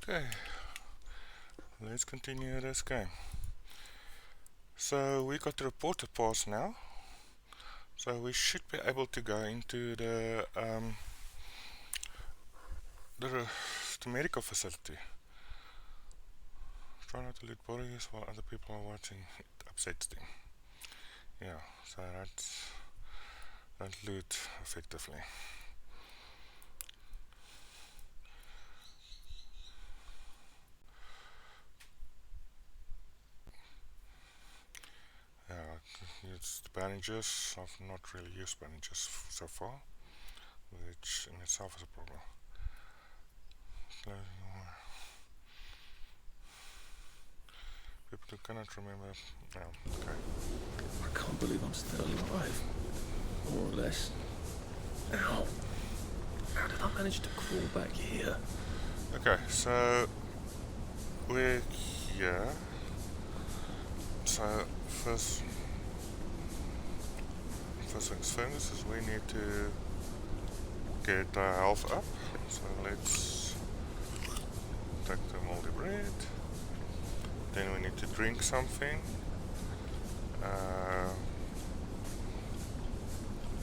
Okay, let's continue this game. So we got the reporter pass now, so we should be able to go into the medical facility. Try not to loot bodies while other people are watching. It upsets them. Yeah, so don't loot effectively. It's the bandages. I've not really used bandages so far, which in itself is a problem. People who cannot remember. No, okay. I can't believe I'm still alive. More or less. Ow. How did I manage to crawl back here? Okay, so we're here. So first things first is we need to get our health up. So let's take the moldy bread. Then we need to drink something.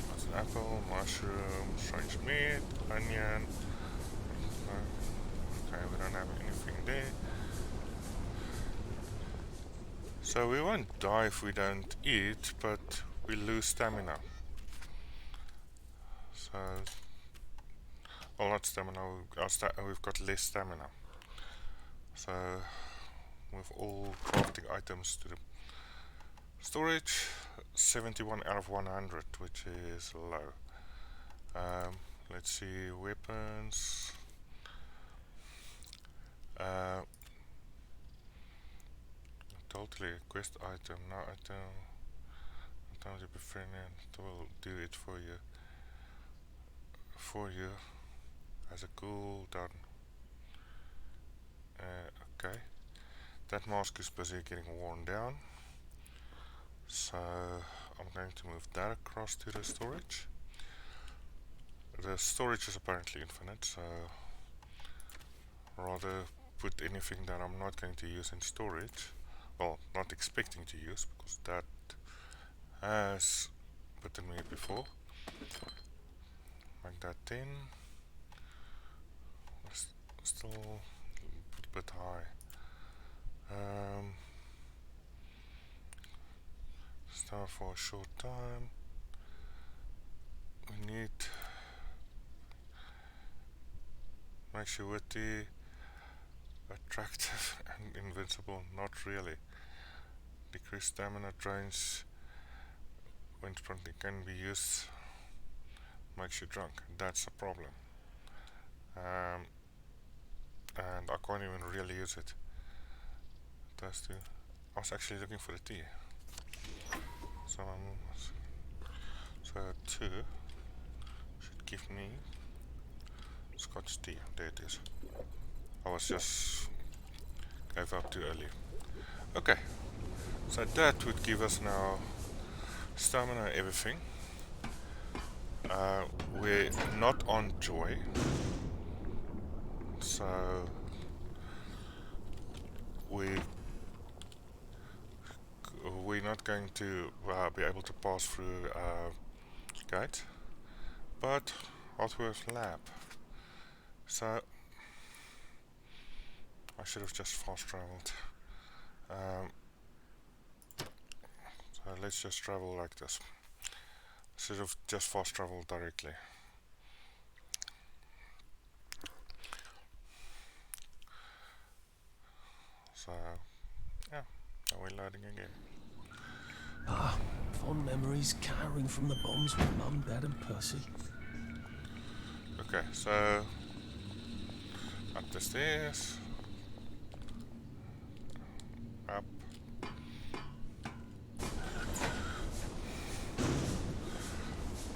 What's an apple, mushroom, strange meat, onion. Okay, we don't have anything there. So we won't die if we don't eat, but we lose stamina. So, well, not stamina, we've got less stamina. So, with all crafting items to the storage, 71 out of 100, which is low. Let's see, weapons. Totally a quest item, no item. Sometimes you prefer it will do it for you. As a cooldown. Okay, that mask is busy getting worn down, so I'm going to move that across to the storage. The storage is apparently infinite, so rather put anything that I'm not going to use in storage. Well, not expecting to use, because that has bitten me before. Make that 10. Still a bit high. Start for a short time. We need makes you witty, attractive and invincible. Not really. Decreased stamina drains when sprinting can be used. Makes you drunk. That's a problem. And I can't even really use it. That's too. I was actually looking for the tea. So 2 should give me Scotch tea. There it is. I was just gave up too early. Okay, so that would give us now stamina and everything. We're not on joy, so we're not going to be able to pass through gate, but Haworth lab. So I should have just fast traveled. So let's just travel like this. Should have just fast traveled directly. So yeah, now we're loading again. Ah, fond memories cowering from the bombs with Mum, Dad and Percy. Okay, so up the stairs, up.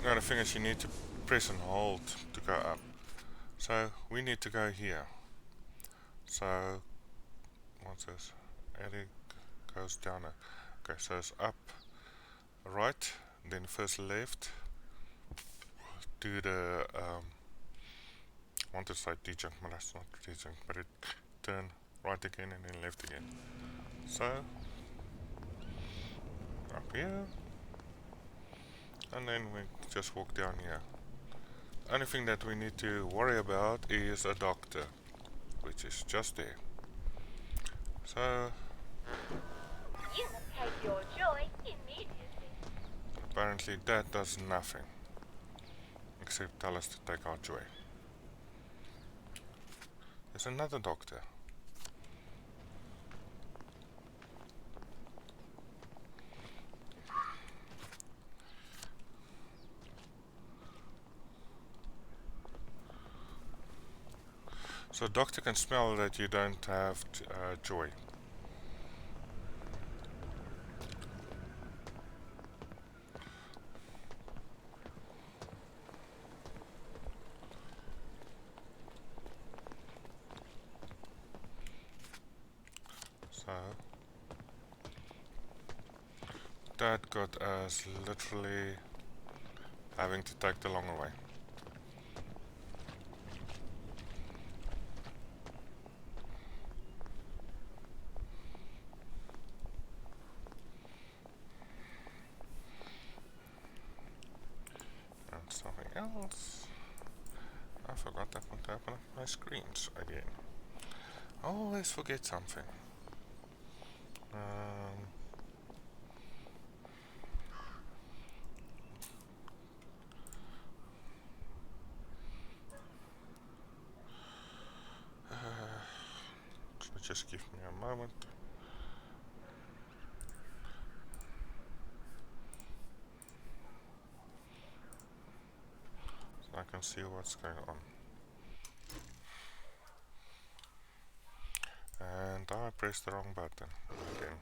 Now the thing is, you need to press and hold to go up. So we need to go here. So what's this? Eric goes down. Okay, so it's up, right, then first left. Do the I wanted to say D-jump, but that's not D-jump, but it turn right again and then left again. So up here, and then we just walk down here. Only thing that we need to worry about is a doctor, which is just there. So You will take your joy immediately. apparently that does nothing except tell us to take our joy. There's another doctor. So doctor can smell that you don't have joy. So that got us literally having to take the long way. And something else. I forgot that one to open up my screens again. I always forget something. So just give me a moment. So I can see what's going on. And I pressed the wrong button again.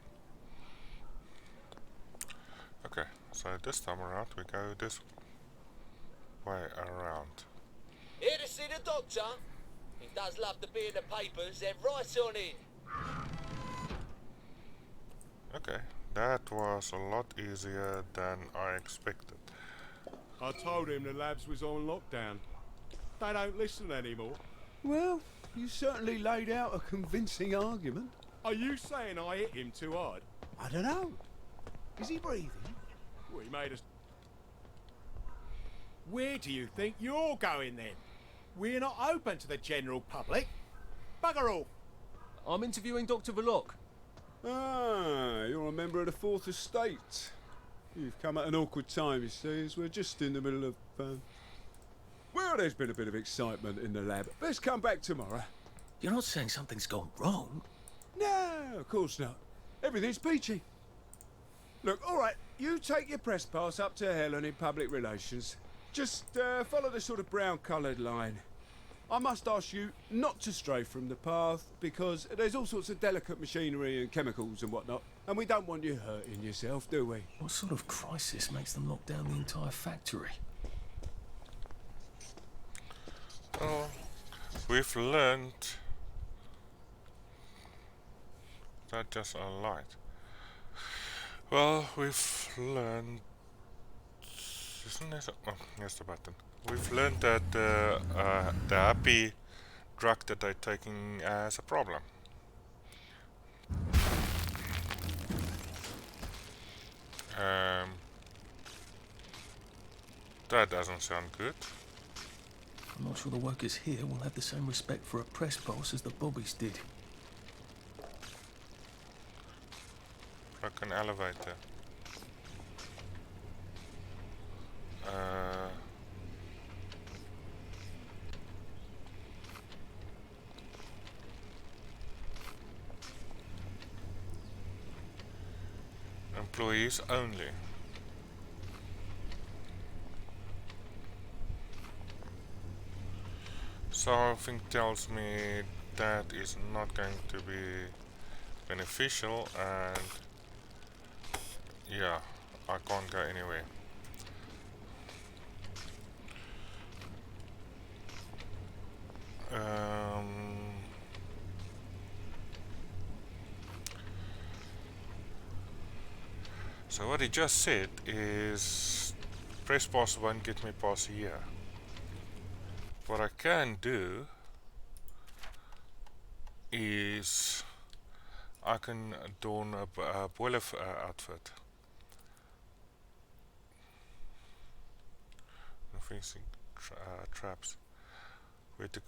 Okay, so this time around we go this way around. Here to see the doctor? He does love to be in the papers, they're right on in. Okay, that was a lot easier than I expected. I told him the labs was on lockdown. They don't listen anymore. Well, you certainly laid out a convincing argument. Are you saying I hit him too hard? I don't know. Is he breathing? Well, he made us... Where do you think you're going then? We're not open to the general public. Bugger off. I'm interviewing Dr. Verloc. Ah, you're a member of the Fourth Estate. You've come at an awkward time, you see, as we're just in the middle of... Well, there's been a bit of excitement in the lab. Let's come back tomorrow. You're not saying something's gone wrong? No, of course not. Everything's peachy. Look, all right, you take your press pass up to Helen in public relations. Just follow the sort of brown-coloured line. I must ask you not to stray from the path, because there's all sorts of delicate machinery and chemicals and whatnot, and we don't want you hurting yourself, do we? What sort of crisis makes them lock down the entire factory? Well, we've learned that just a light. Well, we've learned, isn't there? Oh, here's the button. We've learned that the happy drug that they're taking has a problem. That doesn't sound good. I'm not sure the workers here will have the same respect for a press pass as the bobbies did. Like an elevator. Employees only. Something tells me that is not going to be beneficial, and yeah, I can't go anywhere. So what he just said is press pass won't get me past here. What I can do is I can don a boiler outfit. Facing traps. Where to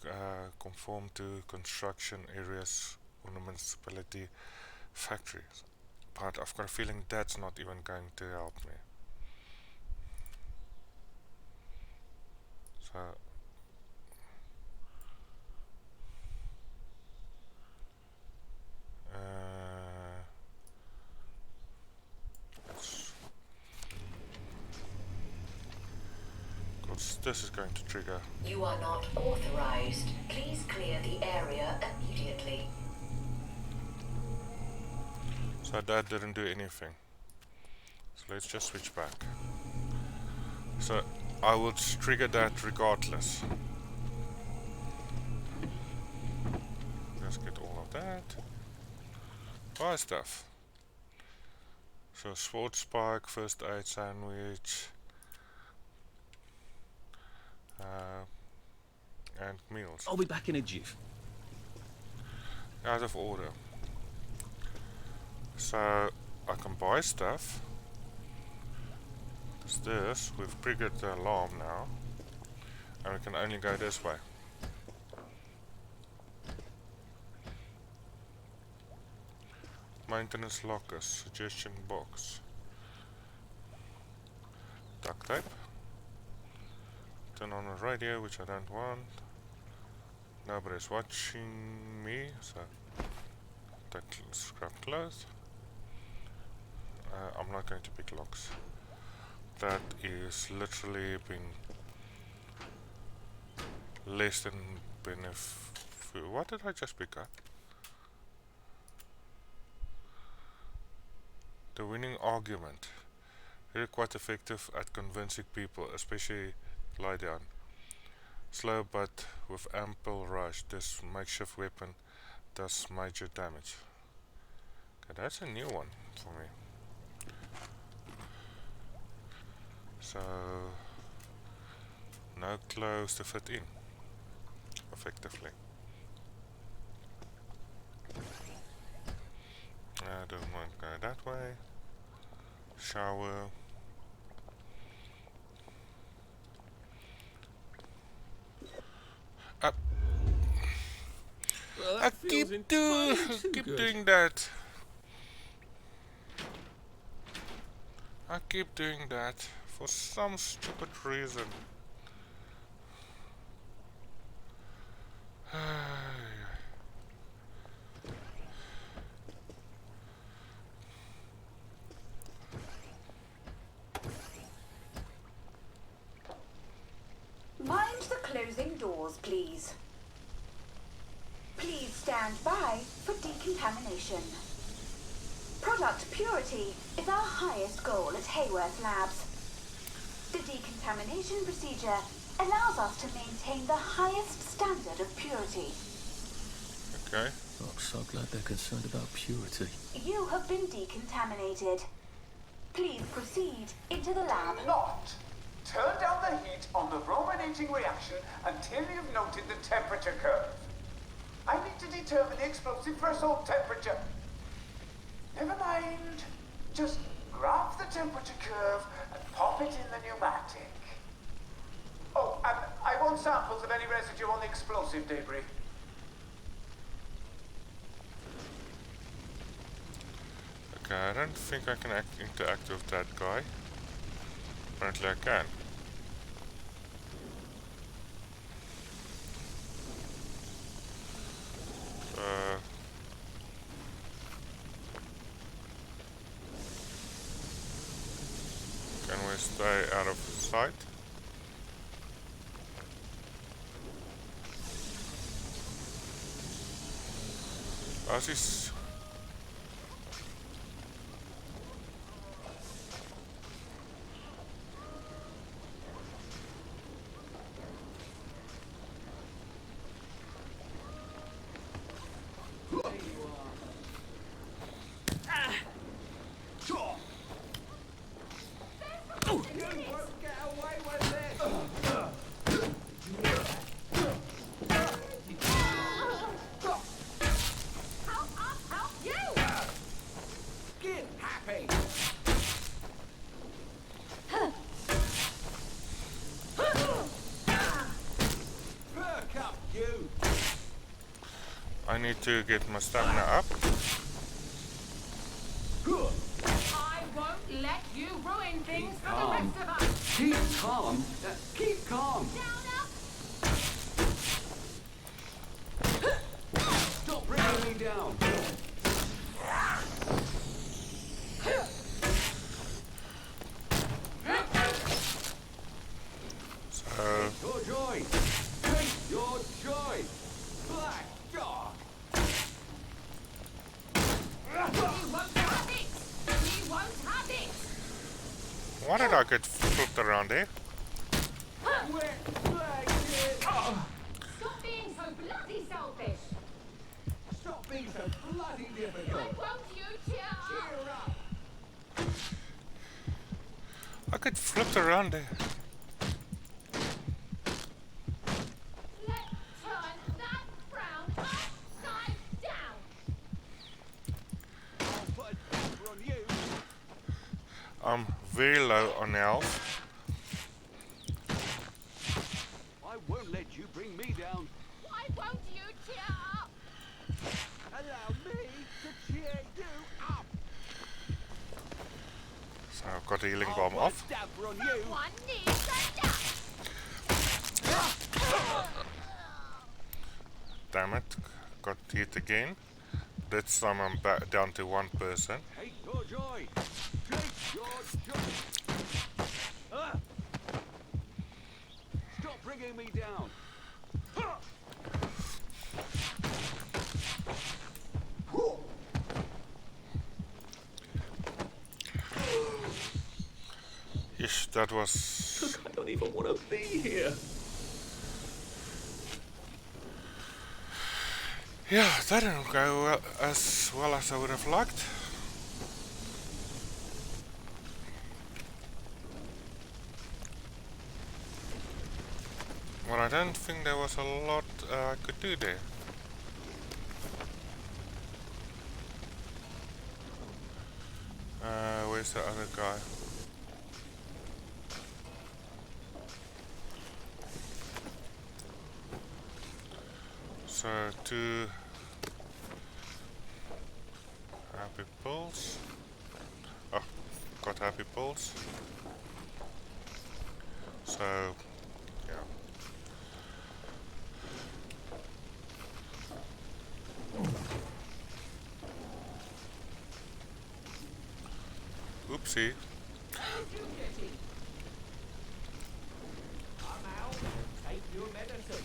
conform to construction areas on the municipality factories. But I've got a feeling that's not even going to help me. So this is going to trigger. You are not authorized. Please clear the area immediately. So that didn't do anything. So let's just switch back. So I will trigger that regardless. Just get all of that. Buy stuff. So sports spike, first aid sandwich, and meals. I'll be back in a jiff. Out of order. So I can buy stuff. Because this, we've triggered the alarm now, and we can only go this way. Maintenance lockers, suggestion box, duct tape. Turn on the radio, which I don't want. Nobody's watching me, so take scrap clothes. I'm not going to pick locks. That is literally been less than benefit. What did I just pick up? The winning argument. Really quite effective at convincing people, especially lie down. Slow but with ample rush. This makeshift weapon does major damage. Okay, that's a new one for me. So no clothes to fit in effectively. shower. Well, I that feels entirely too keep good. doing that. I keep doing that for some stupid reason. Mind the closing doors, please. Please stand by for decontamination. Product purity is our highest goal at Haworth Labs. The decontamination procedure allows us to maintain the highest standard of purity. Okay. I'm so glad they're concerned about purity. You have been decontaminated. Please proceed into the lab. Not turn down the heat on the brominating reaction until you've noted the temperature curve. I need to determine the explosive threshold temperature. Never mind. Just graph the temperature curve and pop it in the pneumatic. Oh, and I want samples of any residue on the explosive debris. Okay, I don't think I can interact with that guy. Apparently I can. Can we stay out of sight? How's this? I need to get my stamina up. I won't let you ruin things for the rest of us. Keep calm. Keep calm. Down up. Stop bringing me down. So Your joy. Take your joy. Black dog. You won't have it. You won't have it. why did I get flipped around there? Wet blanket. Stop being so bloody selfish. Stop being so bloody I difficult. won't you cheer up. Cheer up. I get flipped around there. Let's turn that frown upside down. I'll put a damper on you. I'm very low on health. I won't let you bring me down. Why won't you cheer up? Allow me to cheer you up. So I've got the healing I'll bomb put off. a damper on you. One needs a duck. Damn it, got hit again. This time I'm back down to one person. Take your joy. Take your joy. Stop bringing me down. Ish, that was... Look, I don't even want to be here. Yeah, that didn't go as well as I would have liked. Well, I don't think there was a lot I could do there. Where's where's the other guy? So 2 happy pulls. Oh, got happy pulls. So yeah. Oopsie. Take your medicine.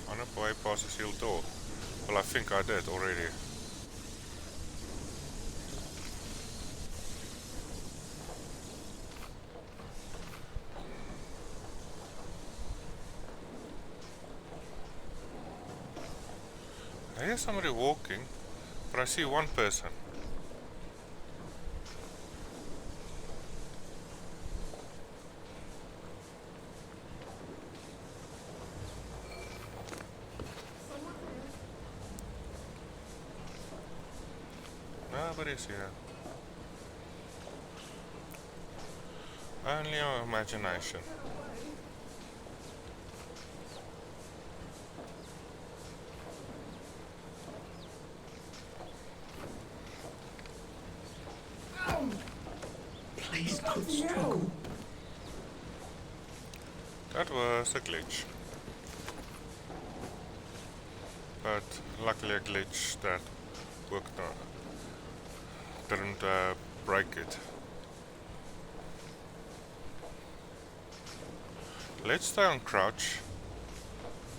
Find a way past the sealed door. Well, I think I did already. I hear somebody walking, but I see one person. Nobody's here. Only our imagination. Please don't struggle. That was a glitch. But luckily a glitch that worked on. Didn't break it. Let's stay on crouch,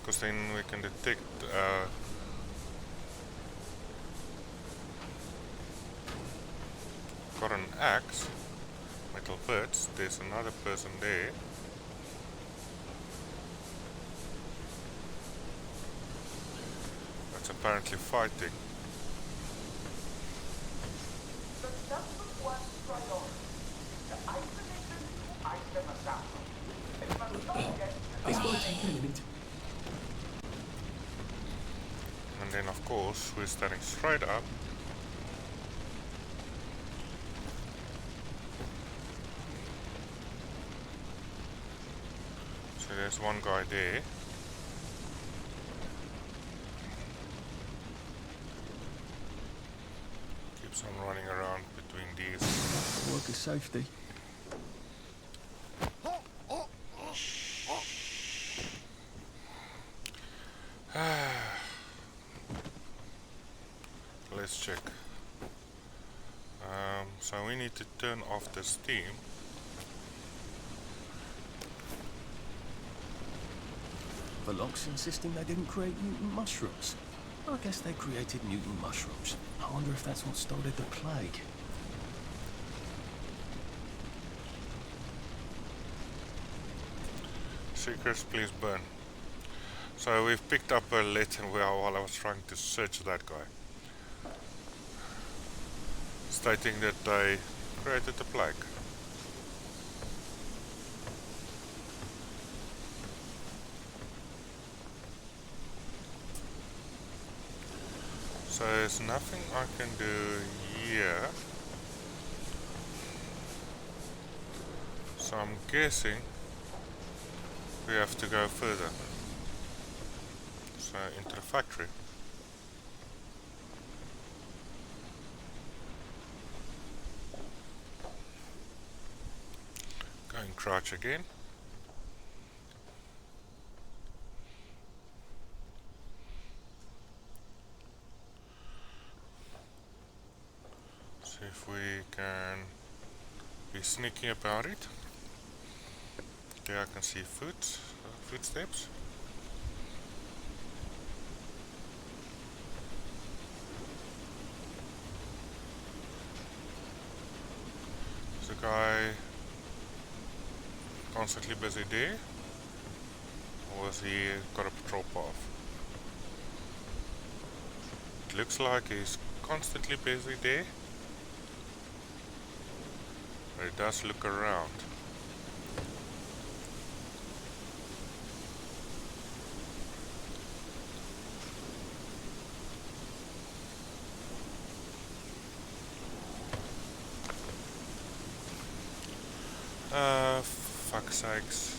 because then we can detect got an axe, metal bits. There's another person there. That's apparently fighting. The number one priority is to isolate the new item assassin. It must not get This won't take a minute. And then of course we're standing straight up. So there's one guy there. Keeps on running around between these. Worker safety. Let's check. So we need to turn off the steam. The Locks insisting they didn't create mutant mushrooms. I guess they created mutant mushrooms. I wonder if that's what started the plague. Secrets, please burn. So we've picked up a letter while I was trying to search that guy, stating that they created the plague. So there's nothing I can do here. So I'm guessing we have to go further. So into the factory. Going crouch again. See if we can be sneaky about it. There I can see footsteps. There's a guy constantly busy there, or has he got a patrol path? It looks like he's constantly busy there? But it does look around. Fuck's sakes.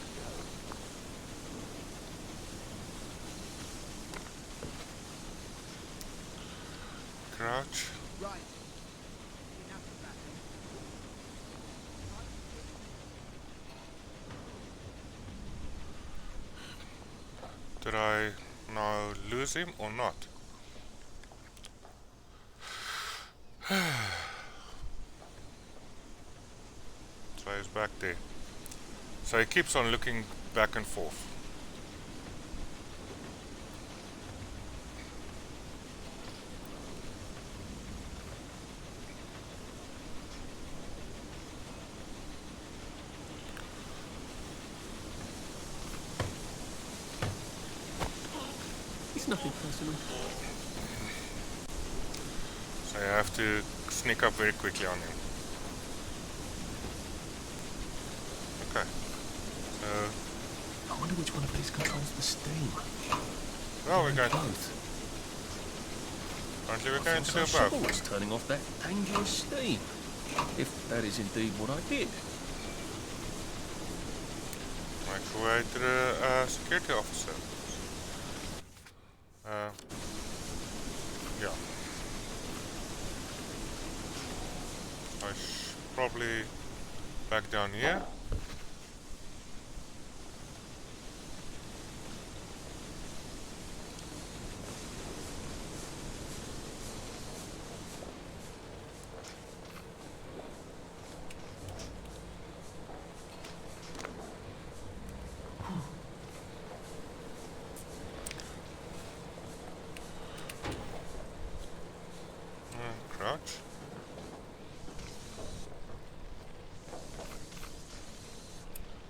Crouch. Did I now lose him or not? So he's back there. So he keeps on looking back and forth. It's nothing personal. So you have to sneak up very quickly on him. Okay. So, I wonder which one of these controls the steam. well, we're going to, Both. apparently we're I going to feel do so both. chivalrous turning off that dangerous steam. If that is indeed what I did. Make our way to the security officer. Yeah. I should probably back down here. Crouch.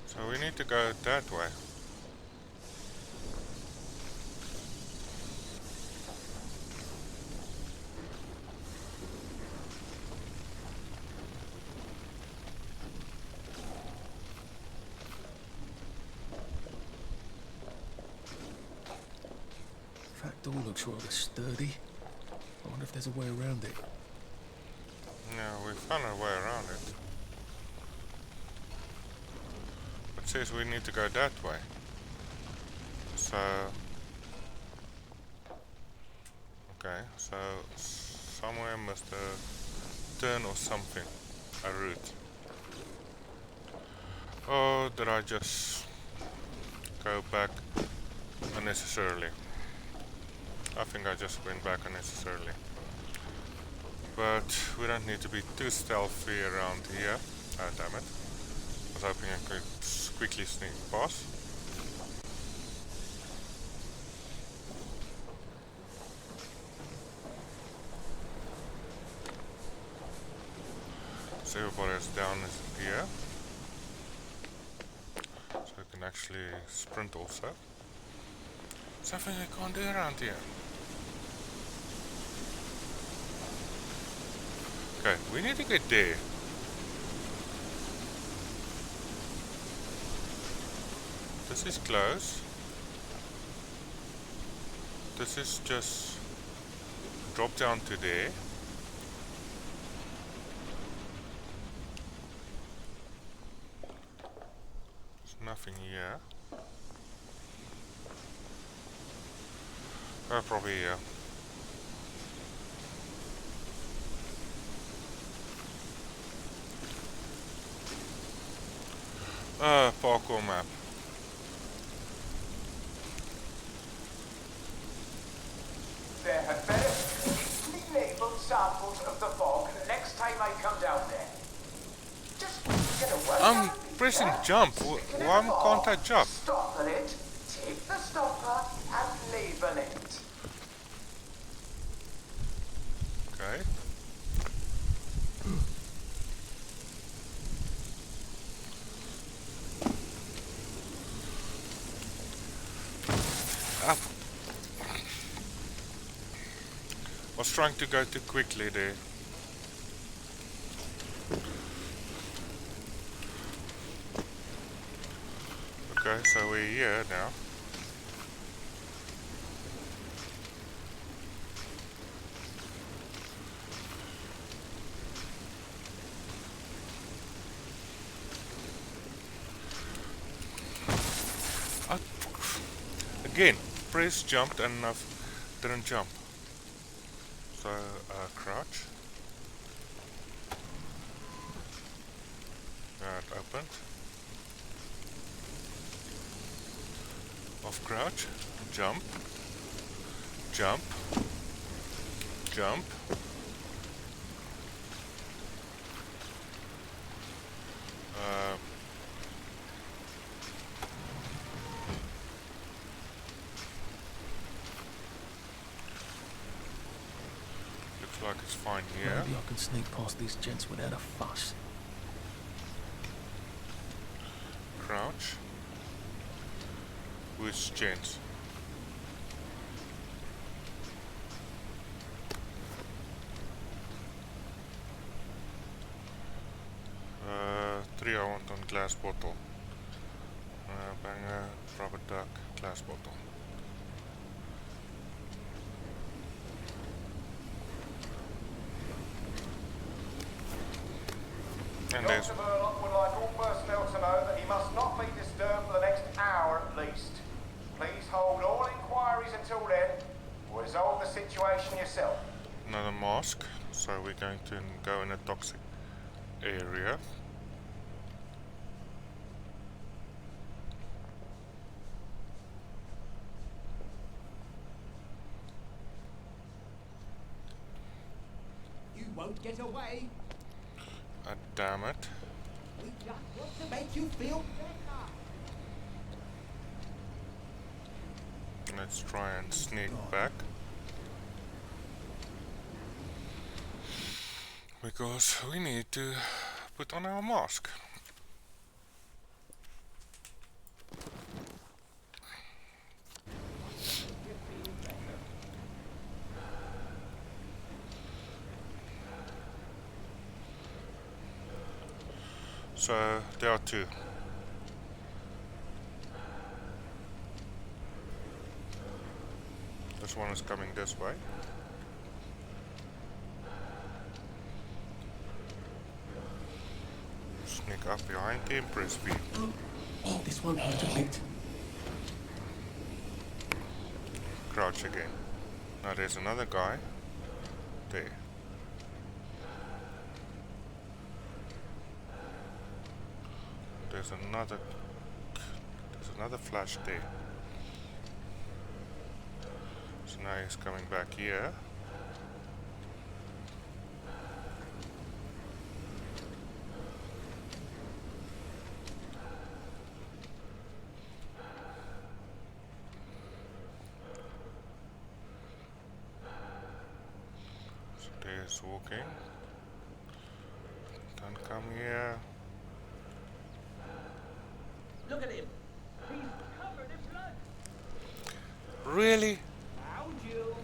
So we need to go that way. That door looks rather sturdy. I wonder if there's a way around it. No, we found a way around it. It says we need to go that way. So... okay, so somewhere must have turn or something. A route. Or did I just go back unnecessarily? I think I just went back unnecessarily. But we don't need to be too stealthy around here. Oh damn it. I was hoping I could quickly sneak past. So everybody is down here. So I can actually sprint also. Something I can't do around here. Okay, we need to get there. This is close. This is just drop down to there. There's nothing here. Probably here. Parkour map. There had better be neatly labelled samples of the fog next time I come down there. Just get a word I'm out of me, pressing yeah? jump. Stick it in Why the fog, can't I jump? Stopper it, take the stopper and label it. Okay. Was trying to go too quickly there. Okay, so we're here now. Again, press jumped and didn't jump. So crouch. That opened. Off crouch, jump, jump, jump. Looks like it's fine here. Maybe I can sneak past these gents without a fuss. Crouch. Which gents? Three I want on glass bottle. Banger, rubber duck, glass bottle. And there's Dr. Burlock would like all personnel to know that he must not be disturbed for the next hour at least. Please hold all inquiries until then, or resolve the situation yourself. another mask, so we're going to go in a toxic area. You won't get away. Damn it. We just want to make you feel better. Let's try and sneak back. Because we need to put on our mask. So there are two. This one is coming this way. Sneak up behind him, press V. Oh, this won't hurt a bit. Crouch again. Now there's another guy. There. There's another flash there. So now he's coming back here. So there's walking. Don't come here. Look at him. He's covered in blood. Really? Found you.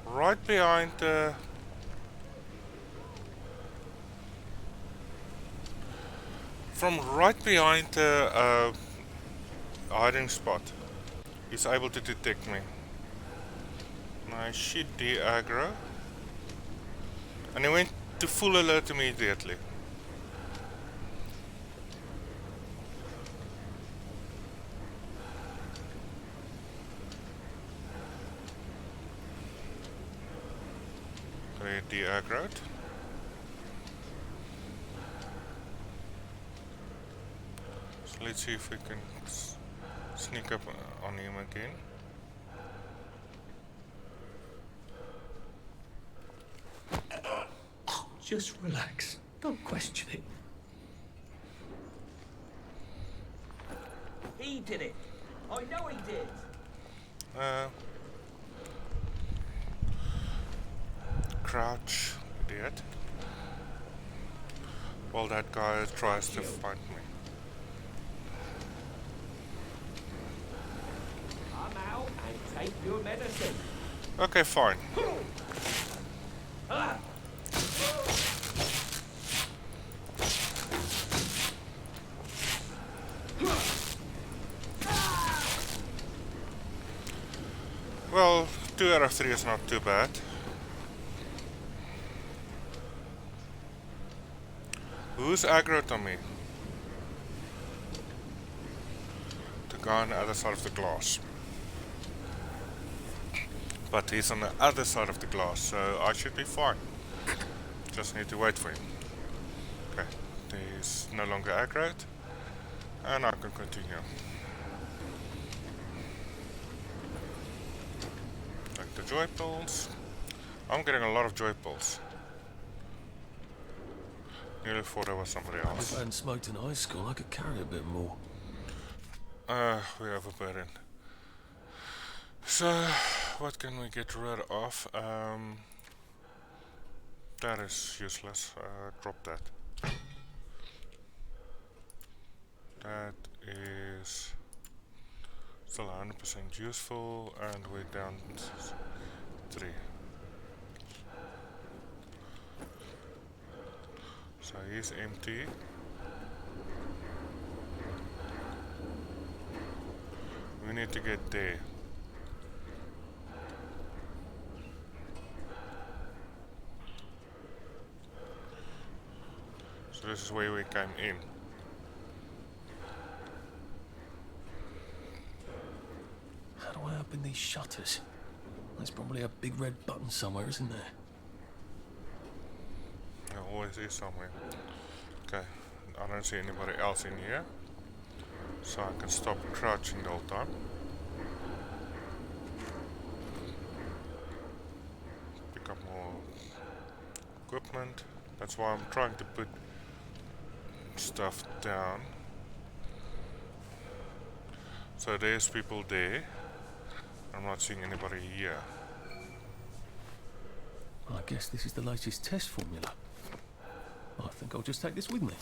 Right behind the... From right behind the hiding spot. He's able to detect me. Nice shit, de-aggro. And he went to full alert immediately. De-aggroed. So let's see if we can sneak up on him again. Just relax. Don't question it. He did it. I know he did. Crouch, idiot. While that guy tries to find me. Come out and take your medicine. Okay, fine. Well, 2 out of 3 is not too bad. Who's aggroed on me? The guy on the other side of the glass. But he's on the other side of the glass, so I should be fine. Just need to wait for him. Okay, he's no longer aggroed, and I can continue. Like the joy pills. I'm getting a lot of joy pills. Nearly thought there was somebody else. If I hadn't smoked in high school, I could carry a bit more. We have a burden. So, what can we get rid of? That is useless. Drop that. That is still 100% useful, and we're down 3. So he's empty. We need to get there. So this is where we came in. How do I open these shutters? There's probably a big red button somewhere, isn't there? There always is somewhere. Okay, I don't see anybody else in here. So I can stop crouching the whole time. Pick up more equipment. That's why I'm trying to put stuff down. So there's people there. I'm not seeing anybody here. I guess this is the latest test formula. I think I'll just take this with me.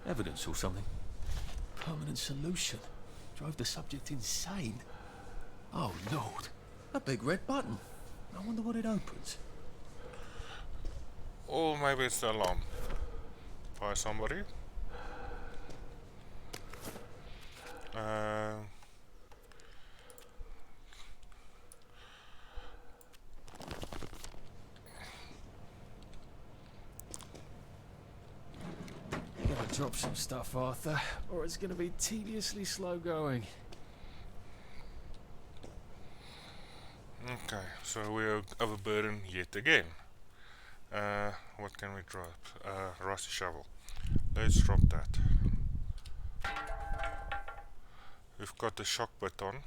Evidence or something. Permanent solution. Drove the subject insane. Oh Lord, a big red button. I wonder what it opens. Or maybe it's the alarm. By somebody. Gotta drop some stuff, Arthur, or it's gonna be tediously slow going. Okay, so we're overburdened yet again. What can we drop? Rusty shovel. Let's drop that. We've got the shock baton,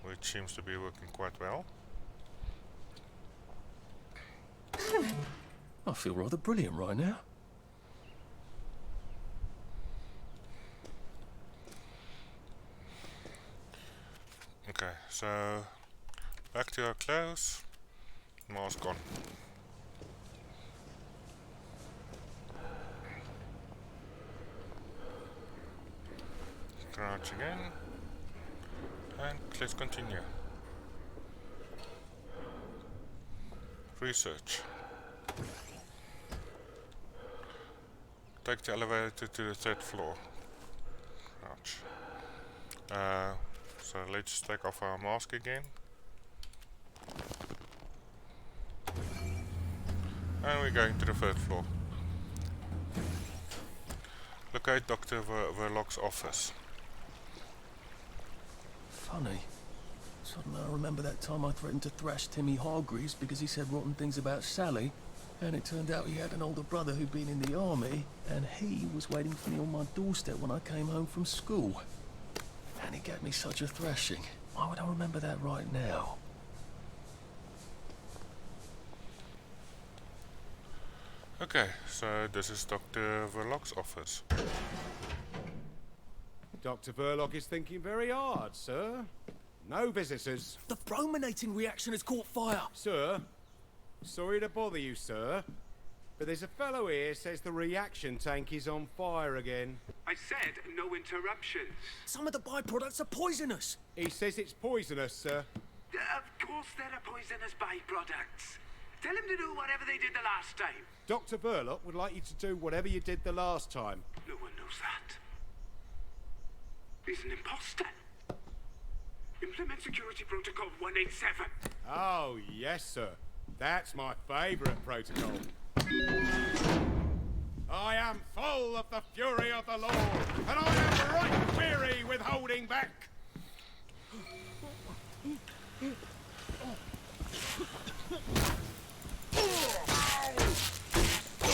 which seems to be working quite well. I feel rather brilliant right now. Okay, so back to our clothes. Mask on. Crouch again. And let's continue. Research. Take the elevator to the 3rd floor. Crouch. So let's take off our mask again. And we're going to the 3rd floor. Locate Dr. Verlock's office. Funny. Suddenly I remember that time I threatened to thrash Timmy Hargreaves because he said rotten things about Sally, and it turned out he had an older brother who'd been in the army, and he was waiting for me on my doorstep when I came home from school. And he gave me such a thrashing. Why would I remember that right now? Okay, so this is Dr. Verlock's office. Dr. Verlock is thinking very hard, sir. No visitors. The brominating reaction has caught fire! Sir, sorry to bother you, sir, but there's a fellow here says the reaction tank is on fire again. I said no interruptions. Some of the byproducts are poisonous! He says it's poisonous, sir. Of course there are poisonous byproducts. Tell him to do whatever they did the last time. Dr. Burlock would like you to do whatever you did the last time. No one knows that. He's an imposter. Implement security protocol 187. Oh, yes, sir. That's my favourite protocol. I am full of the fury of the Lord, and I am right weary with holding back. The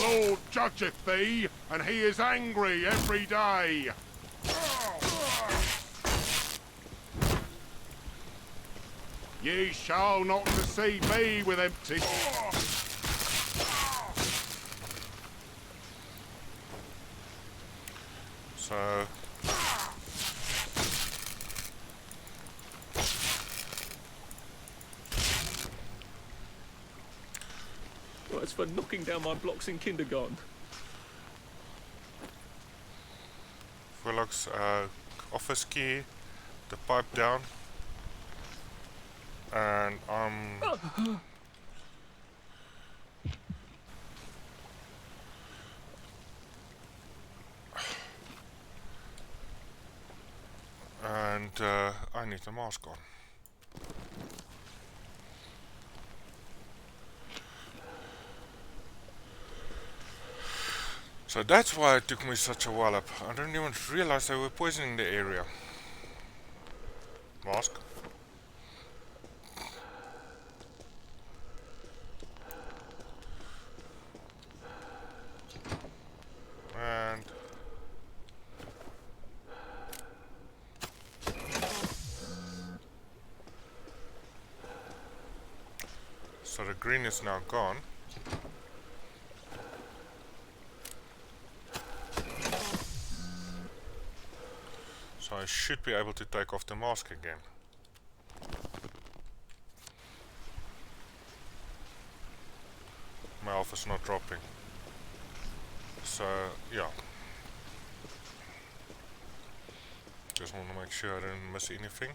Lord judgeth thee, and he is angry every day. Ye shall not deceive me with empty... So... Well, it's for knocking down my blocks in kindergarten. Verlock's office key, the pipe down, and I need the mask on. So that's why it took me such a while up. I didn't even realize they were poisoning the area. Mask. And so the green is now gone. So I should be able to take off the mask again. My health is not dropping. So yeah. Just want to make sure I didn't miss anything.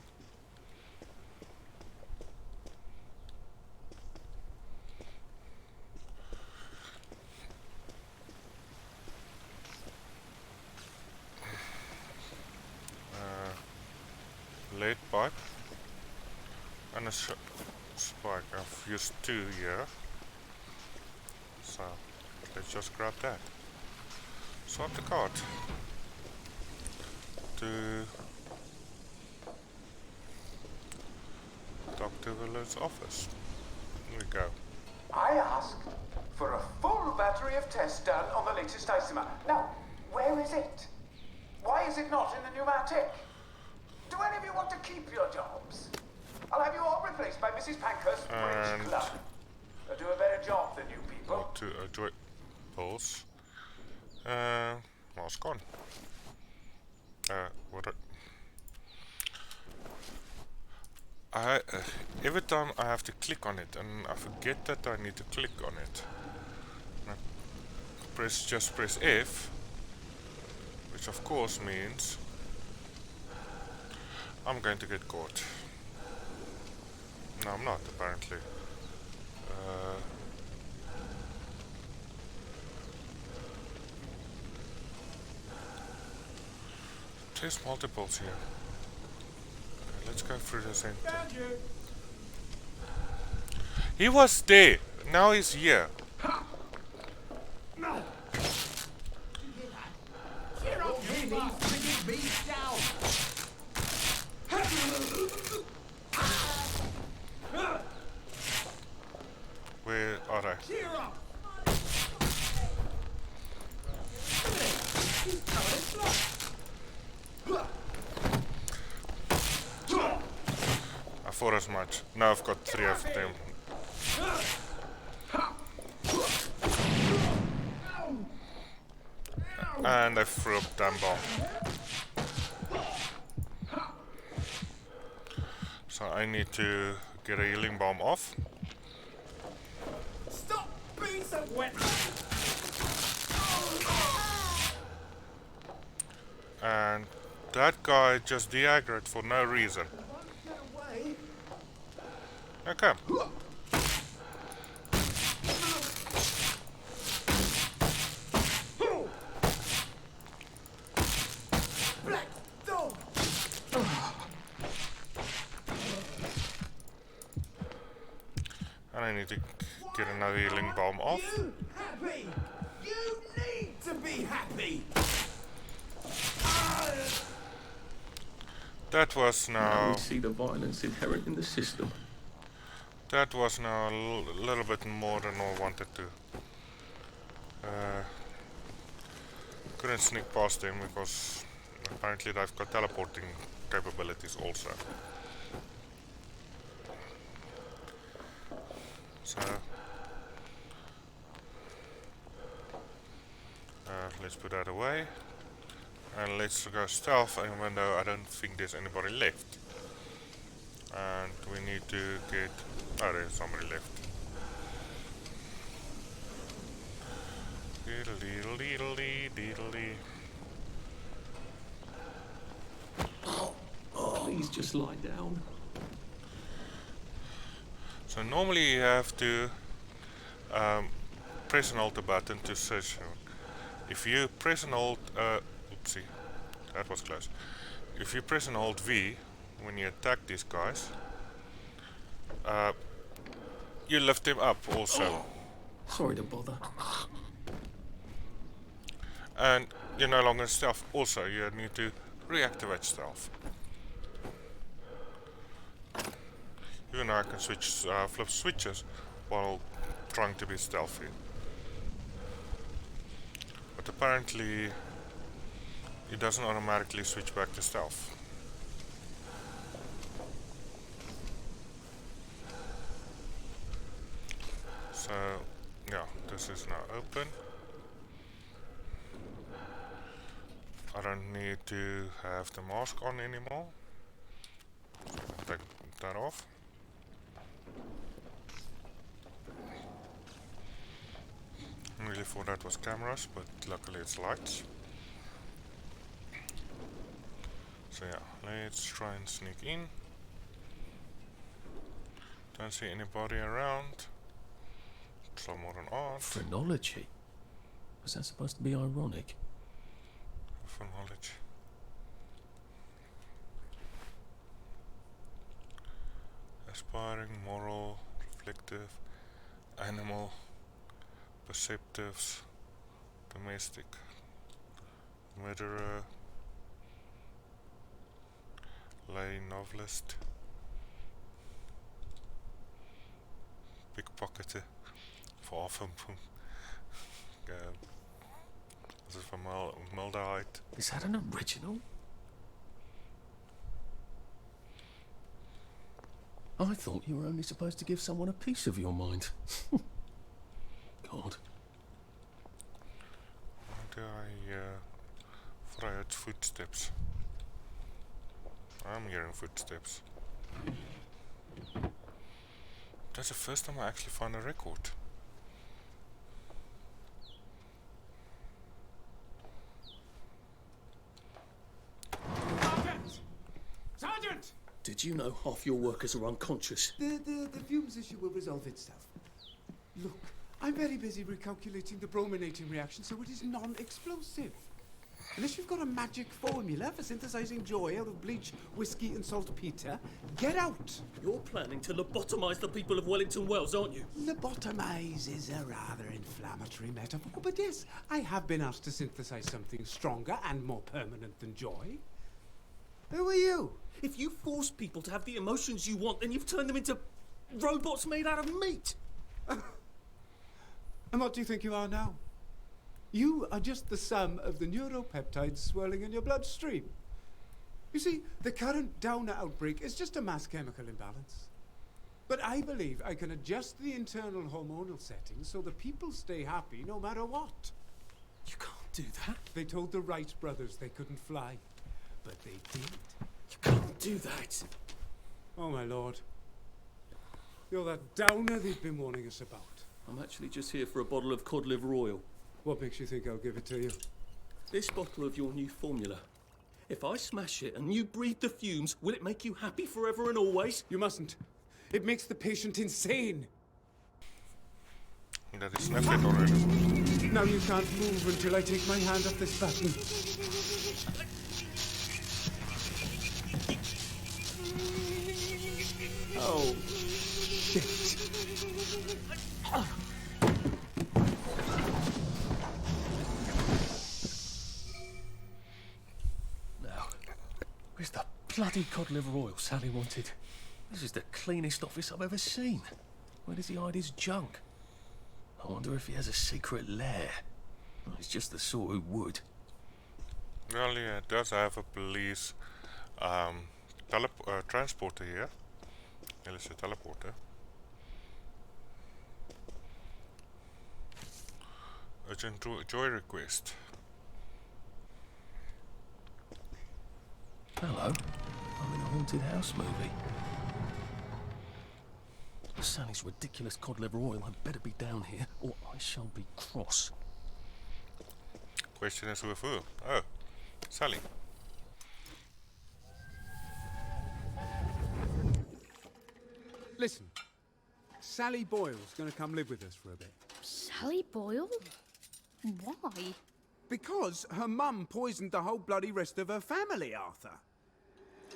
Lead pipe and a spike. I've used 2 here, so let's just grab that. Swap the card to Dr. Willard's office. Here we go. I asked for a full battery of tests done on the latest isomer. Now, where is it? Why is it not in the pneumatic? Do any of you want to keep your jobs? I'll have you all replaced by Mrs. Pankhurst's Bridge Club. They'll do a better job than you people. To joy pulse. Mask on. What? Every time I have to click on it, and I forget that I need to click on it. And I just press F, which of course means I'm going to get caught. No, I'm not, apparently. There's multiples here. Okay, let's go through the center. He was there. Now he's here. No. Cheer up, you bring me down. Where are they? Cheer up. I thought as much. Now I've got 3 of them. And I threw up damn bomb. So I need to get a healing bomb off. Stop being so wet. And that guy just de-aggroed for no reason. Okay. Black dog! And I need to get another healing bomb off. You happy? You need to be happy! That was now... We see the violence inherent in the system. That was now a little bit more than I wanted to. Couldn't sneak past them because apparently they've got teleporting capabilities also. So let's put that away. And let's go stealth, even though I don't think there's anybody left. And we need to get... oh, there's somebody left. Diddle-dee-dee-dee-dee. Please just lie down. So normally you have to press an Alt button to search. If you press an Alt... oopsie, that was close. If you press an Alt V when you attack these guys, you lift them up also. Sorry to bother. And you're no longer stealth. Also, you need to reactivate stealth. Even though I can switch, flip switches while trying to be stealthy. But apparently, it doesn't automatically switch back to stealth. So, yeah, this is now open. I don't need to have the mask on anymore. So take that off. I really thought that was cameras, but luckily it's lights. So yeah, let's try and sneak in. Don't see anybody around. Some modern art. Phrenology? Was that supposed to be ironic? For knowledge. Aspiring, moral, reflective, animal, perceptives, domestic, murderer, lay novelist, pickpocketer, far from this is from Maldahite. Is that an original? I thought you were only supposed to give someone a piece of your mind. God. Do I Freud's footsteps? I'm hearing footsteps. That's the first time I actually found a record. Sergeant! Did you know half your workers are unconscious? The fumes issue will resolve itself. Look, I'm very busy recalculating the brominating reaction so it is non-explosive. Unless you've got a magic formula for synthesizing joy out of bleach, whiskey and saltpeter, get out! You're planning to lobotomize the people of Wellington Wells, aren't you? Lobotomize is a rather inflammatory metaphor, but yes, I have been asked to synthesize something stronger and more permanent than joy. Who are you? If you force people to have the emotions you want, then you've turned them into robots made out of meat. And what do you think you are now? You are just the sum of the neuropeptides swirling in your bloodstream. You see, the current Downer outbreak is just a mass chemical imbalance. But I believe I can adjust the internal hormonal settings so the people stay happy no matter what. You can't do that. They told the Wright brothers they couldn't fly, but they did. You can't do that. Oh, my lord. You're that Downer they've been warning us about. I'm actually just here for a bottle of cod liver oil. What makes you think I'll give it to you? This bottle of your new formula. If I smash it and you breathe the fumes, will it make you happy forever and always? You mustn't. It makes the patient insane. That is snapped it already. Now you can't move until I take my hand off this button. Oh, shit. Now, where's the bloody cod liver oil Sally wanted? This is the cleanest office I've ever seen. Where does he hide his junk? I wonder if he has a secret lair. Well, he's just the sort who would. Well, yeah, it does have a police transporter here. Well, it's a teleporter. Urgent joy request. Hello. I'm in a haunted house movie. Sally's ridiculous cod liver oil had better be down here, or I shall be cross. Question is with who? Oh, Sally. Listen, Sally Boyle's gonna come live with us for a bit. Sally Boyle? Why? Because her mum poisoned the whole bloody rest of her family, Arthur.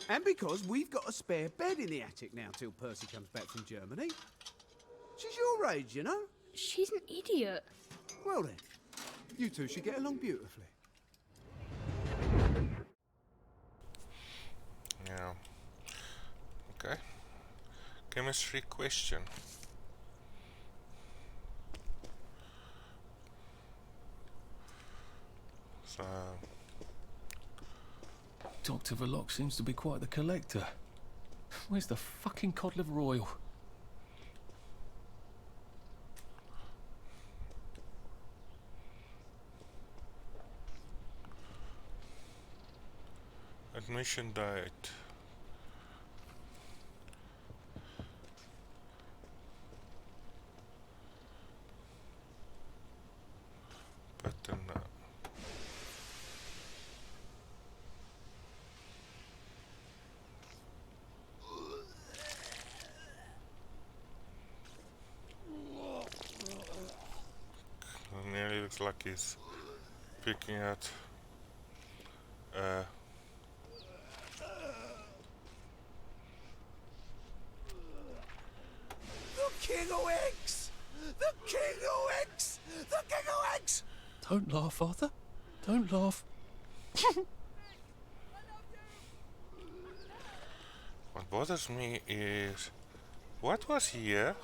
And because we've got a spare bed in the attic now till Percy comes back from Germany. She's your age, you know? She's an idiot. Well then, you two should get along beautifully. Yeah. Okay. Chemistry question. So... Dr. Verloc seems to be quite the collector. Where's the fucking cod liver oil? Admission date. Button. Nearly looks like he's picking at The King of Eggs! The King of Eggs! The King of Eggs! Don't laugh, Arthur. Don't laugh. What bothers me is what was here?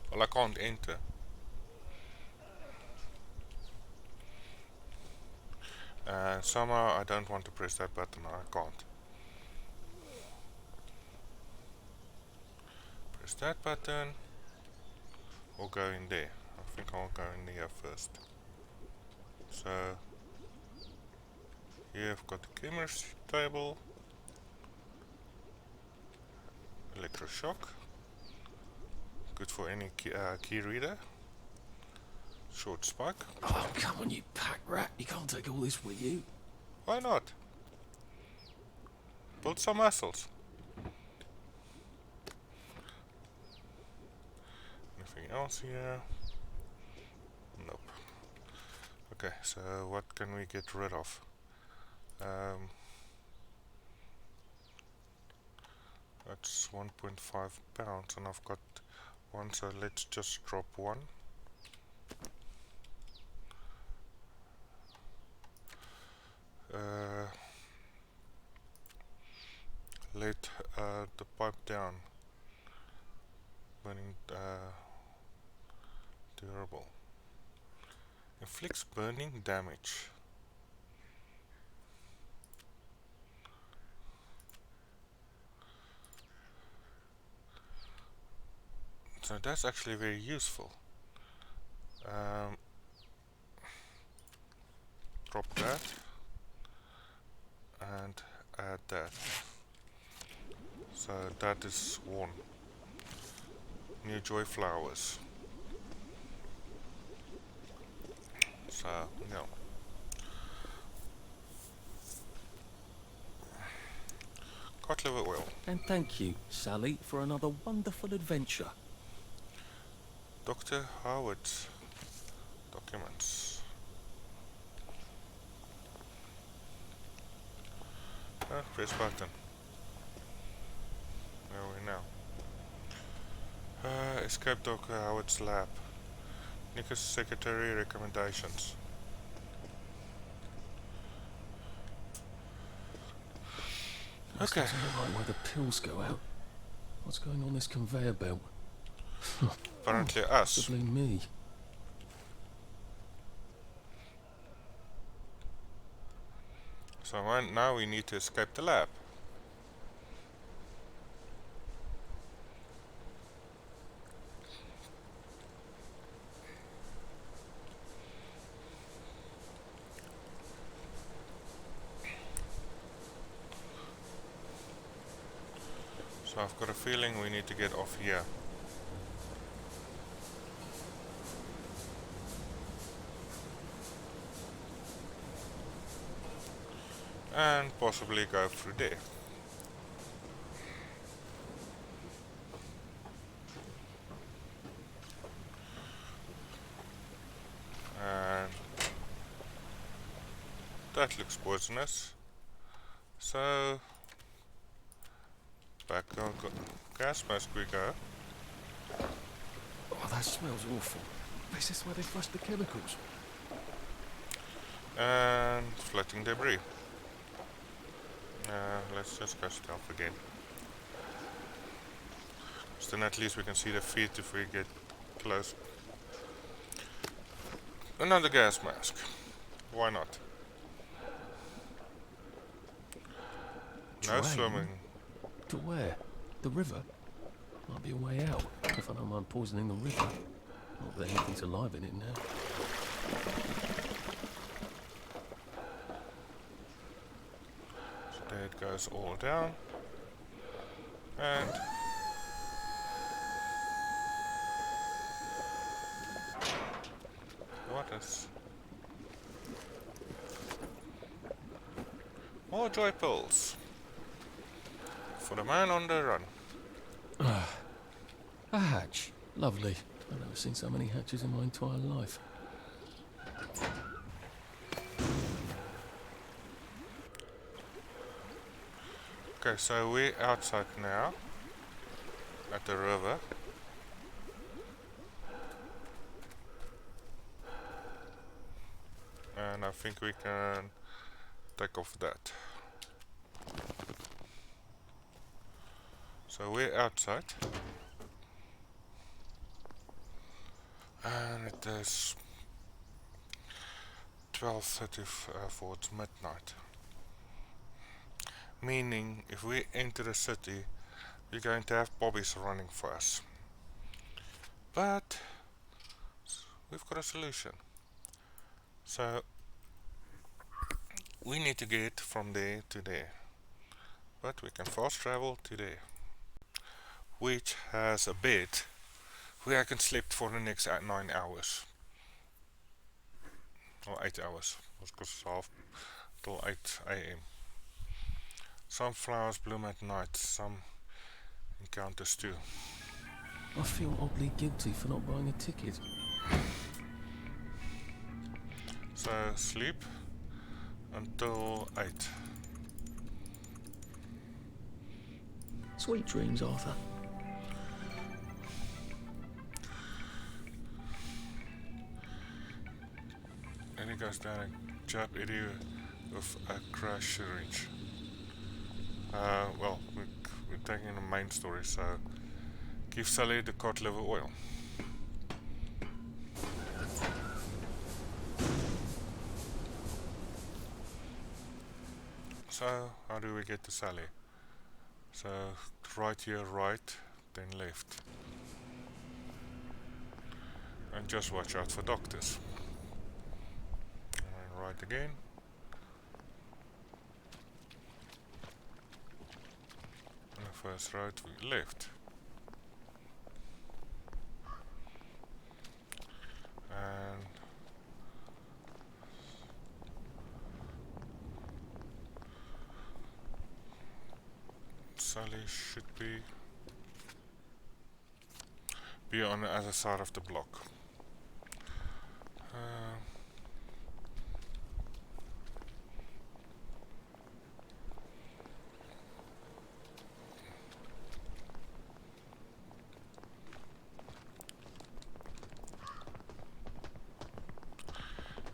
Well, I can't enter. And somehow I don't want to press that button. I can't. Press that button. Or go in there. I think I'll go in there first. So here I've got the chemistry table. Electroshock. Good for any key reader. Short spike. Oh, come on, you pack rat. You can't take all this with you. Why not? Build some muscles. Anything else here? Nope. Okay, so what can we get rid of? That's 1.5 pounds and I've got one, so let's just drop one. Let the pipe down. Burning durable. Inflicts burning damage. So that's actually very useful. Drop that and add that. So that is one. New joy flowers. So no. cod liver oil. And thank you, Sally, for another wonderful adventure. Dr. Howard's documents. Press button. Where are we now? Escape Dr. Howard's lab. Nick's secretary recommendations. This Okay. doesn't look like where the pills go out. What's going on this conveyor belt? Apparently us. Possibly me. So now we need to escape the lab. So I've got a feeling we need to get off here. And possibly go through there. And that looks poisonous. So back on gas mask we go. Oh, that smells awful. This is where they flush the chemicals. And floating debris. Let's just go stealth again. So then at least we can see the feet if we get close. Another gas mask. Why not? No Drain? swimming. To where? The river? Might be a way out, if I don't mind poisoning the river. Not that anything's alive in it now. So there it goes all down. And what is more joy pills for the man on the run. A hatch. Lovely. I've never seen so many hatches in my entire life. Okay, so we're outside now at the river. And I think we can take off that. So we're outside. And it is 12:34, it's midnight. Meaning, if we enter the city, we're going to have bobbies running for us. But we've got a solution. So we need to get from there to there. But we can fast travel to there, which has a bed where I can sleep for the next 9 hours. Or 8 hours, because it's half till 8 AM. Some flowers bloom at night, some encounters too. I feel oddly guilty for not buying a ticket. So sleep until 8. Sweet dreams, Arthur. And he goes down and jab Eddie with a crash syringe. Well, we're taking the main story, so give Sally the cod liver oil. So, how do we get to Sally? So, right here, right, then left. And just watch out for doctors. And right again. And first right, we left. And Sally should be on the other side of the block.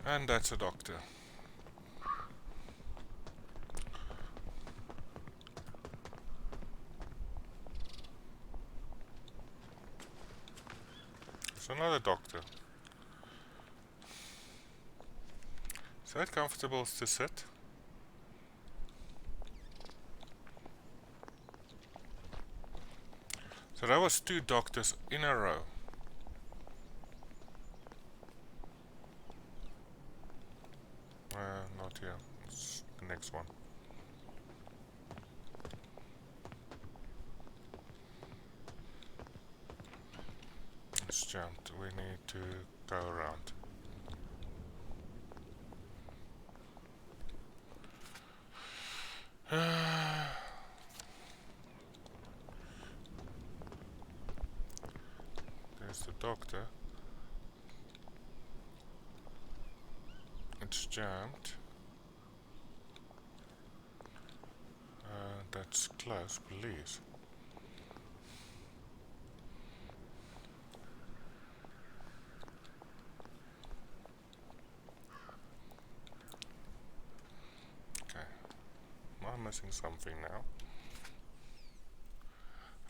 And that's a doctor. It's another doctor. Is that comfortable to sit? So that was 2 doctors in a row. Not here. It's the next one. It's jammed. We need to go around. There's the doctor. It's jammed. That's close, please. Okay. I'm missing something now.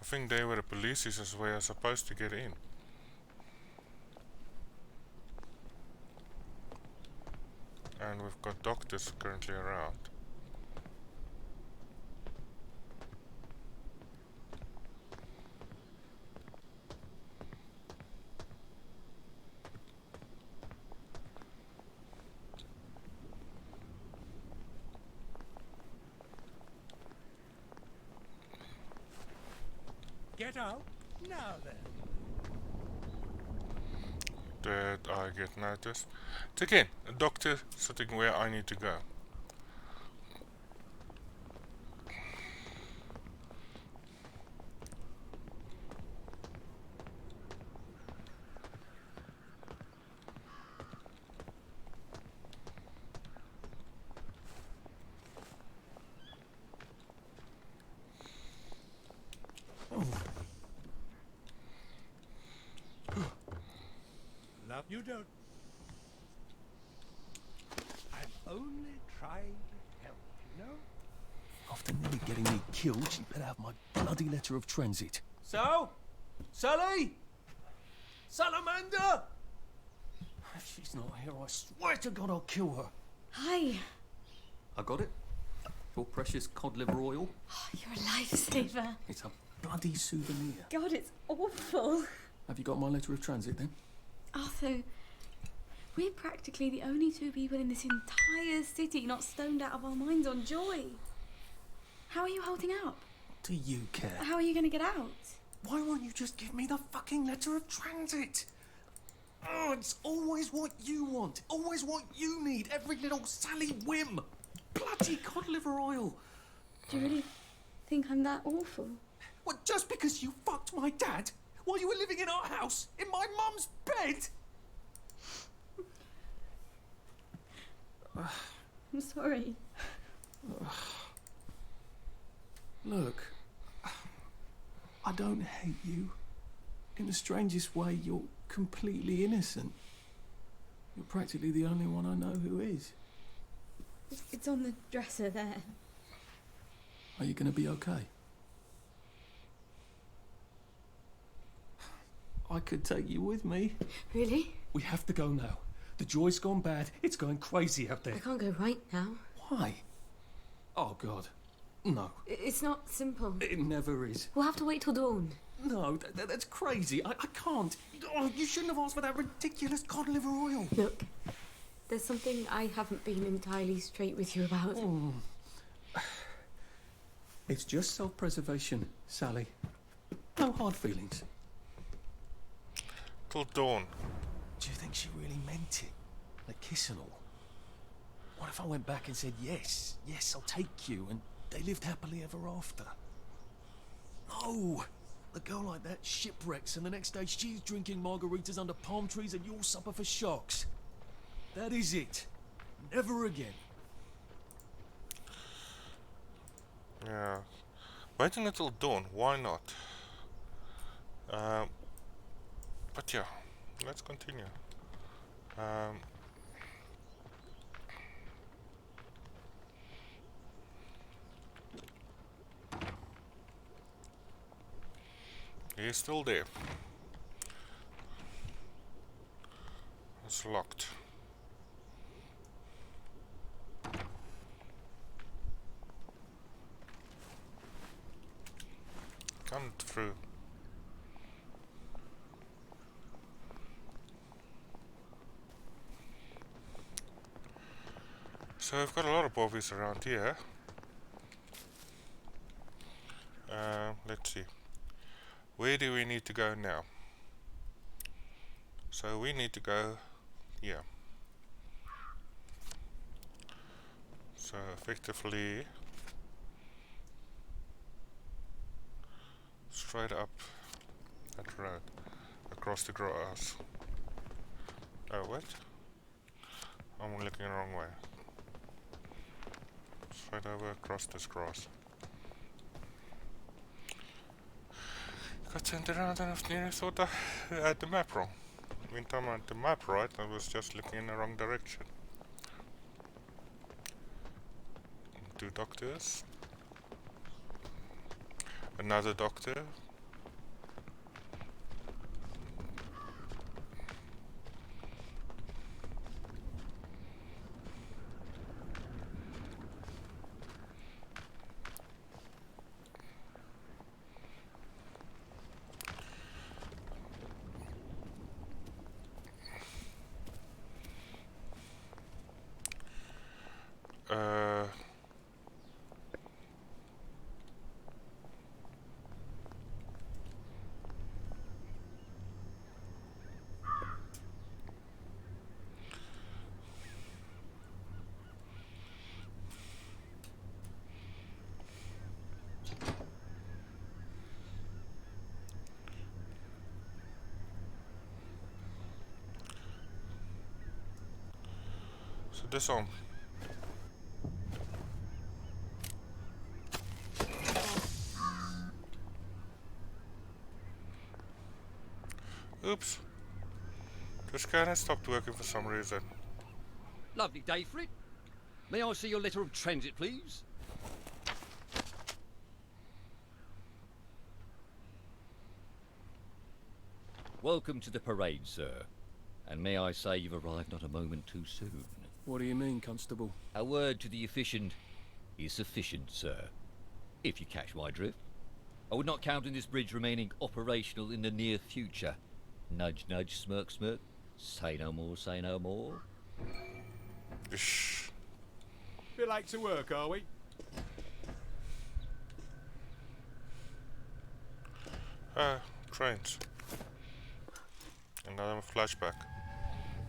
I think they were the police as we are supposed to get in. And we've got doctors currently around. Get out now then. Did I get noticed? It's again a doctor sitting where I need to go. Love you don't. I'm only trying to help, you know? After nearly getting me killed, she better have my bloody letter of transit. So? Sally? Salamander? If she's not here, I swear to God I'll kill her. Hi. I got it. Your precious cod liver oil. Oh, you're a lifesaver. It's a bloody souvenir. God, it's awful. Have you got my letter of transit then? Arthur, we're practically the only 2 people in this entire city not stoned out of our minds on joy. How are you holding up? What do you care? How are you going to get out? Why won't you just give me the fucking letter of transit? Oh, it's always what you want. Always what you need. Every little Sally whim. Bloody cod liver oil. Do you really think I'm that awful? What, just because you fucked my dad? While you were living in our house? In my mum's bed? I'm sorry. Look, I don't hate you. In the strangest way, you're completely innocent. You're practically the only one I know who is. It's on the dresser there. Are you going to be okay? I could take you with me. Really? We have to go now. The joy's gone bad. It's going crazy out there. I can't go right now. Why? Oh, God. No. It's not simple. It never is. We'll have to wait till dawn. No, that's crazy. I can't. Oh, you shouldn't have asked for that ridiculous cod liver oil. Look, there's something I haven't been entirely straight with you about. It's just self-preservation, Sally. No hard feelings. Till dawn. Do you think she really meant it? Like kiss and all? What if I went back and said, yes, I'll take you, and they lived happily ever after? No! A girl like that shipwrecks and the next day she's drinking margaritas under palm trees and you'll suffer for shocks. That is it. Never again. Yeah. Waiting until dawn, why not? But yeah, let's continue. He's still there. It's locked. Come through. So I've got a lot of bobbies around here. Let's see. Where do we need to go now? So we need to go here. So effectively straight up that road across the grass. Oh wait, I'm looking the wrong way. Straight over across this grass. Got turned around and I nearly thought I had the map wrong. When I had the map right, I was just looking in the wrong direction. 2 doctors. Another doctor. So this on. Oops. The scanner stopped working for some reason. Lovely day for it. May I see your letter of transit, please? Welcome to the parade, sir. And may I say you've arrived not a moment too soon. What do you mean, Constable? A word to the efficient is sufficient, sir. If you catch my drift. I would not count on this bridge remaining operational in the near future. Nudge, nudge, smirk, smirk. Say no more, say no more. Shh. Bit late to work, are we? Trains. Another flashback.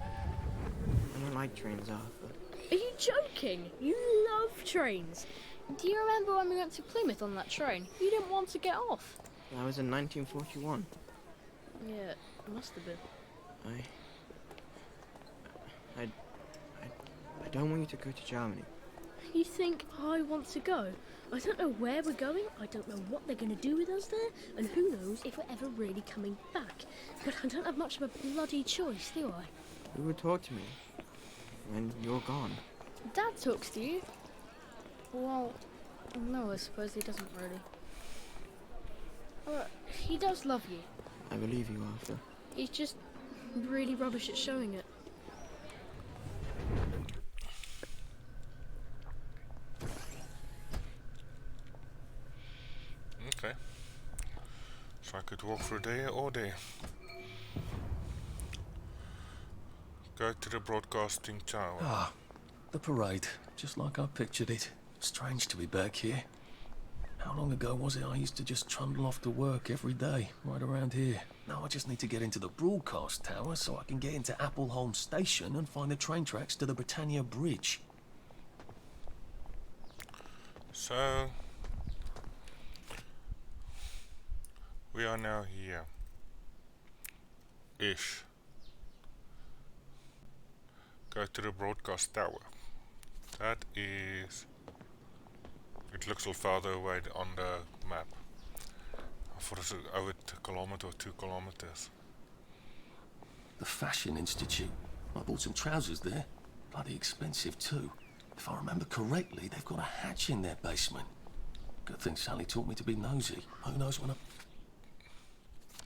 I don't like trains, Arthur. Are you joking? You love trains. Do you remember when we went to Plymouth on that train? You didn't want to get off. That was in 1941. Yeah, it must have been. I don't want you to go to Germany. You think I want to go? I don't know where we're going, I don't know what they're going to do with us there, and who knows if we're ever really coming back. But I don't have much of a bloody choice, do I? Who would talk to me when you're gone? Dad talks to you. Well, no, I suppose he doesn't really. He does love you. I believe you, Arthur. He's just really rubbish at showing it. Okay. So I could walk through there all day. Go to the broadcasting tower. Ah, the parade. Just like I pictured it. Strange to be back here. How long ago was it I used to just trundle off to work every day, right around here? Now I just need to get into the broadcast tower so I can get into Appleholm Station and find the train tracks to the Britannia Bridge. So... are now here. Ish. Go to the broadcast tower. That is... It looks a little farther away on the map. I thought it was over a kilometer or 2 kilometers. The Fashion Institute. I bought some trousers there. Bloody expensive too. If I remember correctly, they've got a hatch in their basement. Good thing Sally taught me to be nosy. Who knows when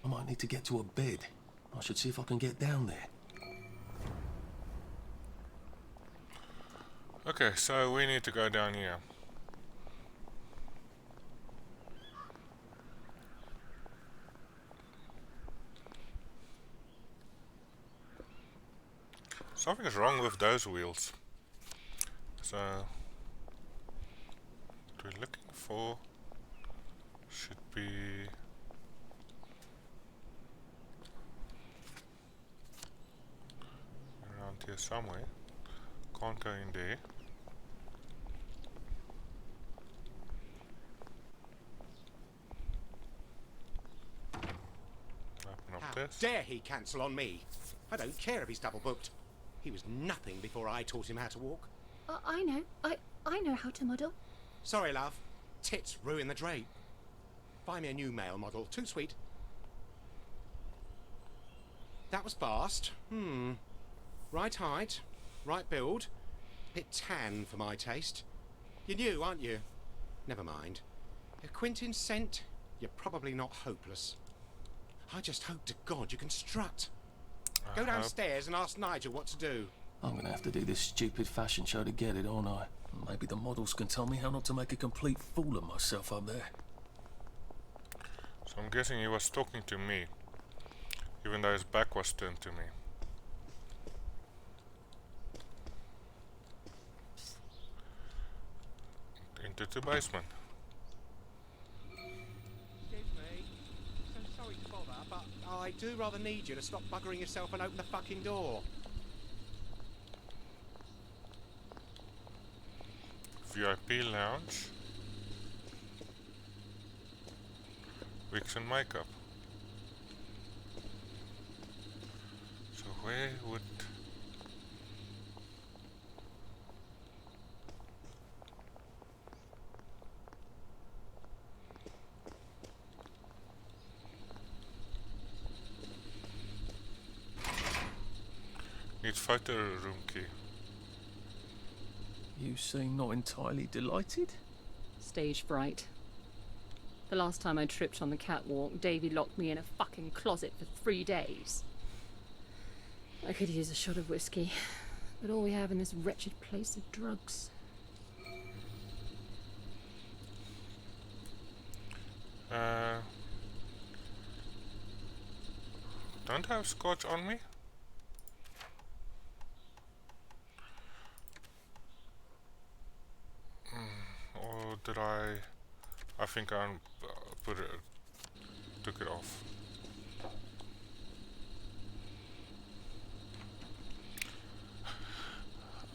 I might need to get to a bed. I should see if I can get down there. Okay, so we need to go down here. Something is wrong with those wheels. So, what we're looking for should be around here somewhere. Can't go in there. Open up How this. dare he cancel on me? I don't care if he's double booked. He was nothing before I taught him how to walk. I know. I know how to model. Sorry, love. Tits ruin the drape. Buy me a new male model. Too sweet. That was fast. Right height. Right build. Bit tan for my taste. You're new, aren't you? Never mind. If Quentin's sent, you're probably not hopeless. I just hope to God you can strut. Go downstairs and ask Nigel what to do. I'm gonna have to do this stupid fashion show to get it, aren't I? Maybe the models can tell me how not to make a complete fool of myself up there. So I'm guessing he was talking to me, even though his back was turned to me. Into the basement. Excuse me. So sorry to bother, but I do rather need you to stop buggering yourself and open the fucking door. VIP lounge. Wigs and makeup. So where would... Need photo room key. You seem not entirely delighted? Stage fright. The last time I tripped on the catwalk, Davy locked me in a fucking closet for 3 days. I could use a shot of whiskey, but all we have in this wretched place are drugs. Don't I have scotch on me? Or did I think I took it off.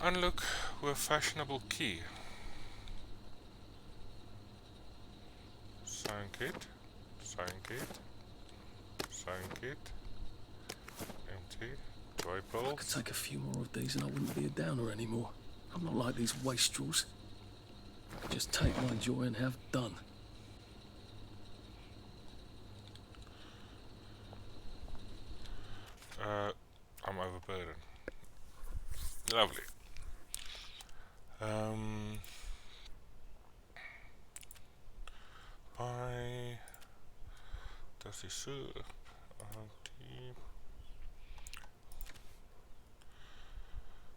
Unlock with fashionable key. Sign kit. Sign kit. Sign kit. Empty. Toy I balls. could take a few more of these and I wouldn't be a downer anymore. I'm not like these wastrels. I could just take my joy and have done. I'm overburdened. Lovely. By das ist so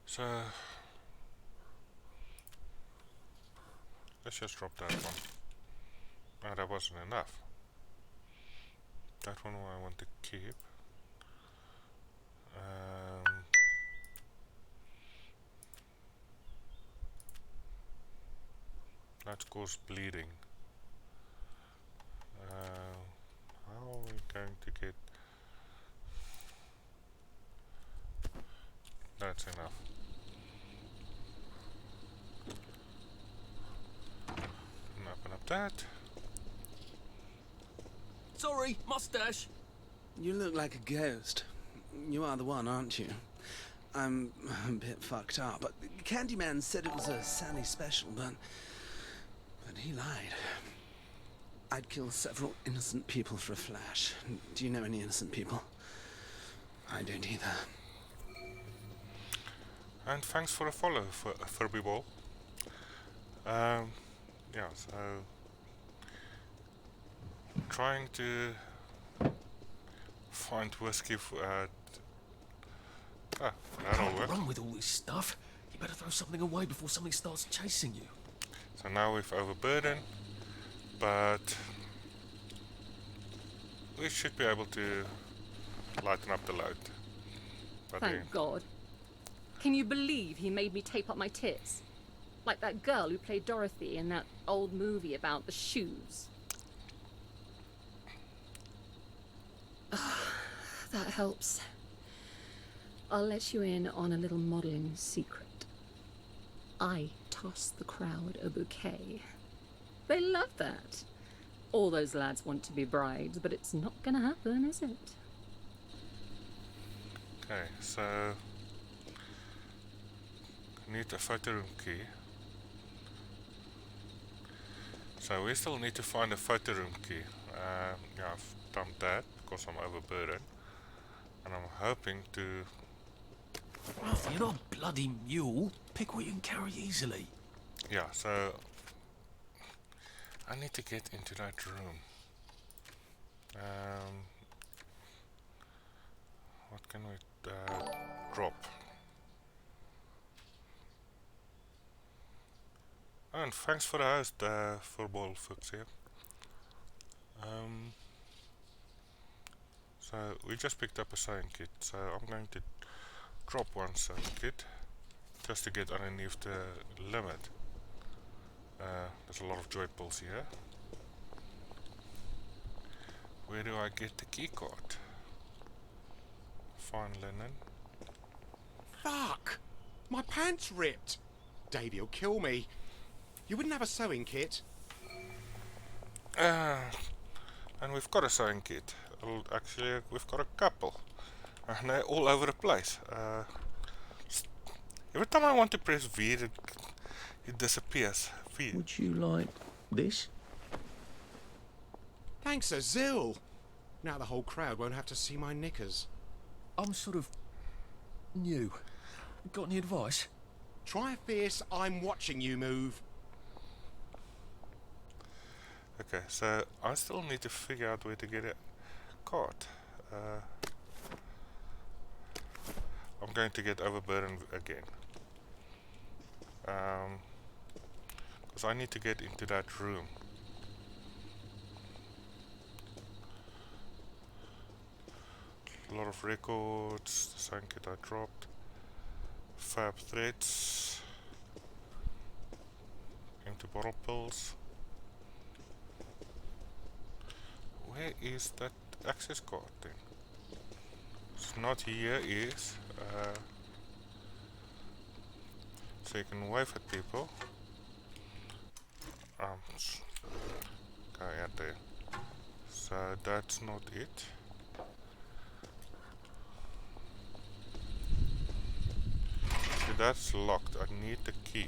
so let's just drop that one. Oh, that wasn't enough. That one I want to keep. That causes bleeding. How are we going to get... That's enough. And open up that. Sorry, mustache. You look like a ghost. You are the one, aren't you? I'm a bit fucked up, but Candyman said it was a Sally special, but he lied. I'd kill several innocent people for a flash. Do you know any innocent people? I don't either. And thanks for the follow, Furby Ball. Yeah, so trying to find whiskey that'll work. Run with all this stuff. You better throw something away before something starts chasing you. So now we've overburdened, but we should be able to lighten up the load. But Thank God. Can you believe he made me tape up my tits? Like that girl who played Dorothy in that old movie about the shoes. That helps. I'll let you in on a little modelling secret. I tossed the crowd a bouquet. They love that. All those lads want to be brides, but it's not gonna happen, is it? okay, so need a photo room key. So we still need to find a photo room key. Yeah, I've done that because I'm overburdened, and I'm hoping to. Ralph, you're not a bloody mule. Pick what you can carry easily. Yeah, so I need to get into that room. What can we drop? And thanks for the host, Football Fuchsia. So we just picked up a sewing kit, so I'm going to drop one sewing kit just to get underneath the limit. There's a lot of joy pulls here. Where do I get the key card? Fine linen. Fuck! My pants ripped! Davy'll kill me. You wouldn't have a sewing kit? And we've got a sewing kit. Actually, we've got a couple. And they're all over the place. Every time I want to press V, it disappears. V. Would you like this? Thanks a zill! Now the whole crowd won't have to see my knickers. I'm sort of new. Got any advice? Try a fierce I'm watching you move. Okay, so I still need to figure out where to get a card. I'm going to get overburdened again. Because I need to get into that room. A lot of records, the sewing kit I dropped, fab threads, empty bottle pills. Where is that access card then? It's not here, is so you can wave at people. Okay, yeah, there. So that's not it. Okay, that's locked. I need the key.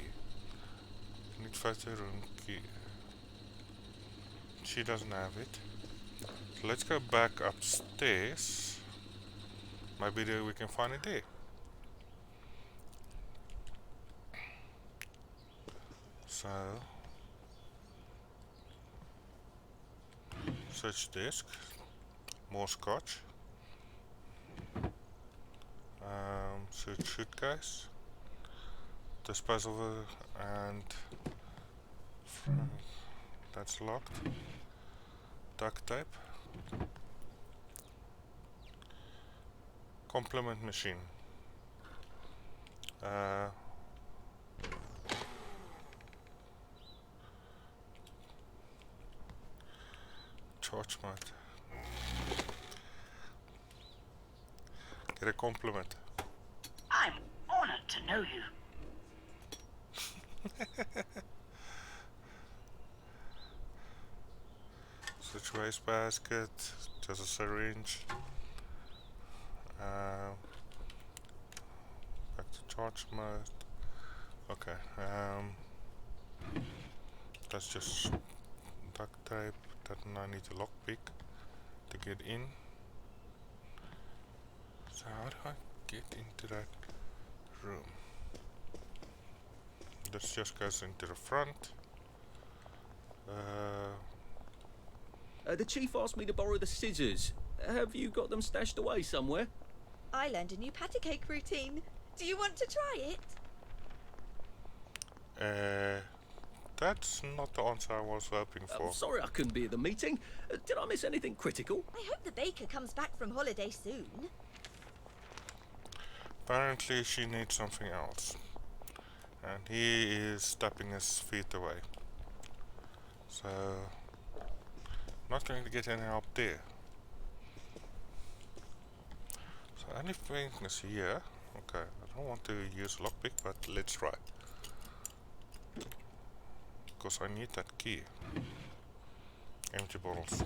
I need photo room key. She doesn't have it. So let's go back upstairs. Maybe we can find it there. So search disk, more scotch, search suitcase, disposable, and that's locked, duct tape, complement machine, charge mode. Get a compliment. I'm honored to know you. Switch waste basket, just a syringe. Back to charge mode. Okay, that's just duct tape. Then I need a lockpick to get in. So how do I get into that room? This just goes into the front. The chief asked me to borrow the scissors. Have you got them stashed away somewhere? I learned a new patty cake routine. Do you want to try it? That's not the answer I was hoping for. I'm sorry I couldn't be at the meeting. Did I miss anything critical? I hope the baker comes back from holiday soon. Apparently she needs something else. And he is tapping his feet away. So, not going to get any help there. So only thing is here. Okay, I don't want to use lockpick, but let's try. Because I need that key. Empty bottles.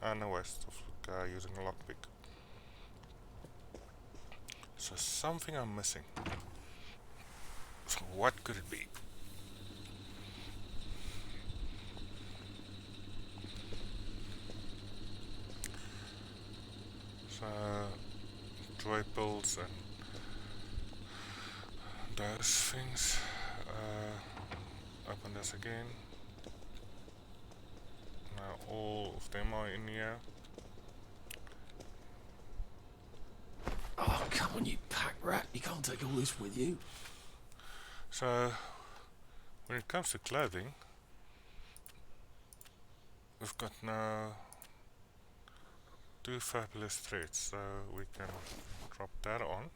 And a waste of using a lockpick. So something I'm missing. So what could it be? So joy pills and those things. Open this again. Now all of them are in here. Oh, come on, you pack rat. You can't take all this with you. So, when it comes to clothing, we've got now 2 fabulous threads, so we can drop that on.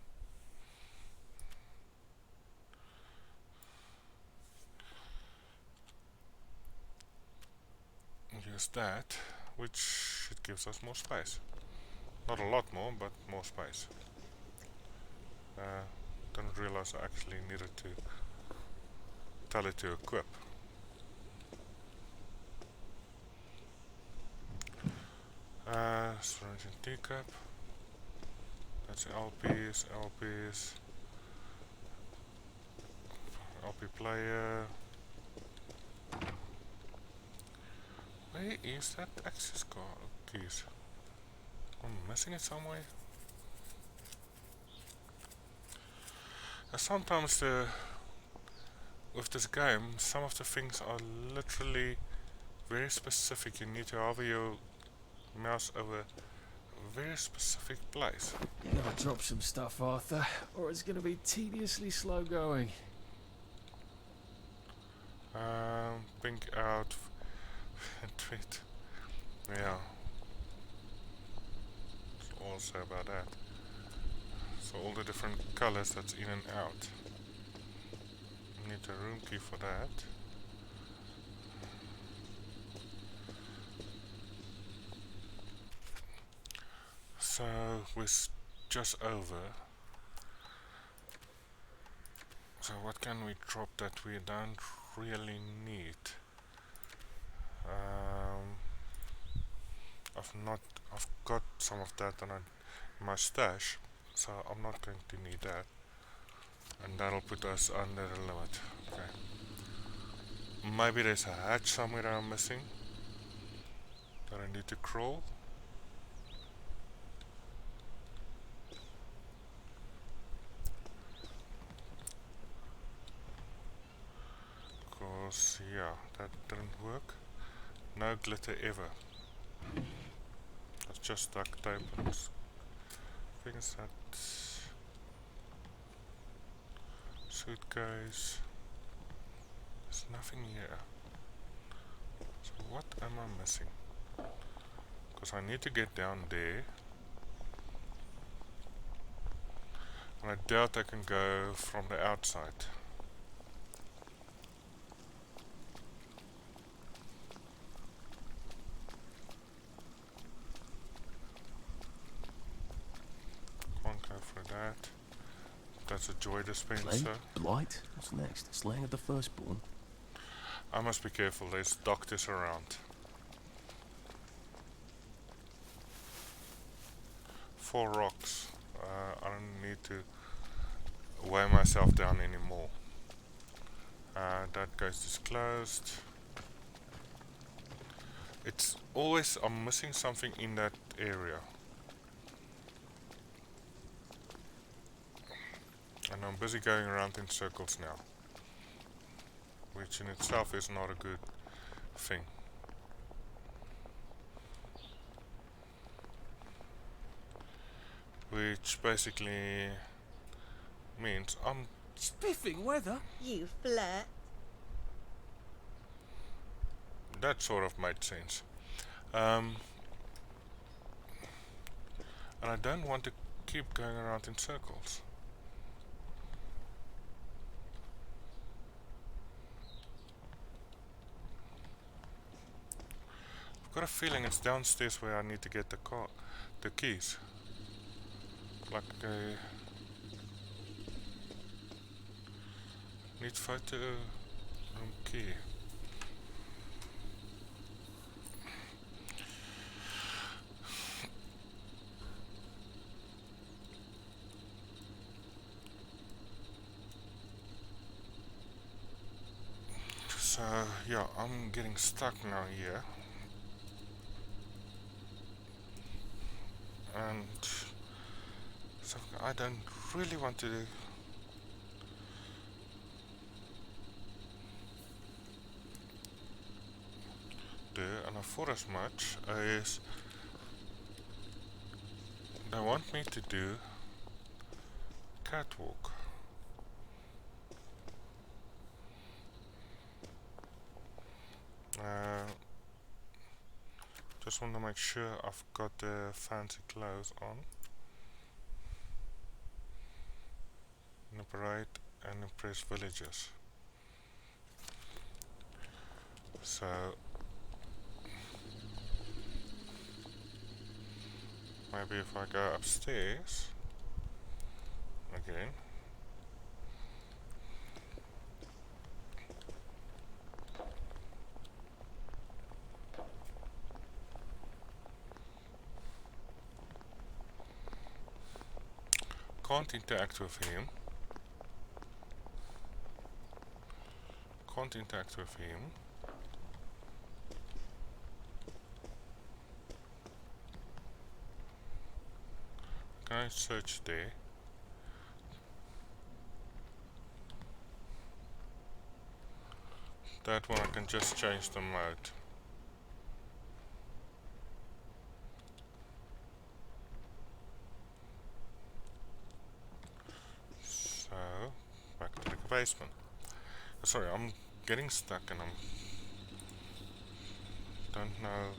Use that, which it gives us more space. Not a lot more, but more space. Didn't realize I actually needed to tell it to equip. Syringe and teacup. That's LPs, LP player. Where is that access card keys? I'm missing it somewhere. Sometimes with this game, some of the things are literally very specific. You need to hover your mouse over a very specific place. You gotta drop some stuff, Arthur, or it's gonna be tediously slow going. Pink out. Tweet. Yeah. So also about that. So all the different colors that's in and out. Need a room key for that. So we're just over. So what can we drop that we don't really need? I've got some of that in my stash, so I'm not going to need that, and that'll put us under the limit. Okay. Maybe there's a hatch somewhere that I'm missing that I need to crawl. Cause yeah, that didn't work. No glitter ever. That's just duct tape and things that suitcase. There's nothing here. So what am I missing? Because I need to get down there. And I doubt I can go from the outside. That. That's a joy dispenser. Plague? Blight? What's next? Slaying of the firstborn? I must be careful, there's doctors around. 4 rocks. I don't need to weigh myself down anymore. That gate is closed. It's always, I'm missing something in that area. And I'm busy going around in circles now, which in itself is not a good thing. Which basically means I'm spiffing weather. You flirt. That sort of made sense. And I don't want to keep going around in circles. I've got a feeling it's downstairs where I need to get the keys. Like need photo room key. So yeah, I'm getting stuck now here. And so I don't really want to do, and I thought as much, is they want me to do catwalk. Just want to make sure I've got the fancy clothes on. In a parade and impress villagers. So maybe if I go upstairs again. Can't interact with him. Can't interact with him. Can I search there? That one I can just change the mode. So, back to the basement. Sorry, I'm getting stuck and don't know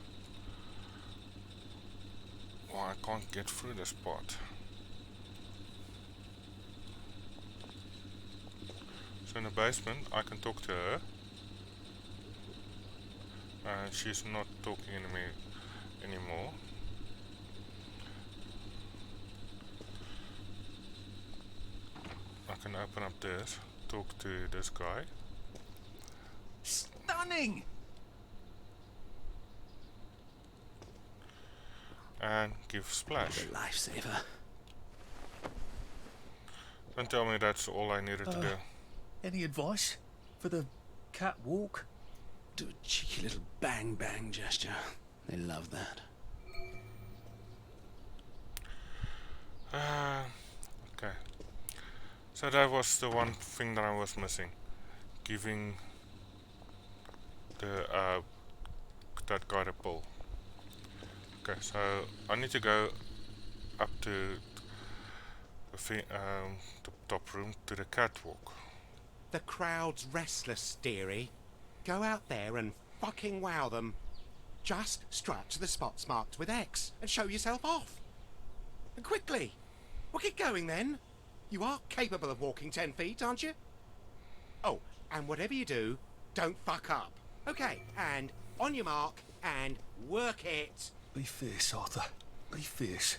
why I can't get through this part. So in the basement I can talk to her, and she's not talking to me anymore. I can open up this, talk to this guy. Stunning! And give splash. The lifesaver. Don't tell me that's all I needed to do. Any advice for the catwalk? Do a cheeky little bang bang gesture. They love that. Okay. So that was the one thing that I was missing. Giving the that guy a pull. Okay, so I need to go up to the top room to the catwalk. The crowd's restless, dearie. Go out there and fucking wow them. Just strut to the spots marked with X and show yourself off. And quickly. Well, get going then. You are capable of walking 10 feet, aren't you? Oh, and whatever you do, don't fuck up. Okay, and on your mark, and work it. Be fierce, Arthur. Be fierce.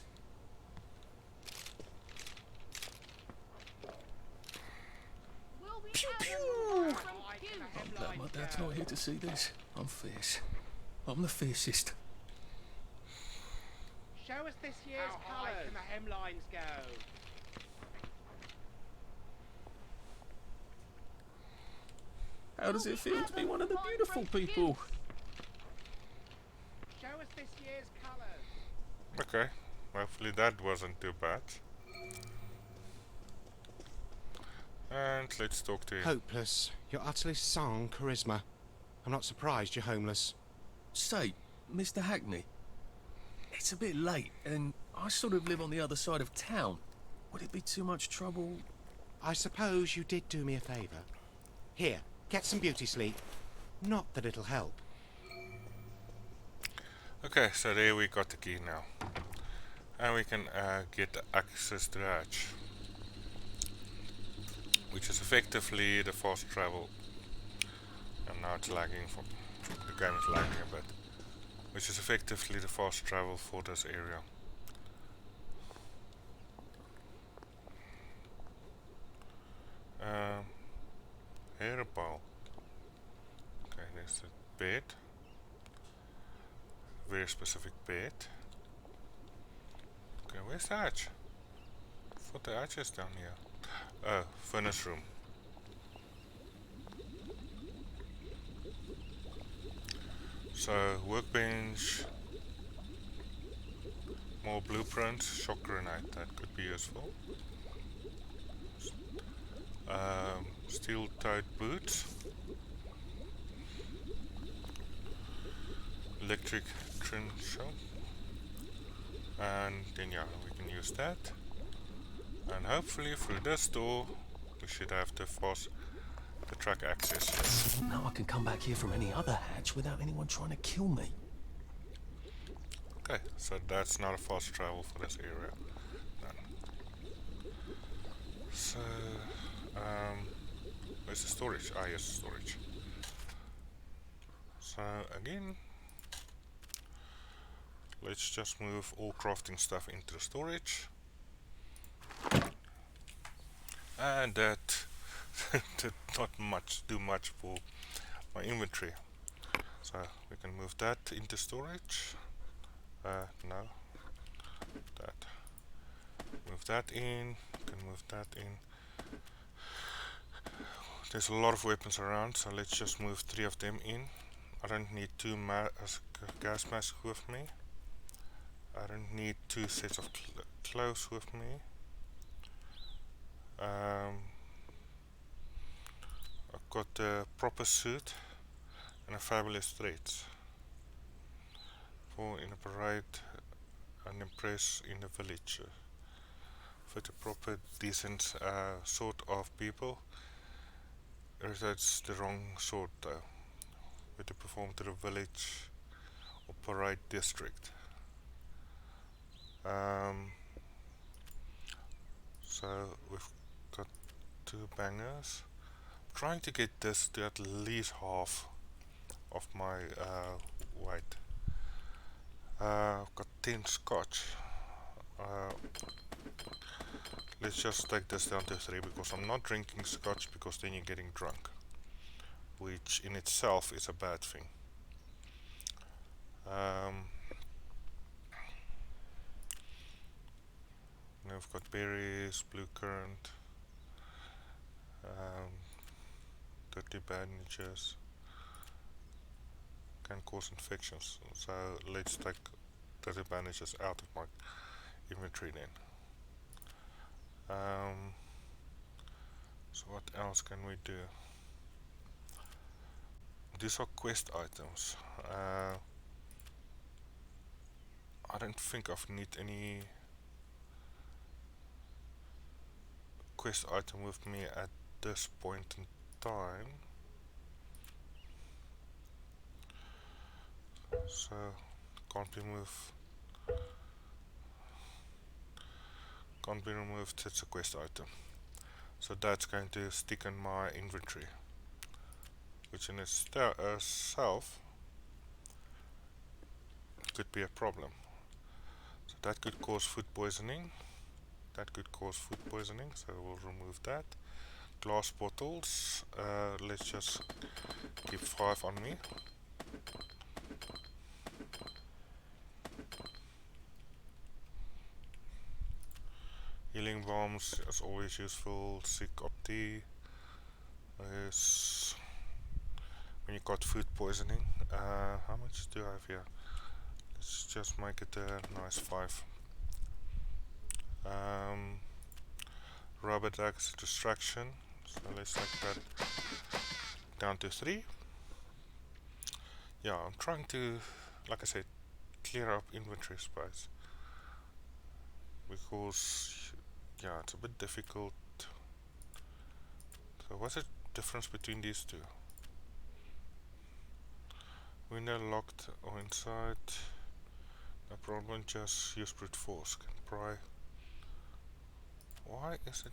Pew pew! I'm glad my dad's not here to see this. I'm fierce. I'm the fiercest. Show us this year's colours. How high can the hemlines go? How does it feel to be one of the beautiful people? Show us this year's colours. Okay, hopefully that wasn't too bad. And let's talk to him. Hopeless. You're utterly sans charisma. I'm not surprised you're homeless. Say, Mr. Hackney, it's a bit late, and I sort of live on the other side of town. Would it be too much trouble? I suppose you did do me a favour. Here, get some beauty sleep. Not that it'll help. Okay, so there we got the key now. And we can get access to the hatch. Which is effectively the fast travel. And now it's lagging, the game is lagging a bit. Which is effectively the fast travel for this area. Hairball. Okay, there's the bed. Very specific bed. Okay, where's the hatch? I thought the hatch is down here. Oh, furnace room. So, workbench. More blueprints. Shock grenade, that could be useful. Steel-toed boots. Electric trencher. And then yeah, we can use that. And hopefully through this door we should have the truck access. Now I can come back here from any other hatch without anyone trying to kill me. Okay, so that's not a fast travel for this area. None. So, where's the storage? Ah, yes, storage. So again, let's just move all crafting stuff into the storage. And that did not do much for my inventory. So we can move that into storage. No. That. Move that in. Can move that in. There's a lot of weapons around, so let's just move 3 of them in. I don't need 2 gas masks with me. I don't need 2 sets of clothes with me. I've got a proper suit and a fabulous threads. For in a parade and impress in the village. For the proper decent sort of people. That's the wrong sort though. We to perform to the village or parade district. So we've got 2 bangers. I'm trying to get this to at least half of my weight. I've got 10 scotch. Let's just take this down to 3 because I'm not drinking scotch because then you're getting drunk, which in itself is a bad thing. Now we've got berries, blue currant, dirty bandages, can cause infections, so let's take dirty bandages out of my inventory then. So what else can we do? These are quest items. I don't think I need any quest item with me at this point in time. So can't be removed. It's a quest item, so that's going to stick in my inventory, which in itself could be a problem. So that could cause food poisoning. So we'll remove that. Glass bottles, let's just keep 5 on me. Healing bombs is always useful. Sick opti is when you got food poisoning. How much do I have here? Let's just make it a nice 5. Rubber ducks distraction, so let's take that down to 3. Yeah, I'm trying to, like I said, clear up inventory space because yeah, it's a bit difficult. So what's the difference between these two? Window locked or inside, no problem, just use brute force. Can pry. Why is it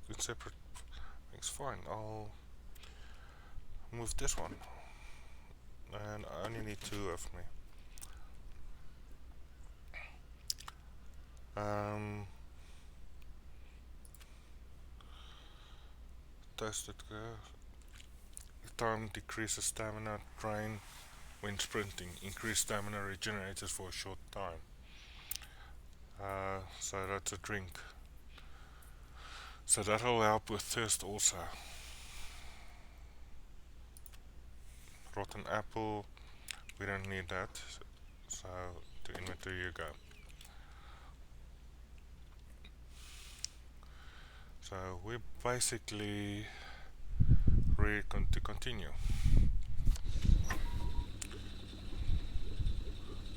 in separate? It's fine, I'll move this one, and I only need 2 of me. Tested time decreases stamina drain when sprinting. Increase stamina regenerates for a short time. So that's a drink. So that'll help with thirst also. Rotten apple, we don't need that. So to inventory you go. So we're basically ready to continue.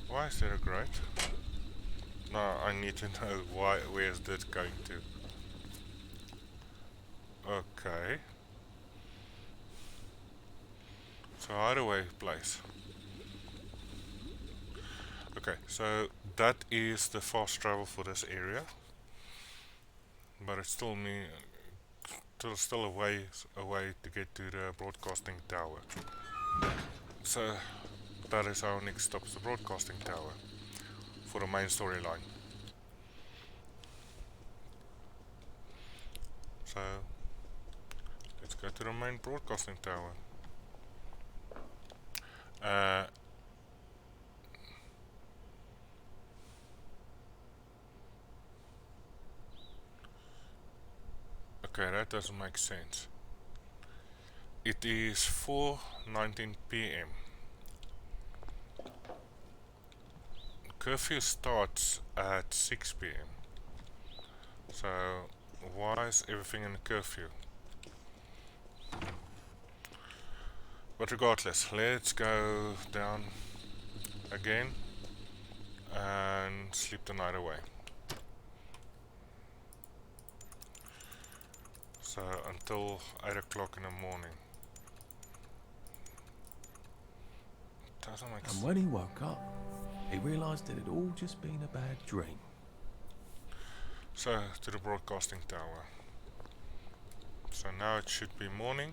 Why is there a grate? No, I need to know where is this going to. Okay. So hideaway place. Okay, so that is the fast travel for this area. But it's still still a way to get to the broadcasting tower. So that is our next stop, the broadcasting tower for the main storyline. So let's go to the main broadcasting tower. Okay, that doesn't make sense. It is 4:19 p.m. Curfew starts at 6 p.m. So why is everything in a curfew? But regardless, let's go down again and sleep the night away. So until 8 o'clock in the morning. Doesn't make sense. And when he woke up, he realised it had all just been a bad dream. So to the broadcasting tower. So now it should be morning,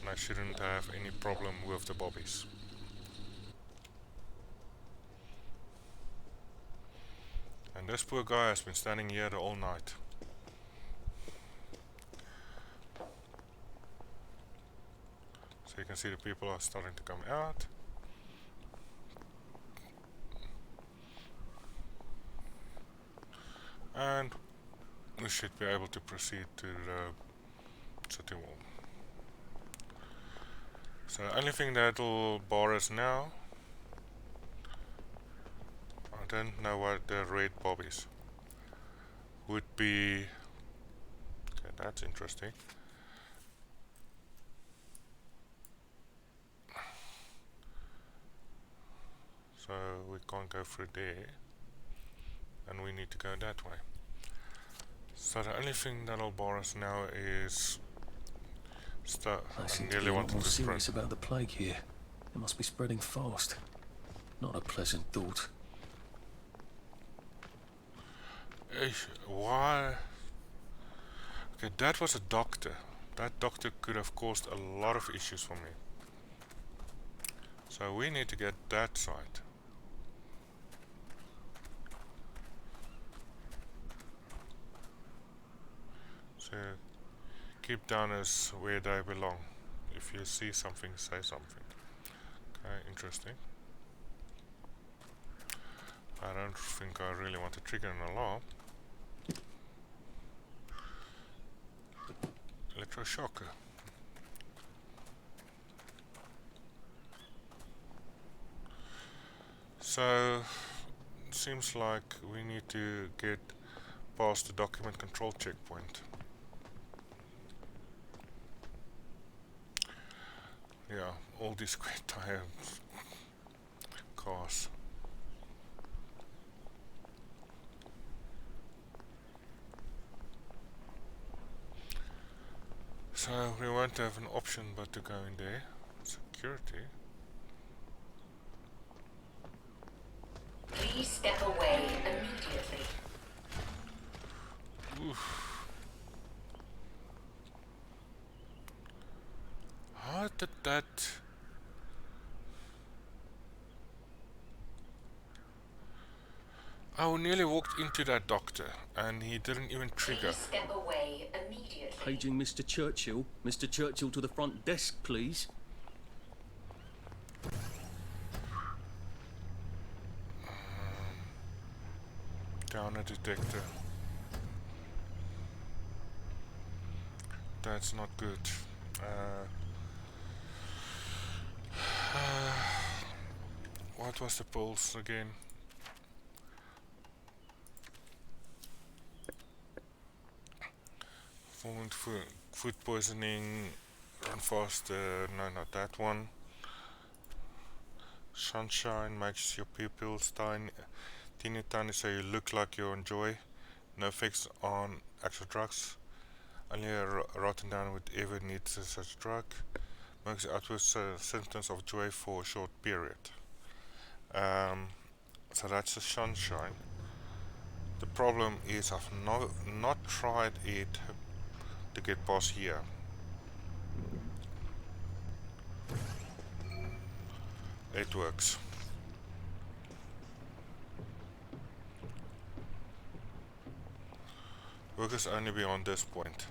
and I shouldn't have any problem with the bobbies. And this poor guy has been standing here the whole night. So you can see the people are starting to come out. And we should be able to proceed to the city wall. So the only thing that will bar us now, I don't know what the red bobbies would be. Okay, that's interesting. So we can't go through there, and we need to go that way. So the only thing that'll bar us now is stuff. I nearly wanted more to sprint. serious about the plague here. It must be spreading fast. Not a pleasant thought. Why? Okay, that was a doctor. That doctor could have caused a lot of issues for me. So we need to get that side. So keep down as where they belong. If you see something, say something. Okay, interesting. I don't think I really want to trigger an alarm. electroshocker. So, seems like we need to get past the document control checkpoint. Yeah, all these square tire cars. So we won't have an option but to go in there. Security. Please step away immediately. Oof. How did that... I nearly walked into that doctor and he didn't even trigger. Please step away immediately. Paging Mr. Churchill. Mr. Churchill to the front desk, please. Down a detector. That's not good. What was the pulse again? Falling food poisoning, run faster, no, not that one. Sunshine makes your pupils teeny tiny so you look like you enjoy. No effects on actual drugs. Only a rotten down with ever needs such drug. Makes outburst symptoms of joy for a short period. So that's the sunshine. The problem is I've not tried it to get past here. It works. Works only beyond this point.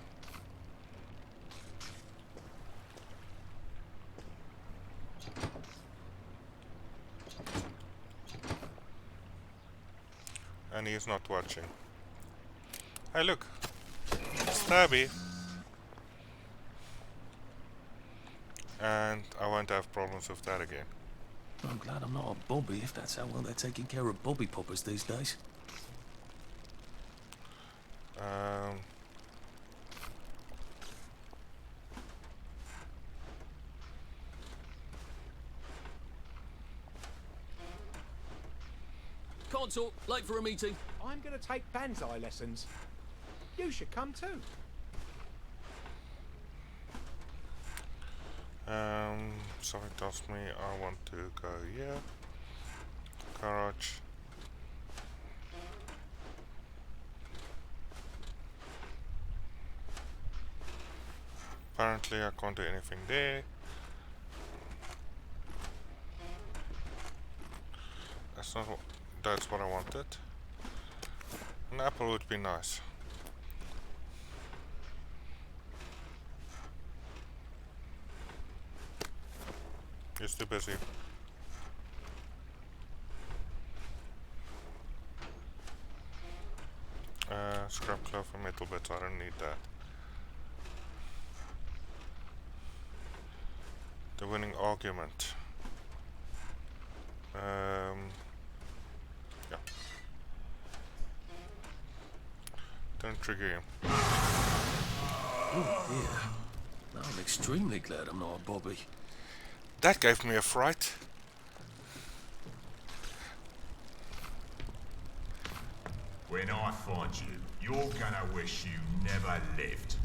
And he's not watching. Hey look! Stabby! And I won't have problems with that again. I'm glad I'm not a Bobby if that's how well they're taking care of Bobby Poppers these days. Can't talk, late for a meeting. I'm going to take Banzai lessons. You should come too. So it tells me I want to go here. Garage. Apparently I can't do anything there. That's what I wanted. An apple would be nice. It's too busy. Scrap cloth and metal bits, I don't need that. The winning argument. Yeah. Don't trigger him. Oh dear. I'm extremely glad I'm not a Bobby. That gave me a fright. When I find you, you're gonna wish you never lived.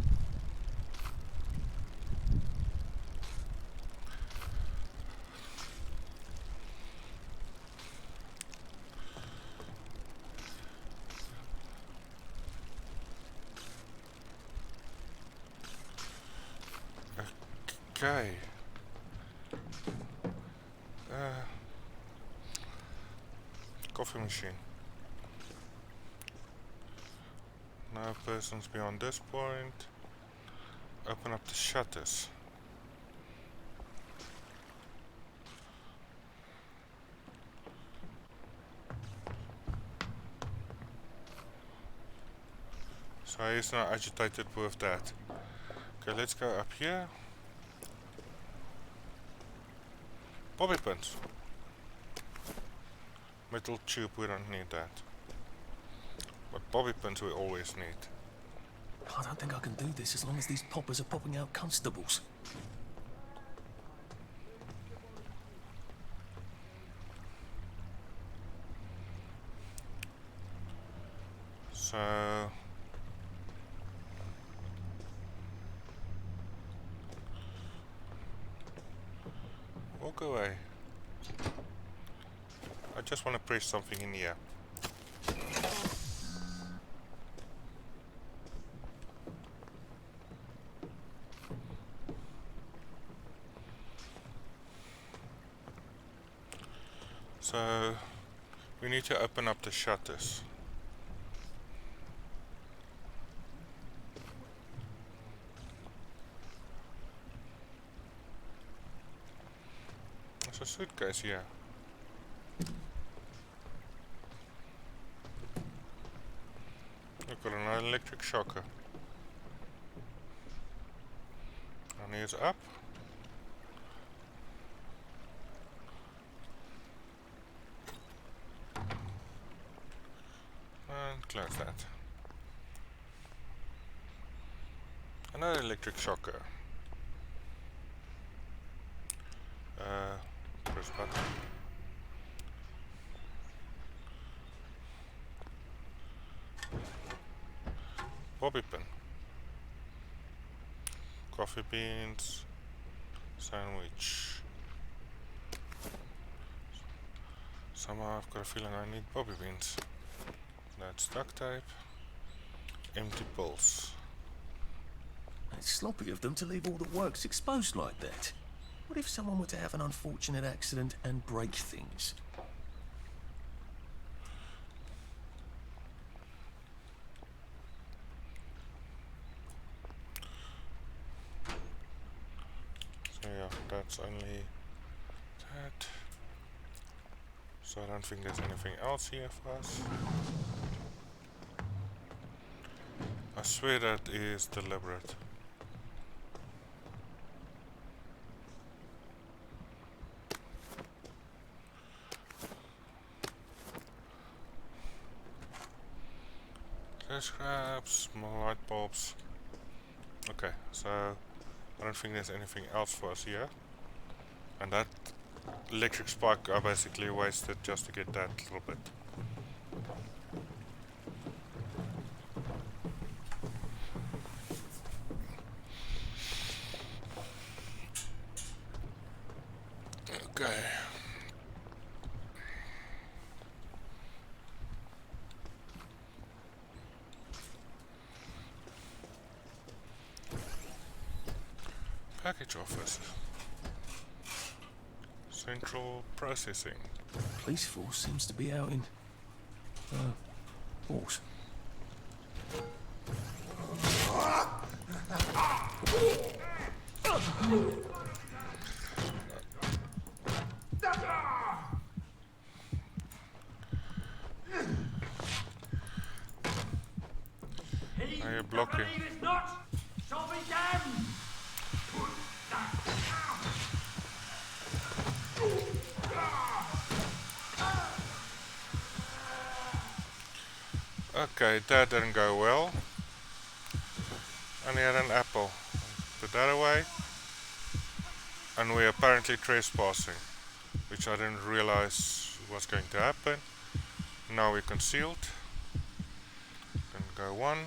Okay. Coffee machine. No persons beyond this point. Open up the shutters. So he's not agitated with that. Okay, let's go up here. Bobby pins. Metal tube, we don't need that. But bobby pins we always need. I don't think I can do this as long as these poppers are popping out constables. So walk away. I just want to press something in here. So we need to open up the shutters. There's a suitcase here. We've got an electric shocker. And here's up. And close that. Another electric shocker. Press button. Bobby pin. Coffee beans. Sandwich. Somehow I've got a feeling I need bobby beans. That's duct tape. Empty pills. It's sloppy of them to leave all the works exposed like that. What if someone were to have an unfortunate accident and break things? So yeah, that's only that. So I don't think there's anything else here for us. I swear that is deliberate. Scraps, more light bulbs. Okay, so I don't think there's anything else for us here. And that electric spark I basically wasted just to get that little bit. Okay. Package office. Central processing. Police force seems to be out in force. Are you blocking? Okay, that didn't go well. And he had an apple. Put that away. And we're apparently trespassing, which I didn't realize was going to happen. Now we're concealed. Then go one.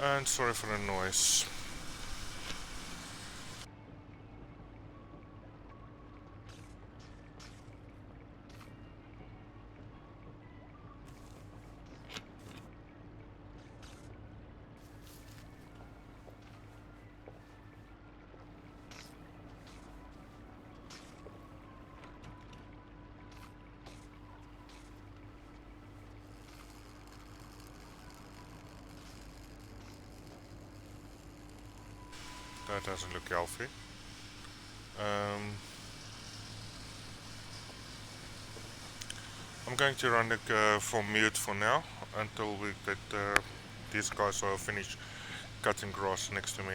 And sorry for the noise. That doesn't look healthy. I'm going to run the for mute for now until we get these guys are finished cutting grass next to me.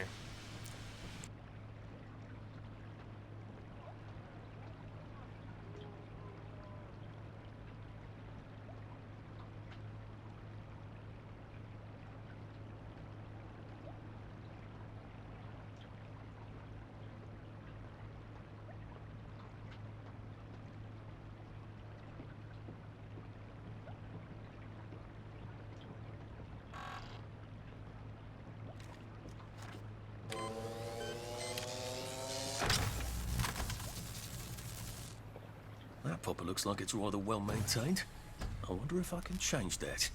That popper looks like it's rather well maintained. I wonder if I can change that.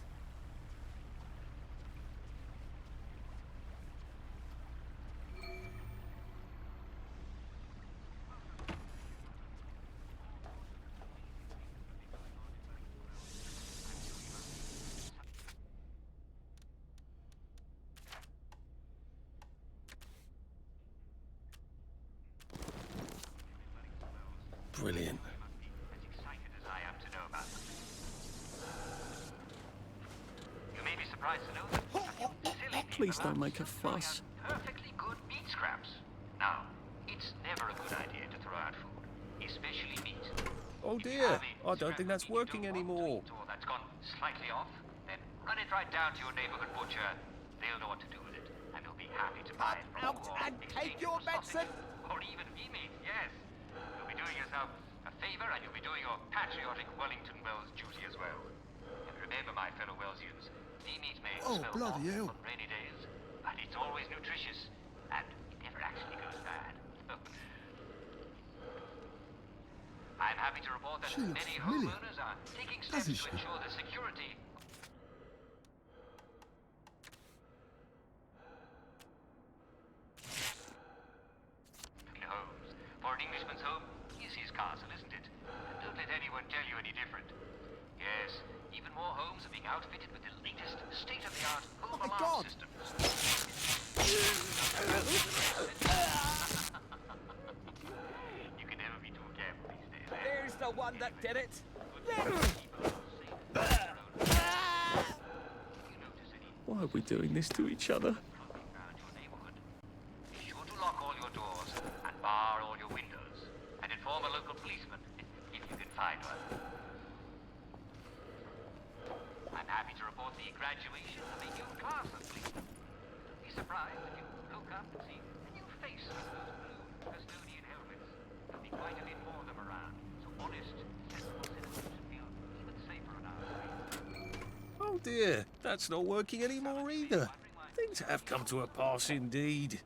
Brilliant. Please don't make a fuss. Perfectly good meat scraps. Now, it's never a good idea to throw out food, especially meat. Oh dear, I don't think that's working anymore. Or that's gone slightly off, then run it right down to your neighborhood butcher. They'll know what to do with it, and they'll be happy to buy it from you. And take your medicine! Or even bee meat, yes. You'll be doing yourself a favor, and you'll be doing your patriotic Wellington Wells duty as well. And remember, my fellow Wellsians, bee meat may smell bloody hell. on rainy days, but it's always nutritious, and it never actually goes bad. I'm happy to report that many homeowners are taking steps to ensure the security. Homes. For an Englishman's home is his castle, isn't it? And don't let anyone tell you any different. Yes, even more homes are being outfitted with the latest state-of-the-art home alarm systems. You can never be too careful these days. There's the one that did it! Why are we doing this to each other? Be sure to lock all your doors and bar all your windows, and inform a local policeman if you can find one. I'm happy to report the graduation of a new class of policemen. Don't be surprised if you look up and see a new face with those blue custodian helmets. There'll be quite a bit more of them around, so honest, sensible citizens should feel even safer on our streets. Oh dear, that's not working anymore either. Things have come to a pass indeed.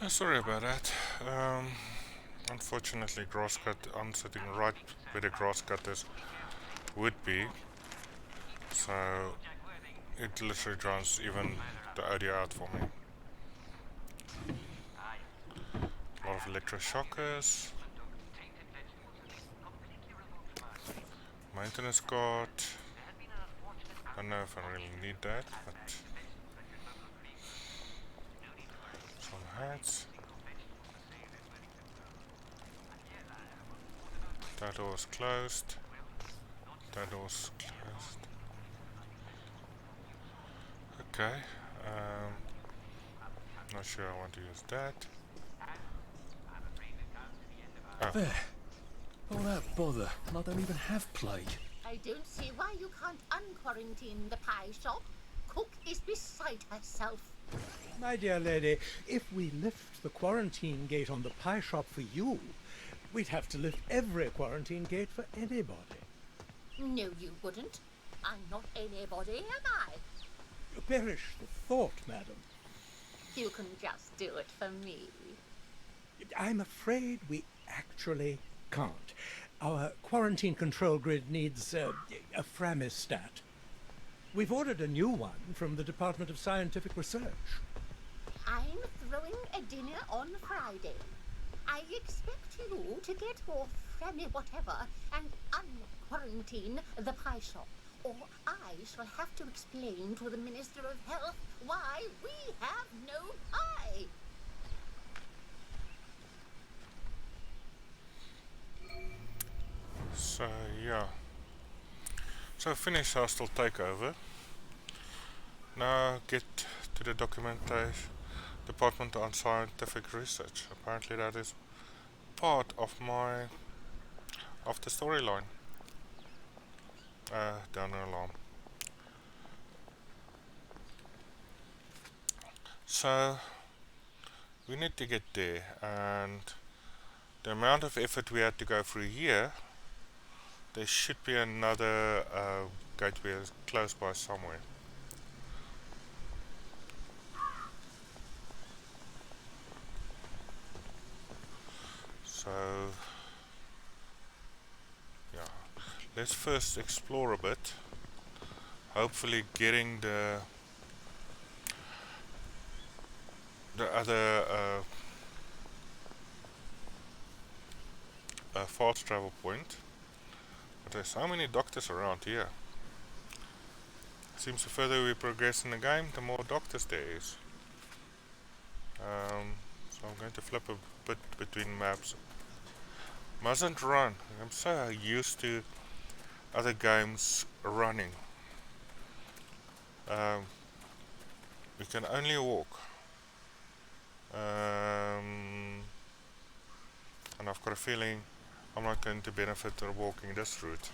Sorry about that. Unfortunately, I'm sitting right where the grass cutters would be, so it literally drowns even the audio out for me. A lot of electroshockers. Maintenance card. I don't know if I really need that, but some hats. That door's closed. That door's closed. Okay. Not sure I want to use that. Oh. There. All that bother, and I don't even have plague. I don't see why you can't unquarantine the pie shop. Cook is beside herself. My dear lady, if we lift the quarantine gate on the pie shop for you, we'd have to lift every quarantine gate for anybody. No, you wouldn't. I'm not anybody, am I? Perish the thought, madam. You can just do it for me. I'm afraid we actually can't. Our quarantine control grid needs a Framistat. We've ordered a new one from the Department of Scientific Research. I'm throwing a dinner on Friday. I expect you to get your Fremi whatever and unquarantine the pie shop, or I shall have to explain to the Minister of Health why we have no pie. So yeah. So finish hostile takeover. Now get to the documentation Department on Scientific Research. Apparently that is part of the storyline. Down an alarm. So we need to get there, and the amount of effort we had to go through here, there should be another gateway close by somewhere. So yeah, let's first explore a bit, hopefully getting the other fast travel point. But there's so many doctors around here. Seems the further we progress in the game, the more doctors there is. So I'm going to flip a bit between maps. Mustn't run. I'm so used to other games running. We can only walk. And I've got a feeling I'm not going to benefit from walking this route.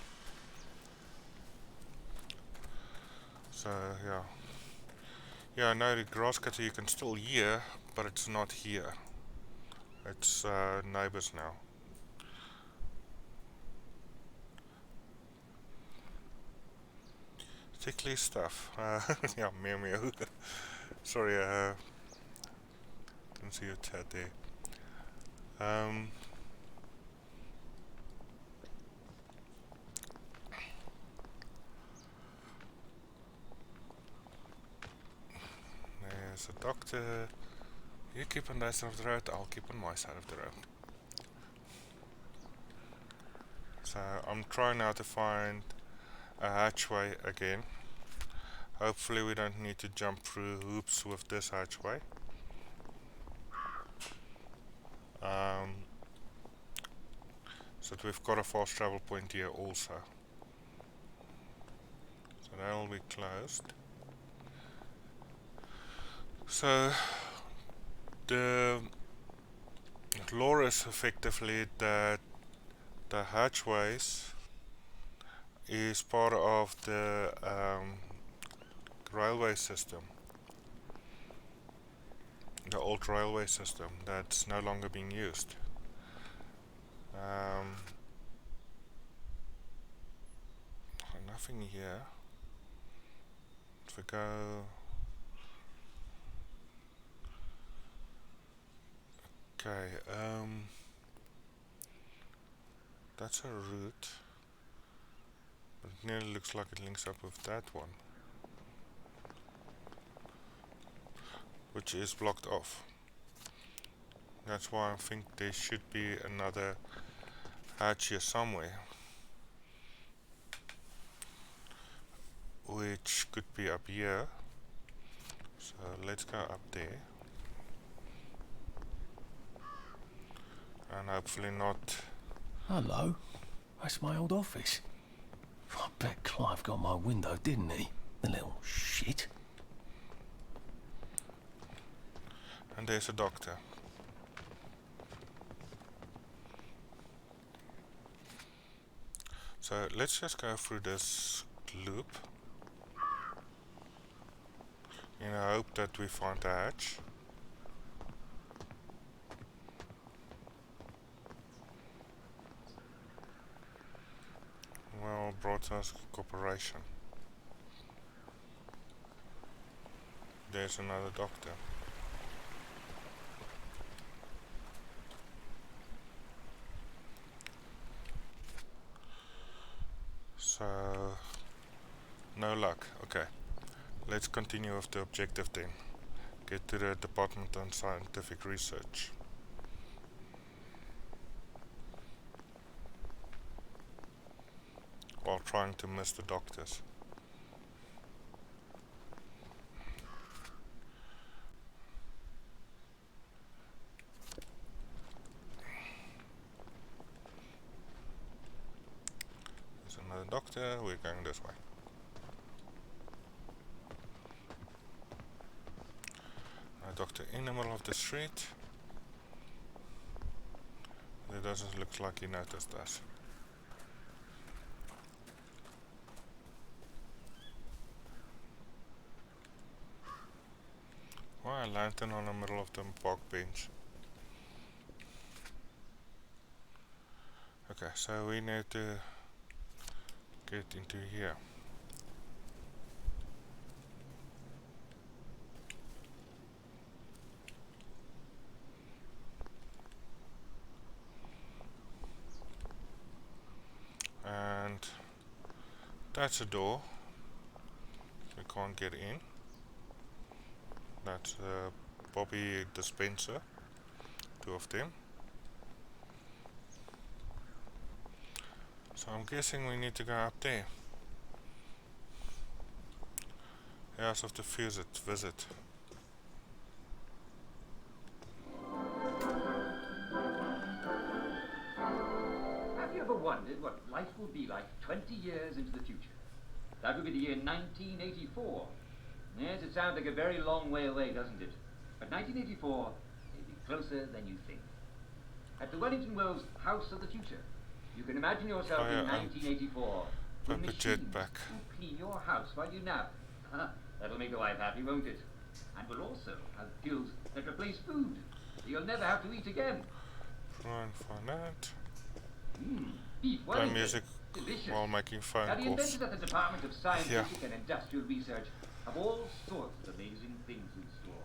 So yeah. Yeah, I know the grass cutter you can still hear, but it's not here. It's neighbors now. Tickly stuff. Yeah, meow meow. Sorry, didn't see your chat there. There's a doctor. You keep on that side of the road, I'll keep on my side of the road. So I'm trying now to find a hatchway again. Hopefully we don't need to jump through hoops with this hatchway. So that we've got a fast travel point here also. So that'll be closed. So the lore is effectively that the hatchways is part of the railway system, the old railway system that's no longer being used. Nothing here. If we go, okay, that's a route, but it nearly looks like it links up with that one, which is blocked off. That's why I think there should be another hatch here somewhere, which could be up here. So let's go up there, and hopefully not. Hello, that's my old office. I bet Clive got my window, didn't he? The little shit. And there's a doctor. So let's just go through this loop in the hope that we find a hatch. Well, Broadcast Corporation. There's another doctor. So, no luck. Okay, let's continue with the objective then. Get to the Department of Scientific Research. While trying to miss the doctors. There's another doctor, we're going this way. A doctor in the middle of the street. It doesn't look like he noticed us. Why a lantern on the middle of the park bench? Okay, so we need to get into here. And that's a door. We can't get in. That's a Bobby dispenser. 2 of them. So I'm guessing we need to go up there. House of the visit. Have you ever wondered what life will be like 20 years into the future? That would be the year 1984. Yes, it sounds like a very long way away, doesn't it? But 1984 may be closer than you think. At the Wellington World's House of the Future, you can imagine yourself in 1984. The machine will clean your house while you nap. That'll make the wife happy, won't it? And we'll also have pills that replace food. You'll never have to eat again. Try and find that. Beef Play Wellington. music Delicious. while making phone Now, the calls. inventors at the Department of Scientific and Industrial Research have all sorts of amazing things in store.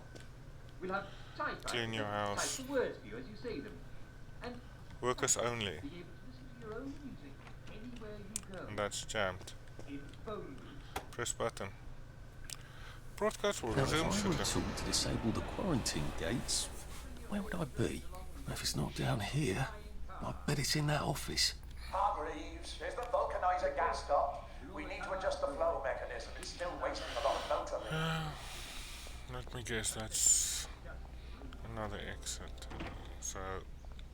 We'll have typewriters Clean your that house. type the words for you as you say them. And Workers only. be able to listen to your own music anywhere you go. And that's jammed. In phone booths. Press button. Broadcast will Now, if resume I were shortly. tool to disable the quarantine gates, where would I be? If it's not down here, I bet it's in that office. Hargreaves, is the vulcanizer gas stop? We need to adjust the flow mechanism. It's still wasting a lot of motor. Let me guess, that's another exit. So,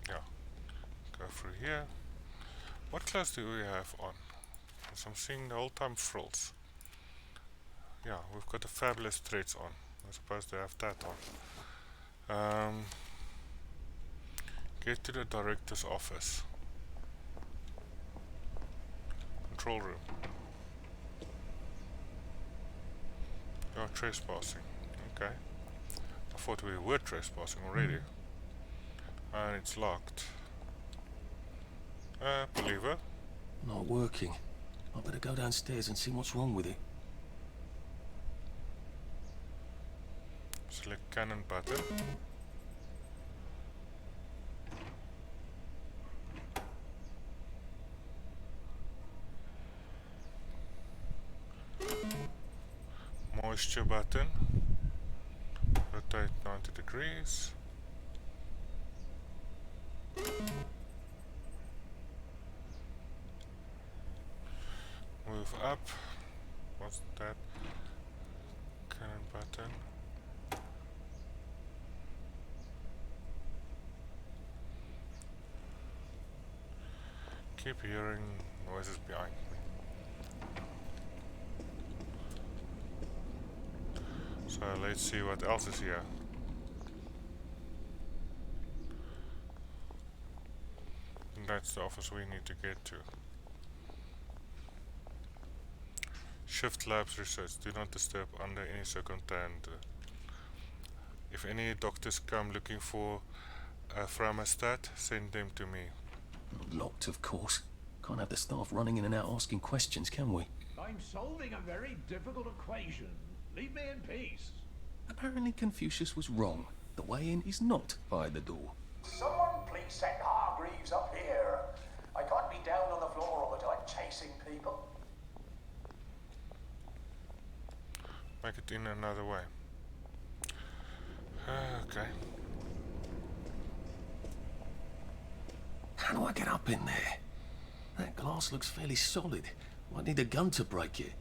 yeah. Go through here. What clothes do we have on? Because I'm seeing the whole time frills. Yeah, we've got the fabulous threads on. We're supposed to have that on. Get to the director's office. Control room. You're trespassing. Okay. I thought we were trespassing already. And it's locked. Believer. Not working. I better go downstairs and see what's wrong with it. Select cannon button. Moisture button. Rotate 90 degrees. Move up. What's that? Cannon button. Keep hearing noises behind me. So let's see what else is here. And that's the office we need to get to. Shift Labs Research. Do not disturb under any circumstance. If any doctors come looking for a Framastat, send them to me. Locked, of course. Can't have the staff running in and out asking questions, can we? I'm solving a very difficult equation. Leave me in peace. Apparently Confucius was wrong. The way in is not by the door. Someone please send Hargreaves up here. I can't be down on the floor all the time chasing people. Make it in another way. Okay. How do I get up in there? That glass looks fairly solid. Might need a gun to break it.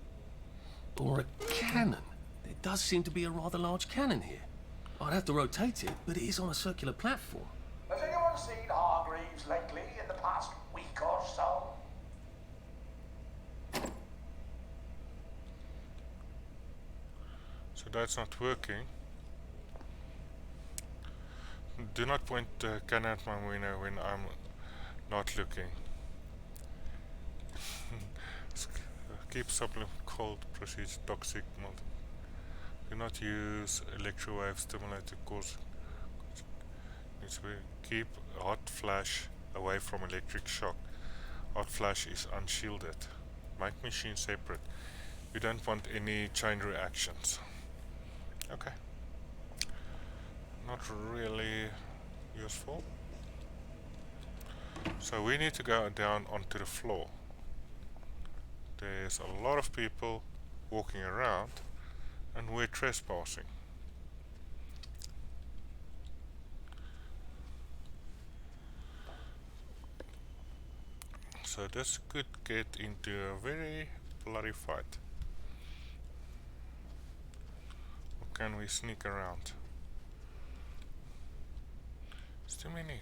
Or a cannon. There does seem to be a rather large cannon here. I'd have to rotate it, but it is on a circular platform. Has anyone seen Hargreaves lately in the past week or so? So that's not working. Do not point the cannon at my window when I'm not looking. Keep supplement cold, proceeds toxic. Do not use Electrowave Stimulator cause keep hot flash away from electric shock. Hot flash is unshielded. Make machine separate. You don't want any chain reactions. Okay. Not really useful. So we need to go down onto the floor. There's a lot of people walking around and we're trespassing. So this could get into a very bloody fight. Or can we sneak around? It's too many.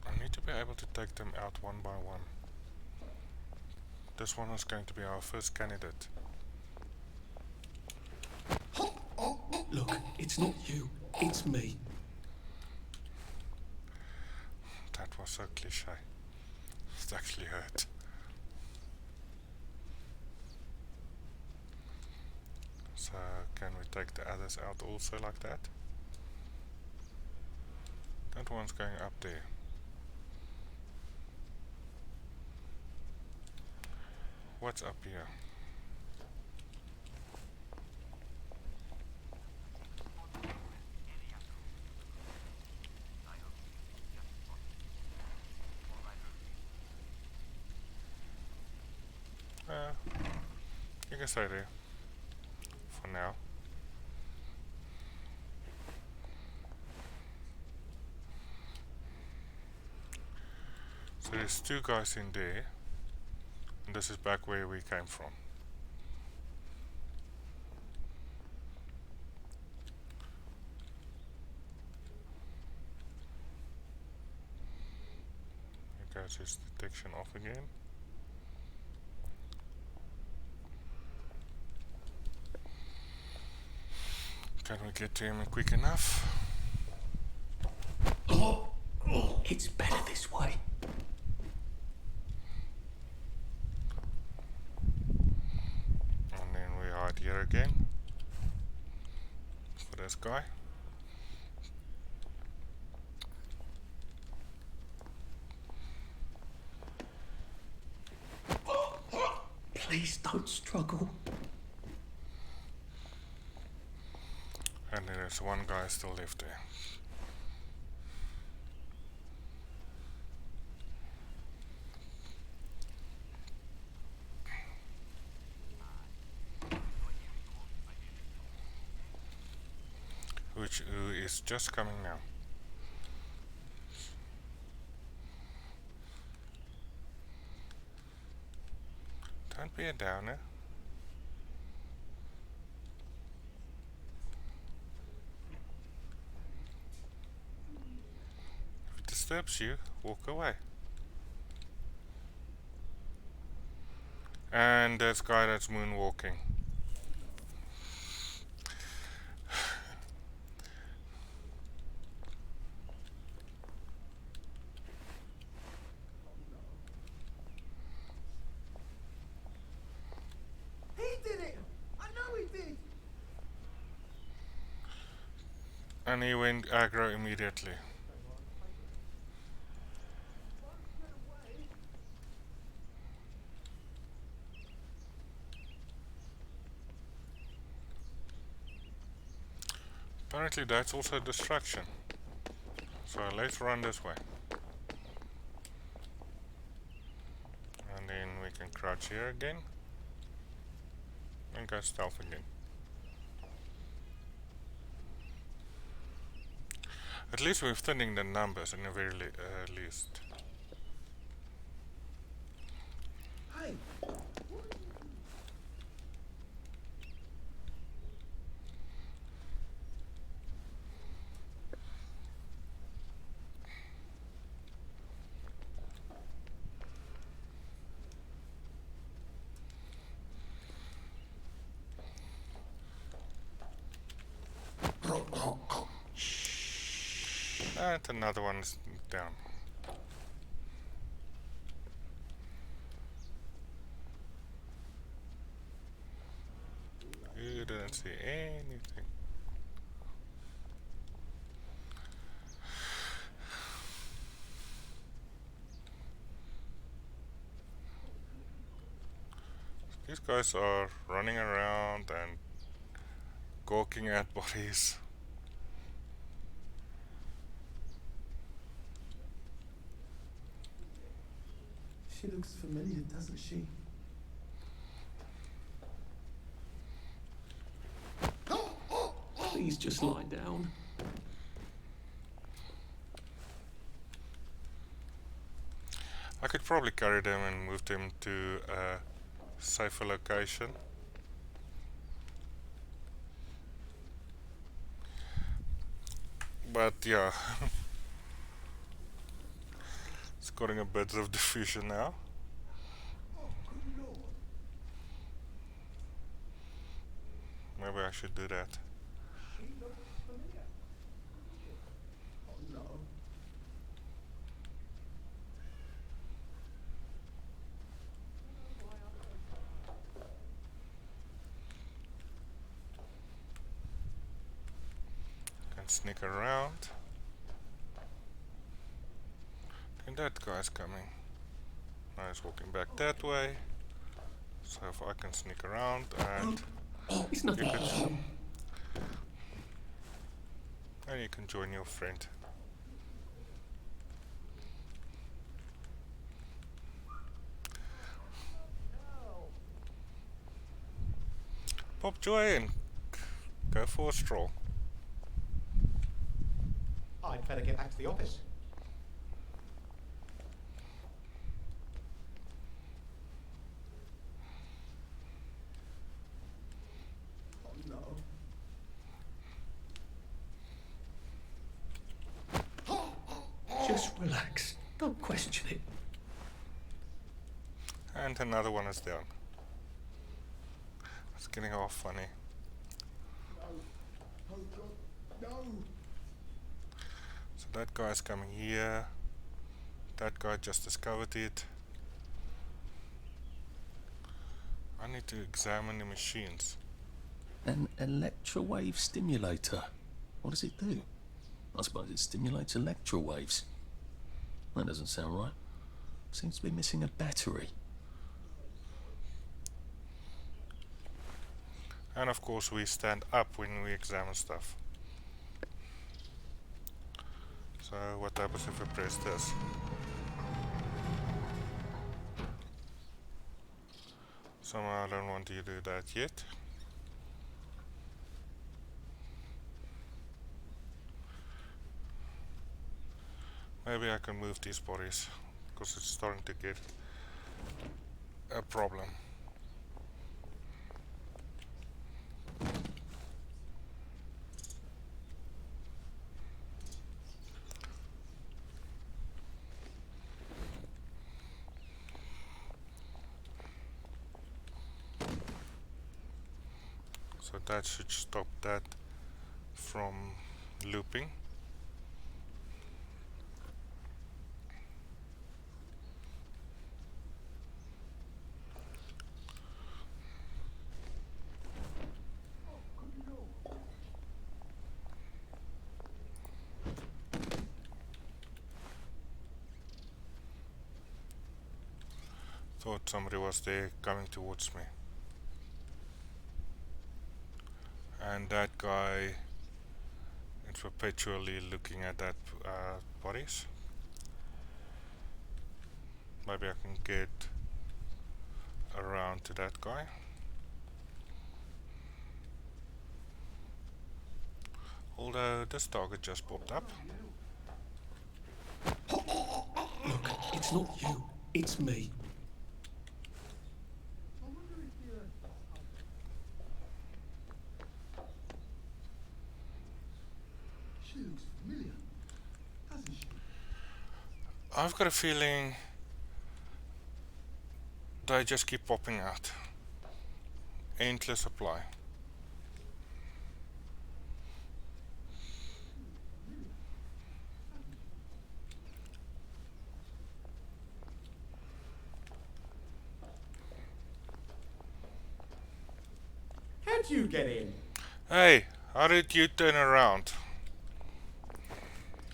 I need to be able to take them out one by one. This one is going to be our first candidate. Look, it's not you, it's me. That was so cliche. It actually hurt. So can we take the others out also like that? That one's going up there. What's up here? You can stay there for now. So there's two guys in there, and this is back where we came from. Here goes his detection off again. Can we get to him quick enough? Oh, it's better this way. And then we hide here again. For this guy. Please don't struggle. And then there's one guy still left there. Who is just coming now. Don't be a downer. If it disturbs you, walk away. And this guy that's moonwalking. And he went aggro immediately. Apparently that's also a distraction. So let's run this way. And then we can crouch here again. And go stealth again. At least we're thinning the numbers in the very least. Hey. And another one is down. You didn't see anything. These guys are running around and gawking at bodies. She looks familiar, doesn't she? Please just lie down. I could probably carry them and move them to a safer location. But yeah, it's getting a bit of diffusion now. Maybe I should do that. Can sneak around. And that guy's coming. Now he's walking back that way. So if I can sneak around and It's not and you can join your friend. Pop joy and go for a stroll. I'd better get back to the office. Just relax. Don't question it. And another one is down. It's getting all funny. No. So that guy's coming here. That guy just discovered it. I need to examine the machines. An electrowave stimulator. What does it do? I suppose it stimulates electrowaves. That doesn't sound right. Seems to be missing a battery. And of course we stand up when we examine stuff. So what happens if I press this? Somehow I don't want to do that yet. Maybe I can move these bodies because it's starting to get a problem. So that should stop that from looping. Thought somebody was there coming towards me. And that guy is perpetually looking at that bodies. Maybe I can get around to that guy. Although this target just popped up. Look, it's not you, it's me. She looks familiar, doesn't she? I've got a feeling they just keep popping out. Endless supply. How'd you get in? Hey, how did you turn around?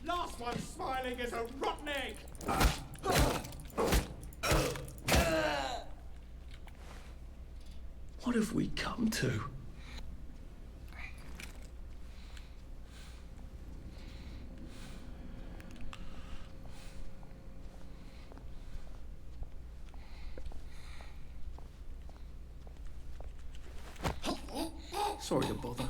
Last one smiling as a rotten egg! What have we come to? Sorry to bother.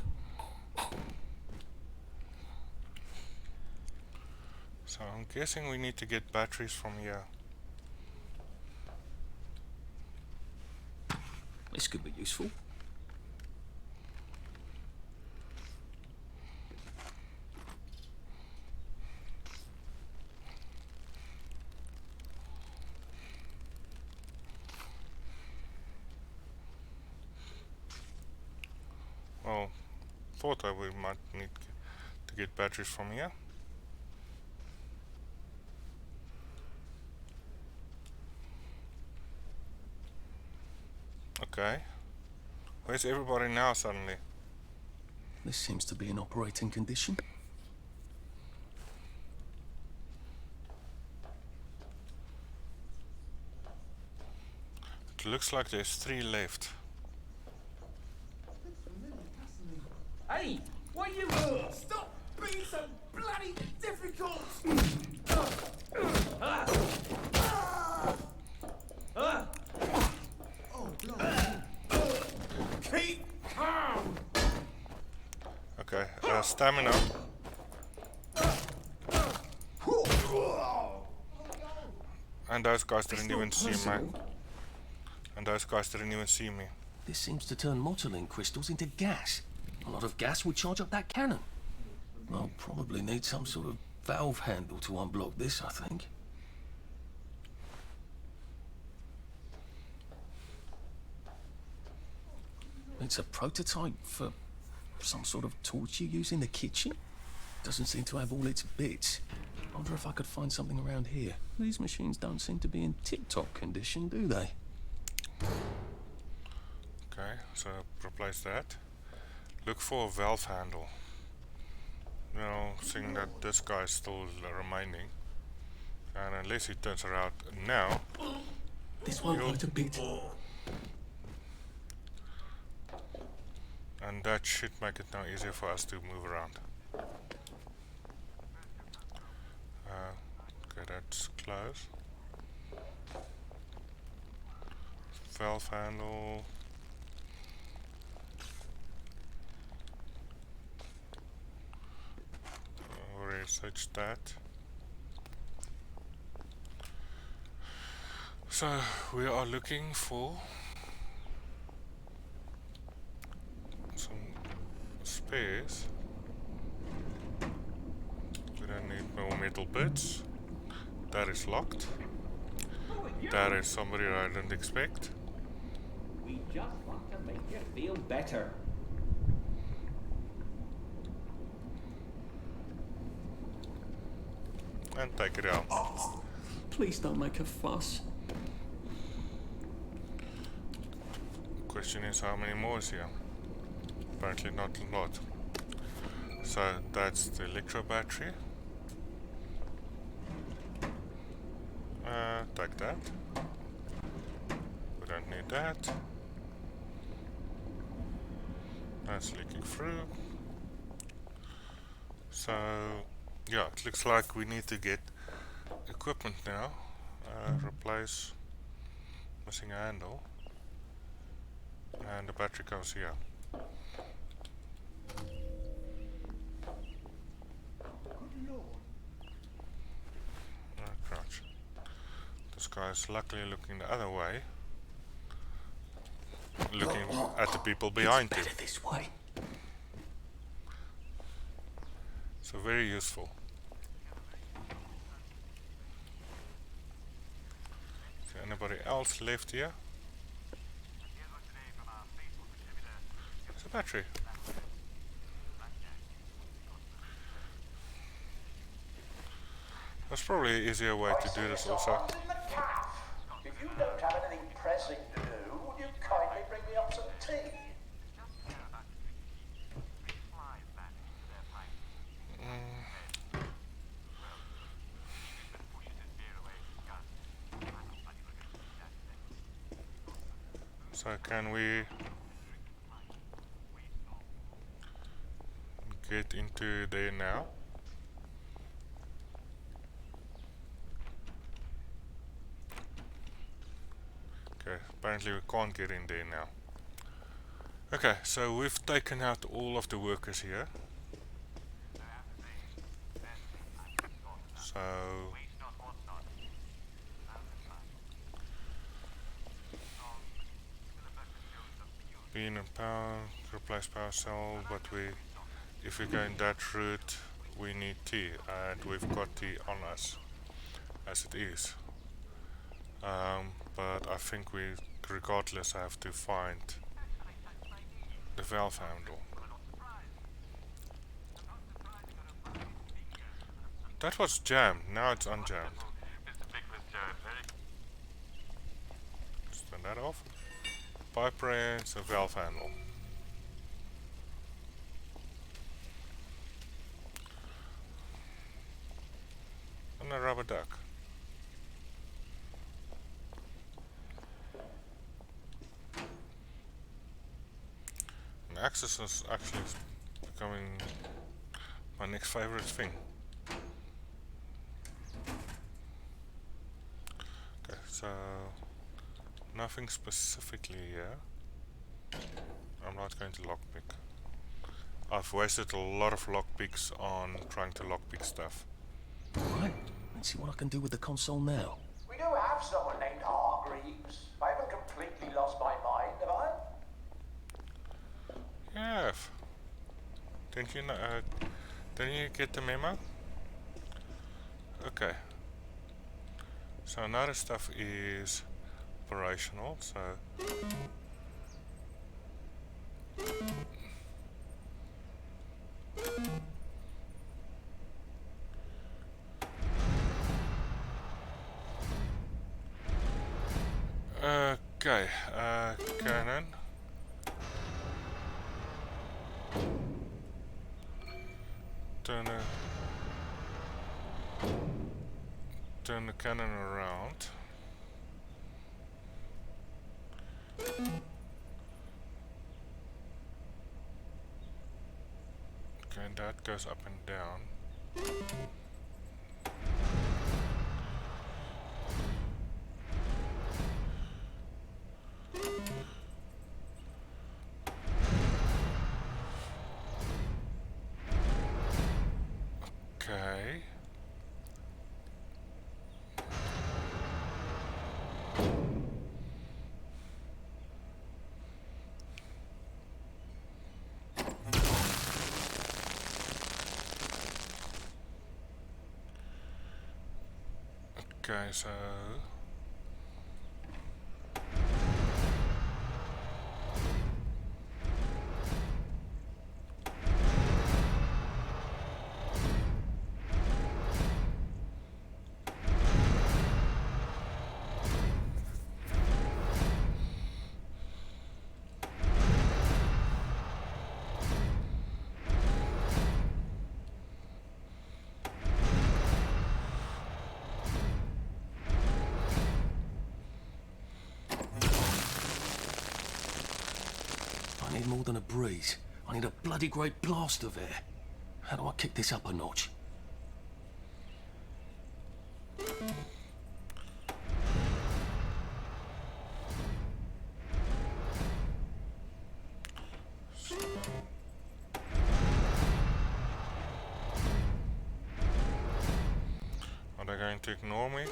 So I'm guessing we need to get batteries from here. This could be useful. Well, thought we might need to get batteries from here. Okay. Where's everybody now suddenly? This seems to be in operating condition. It looks like there's 3 left. Hey, what are you? Stop being so bloody difficult! Oh, bloody. Keep calm! Okay, stamina. And those guys didn't even see me. And those guys didn't even see me. This seems to turn motoline crystals into gas. A lot of gas would charge up that cannon. I'll probably need some sort of valve handle to unblock this, I think. It's a prototype for some sort of torch you use in the kitchen. Doesn't seem to have all its bits. Wonder if I could find something around here. These machines don't seem to be in tip-top condition, do they? Okay, so replace that. Look for a valve handle. You know, seeing that this guy is still remaining. And unless he turns around now... This won't hurt a bit. And that should make it now easier for us to move around. Okay, that's close. Valve handle. Research that. So we are looking for some spares. We don't need more metal bits. That is locked. That is somebody I didn't expect. We just want to make you feel better. And take it out. Please don't make a fuss. Question is how many more is here? Apparently not a lot. So that's the electro battery. Take that. we don't need that. That's leaking through. So, yeah, it looks like we need to get equipment now. Replace missing handle. And the battery goes here. Crouch. This guy's luckily looking the other way. Looking at the people behind him. This way. So very useful. Is there anybody else left here? There's a battery. There's probably an easier way to do this also. If you don't have anything pressing to do, would you kindly bring me up some tea? So can we get into there now? Okay, apparently we can't get in there now. Okay, so we've taken out all of the workers here. So being and power, replace power cell, but if we go in that route we need tea, and we've got tea on us as it is. But I think we regardless have to find the valve handle. That was jammed, now it's unjammed. Let's turn that off. Pipe wrench, a valve handle. And a rubber duck. And access is actually becoming my next favorite thing. Okay, so nothing specifically here. I'm not going to lockpick. I've wasted a lot of lockpicks on trying to lockpick stuff. Right, let's see what I can do with the console now. We do have someone named Hargreaves. I haven't completely lost my mind, have I? Yeah. Didn't you know? Didn't you get the memo? Okay. So now the stuff is operational. So okay, cannon. Turn the cannon around. Okay, and that goes up and down. Okay. Okay, so need more than a breeze. I need a bloody great blast of air. How do I kick this up a notch? Are they going to ignore me?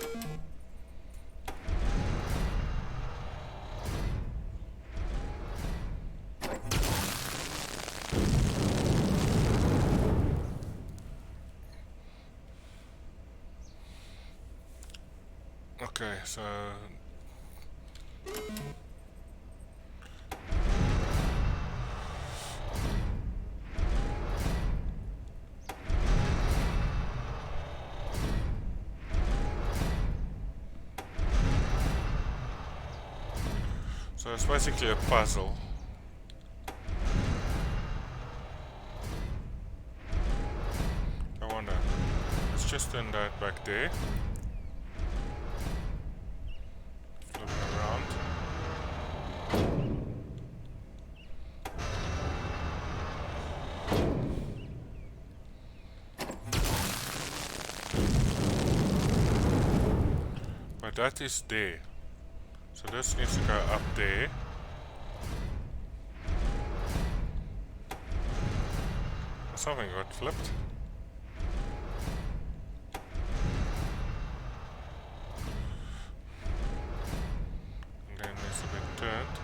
Okay, so it's basically a puzzle. I wonder, let's just turn that back there. Flipping around. But that is there. So this needs to go up there. Something got flipped. And then needs to be turned.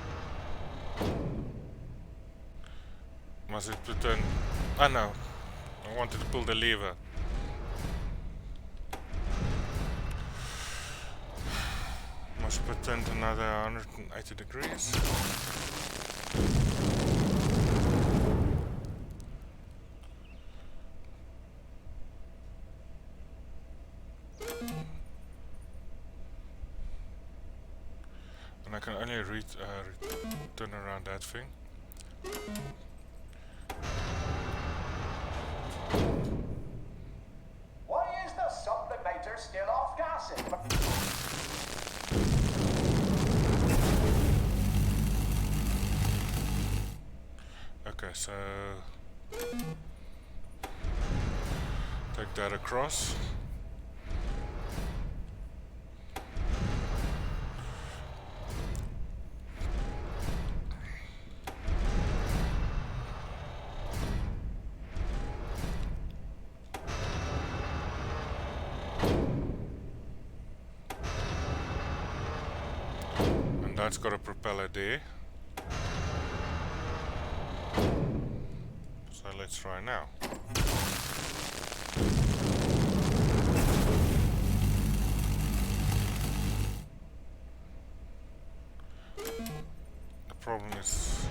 Must it be turned? Ah no. I wanted to pull the lever. Must be turned another 180 degrees. And I can only turn around that thing. Why is the sublimator still off gassing? Okay, so take that across. And that's got a propeller there. So let's try now. The problem is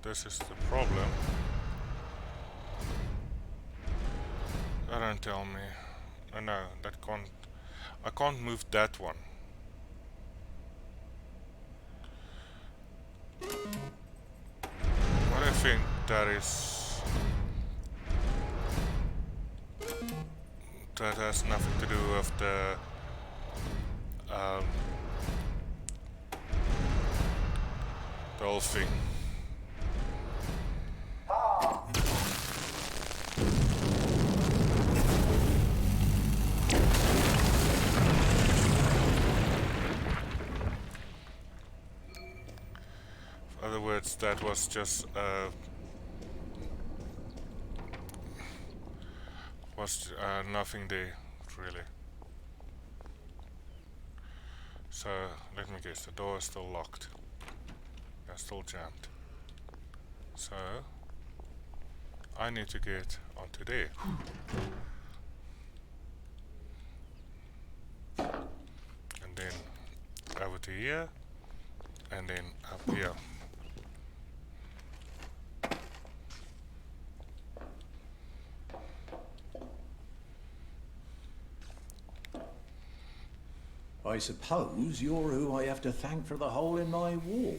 this is the problem. Don't tell me. Oh no, that can't. I can't move that one. What I think that is, that has nothing to do with the whole thing. In other words, that was just nothing there, really. So let me guess, the door is still locked. They're still jammed. So I need to get onto there. And then over to here, and then up here. I suppose you're who I have to thank for the hole in my wall.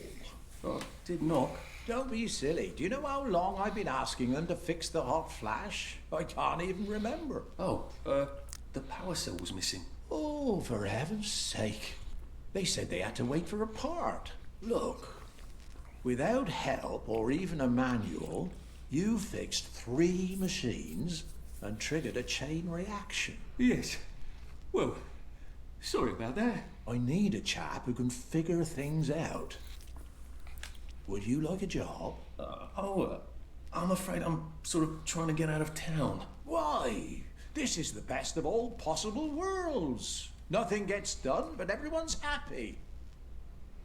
Oh, did knock. Don't be silly. Do you know how long I've been asking them to fix the hot flash? I can't even remember. Oh, the power cell was missing. Oh, for heaven's sake. They said they had to wait for a part. Look, without help or even a manual, you fixed 3 machines and triggered a chain reaction. Yes. Well, sorry about that. I need a chap who can figure things out. Would you like a job? I'm afraid I'm sort of trying to get out of town. Why? This is the best of all possible worlds. Nothing gets done, but everyone's happy.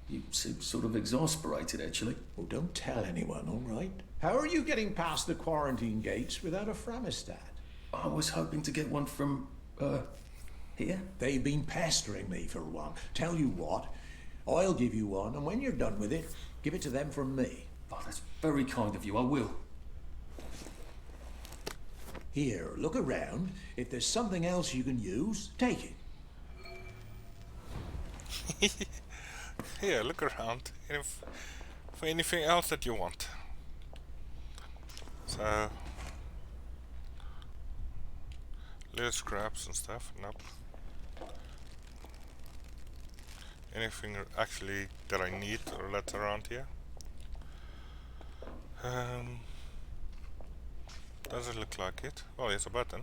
You seem sort of exasperated, actually. Oh, don't tell anyone, all right? How are you getting past the quarantine gates without a Framistat? I was hoping to get one from, here? They've been pestering me for one. Tell you what, I'll give you one, and when you're done with it, give it to them from me. Oh, that's very kind of you, I will. Here, look around. If there's something else you can use, take it. Here, look around. For anything else that you want. So, little scraps and stuff. Nope. Anything actually that I need or that's around here. Doesn't look like it. Well, it's a button.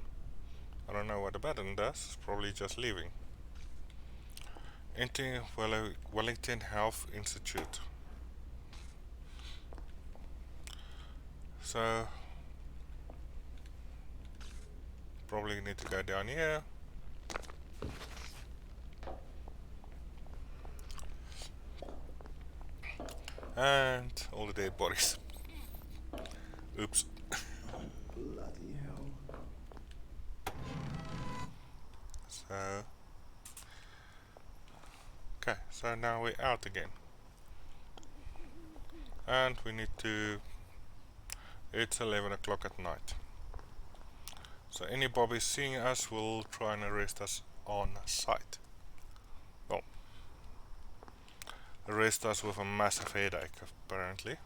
I don't know what the button does. It's probably just leaving. Entering Wellington Health Institute. So probably need to go down here. And all the dead bodies. Oops. Bloody hell. So okay, so now we're out again. And we need to, it's 11 o'clock at night. So any bobby seeing us will try and arrest us on sight. Well, arrest us with a massive headache apparently.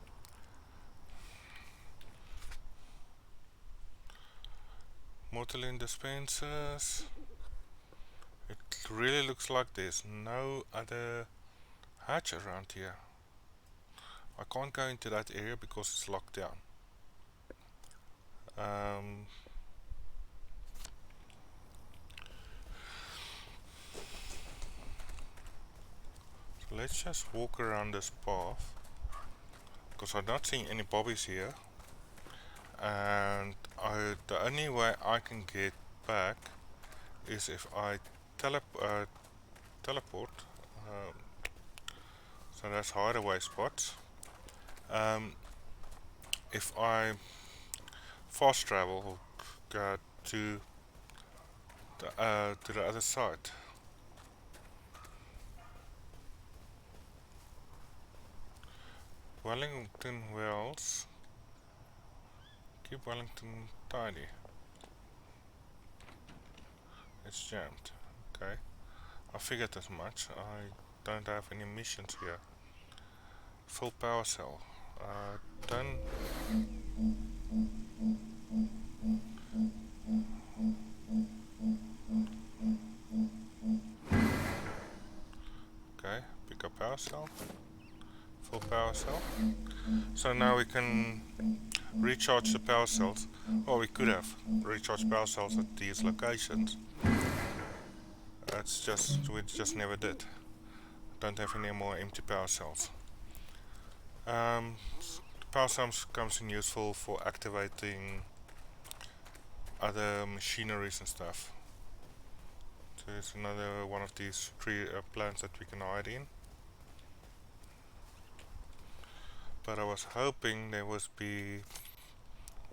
Mortalin dispensers. It really looks like there's no other hatch around here. I can't go into that area because it's locked down. So let's just walk around this path because I'm not seeing any bobbies here, and the only way I can get back is if I teleport. So that's hideaway spots. If I fast travel to the other side. Wellington Wells. Keep Wellington tidy. It's jammed. Okay. I figured as much. I don't have any missions here. Full power cell. Done. Okay, pick up power cell. Full power cell. So now we can recharge the power cells. Well, we could have recharged power cells at these locations. That's just, we just never did. Don't have any more empty power cells. The power cells comes in useful for activating other machineries and stuff. So it's another one of these 3 plants that we can hide in. But I was hoping there would be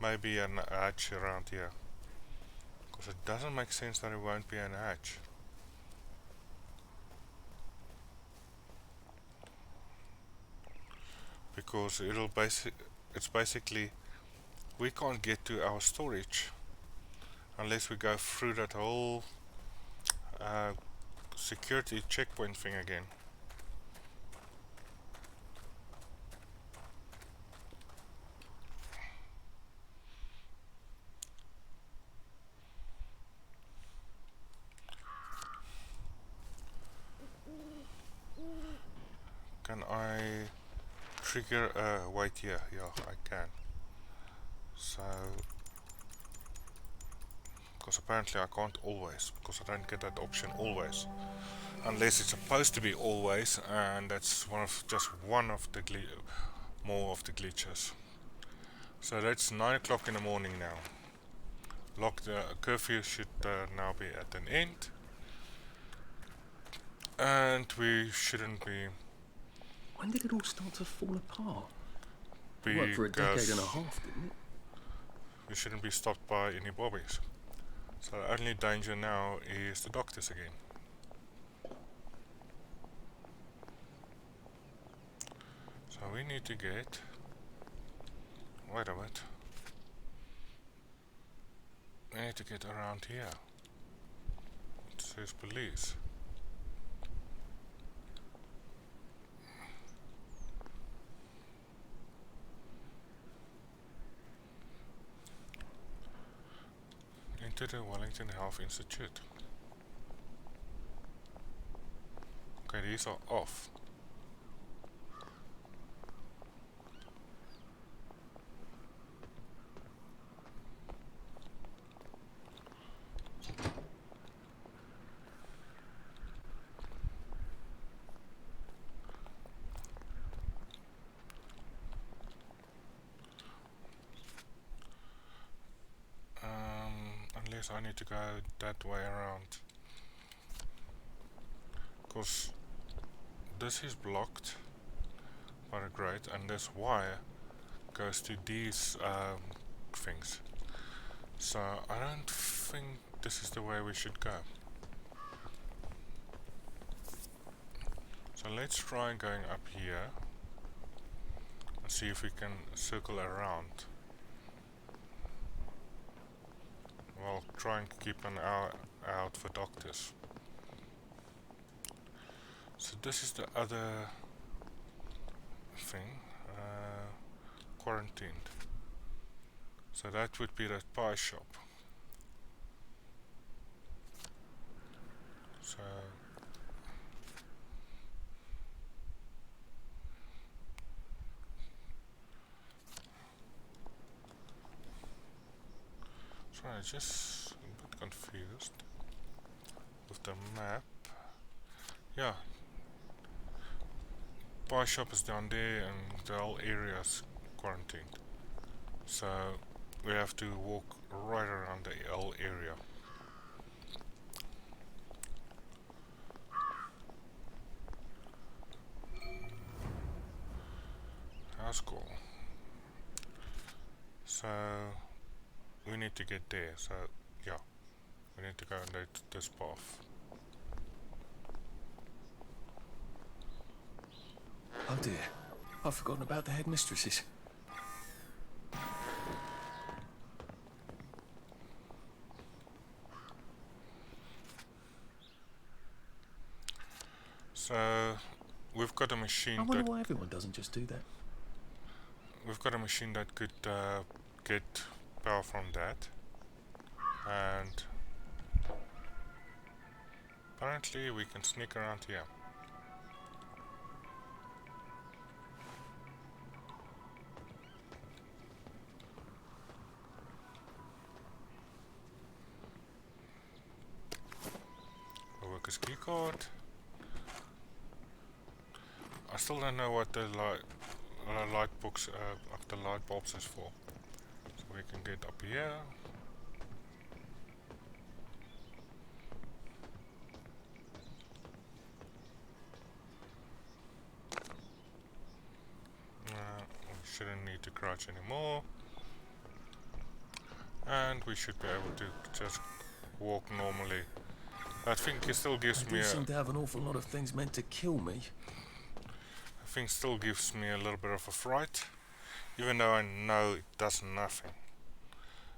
maybe an hatch around here, because it doesn't make sense that it won't be an hatch. Because it's basically we can't get to our storage unless we go through that whole security checkpoint thing again. trigger wait here? Yeah, I can. So, because apparently I can't always, because I don't get that option always, unless it's supposed to be always, and that's just one of the more of the glitches. So that's 9 o'clock in the morning now. The curfew should now be at an end, and we shouldn't be. When did it all start to fall apart? It worked for a decade and a half, didn't it? We shouldn't be stopped by any bobbies. So the only danger now is the doctors again. So we need to get. Wait a minute. We need to get around here. It says police. Into the Wellington Health Institute. Okay, these are off. Unless I need to go that way around, because this is blocked by the grate, and this wire goes to these things. So I don't think this is the way we should go. So let's try going up here and see if we can circle around. Well, try and keep an eye out for doctors. So this is the other thing, quarantined. So that would be the pie shop. So I'm just a bit confused with the map. Yeah, pie shop is down there and the whole area is quarantined. So we have to walk right around the whole area. That's cool. So we need to get there, so yeah, we need to go on this path. Oh dear, I've forgotten about the headmistresses. So we've got a machine. I wonder why everyone doesn't just do that. We've got a machine that could get power from that, and apparently we can sneak around here. A worker's key card. I still don't know what the light box of the light bulbs is for. So we can get up here. We shouldn't need to crouch anymore. And we should be able to just walk normally. That thing still gives me I do seem to have an awful lot of things meant to kill me. The thing still gives me a little bit of a fright, even though I know it does nothing.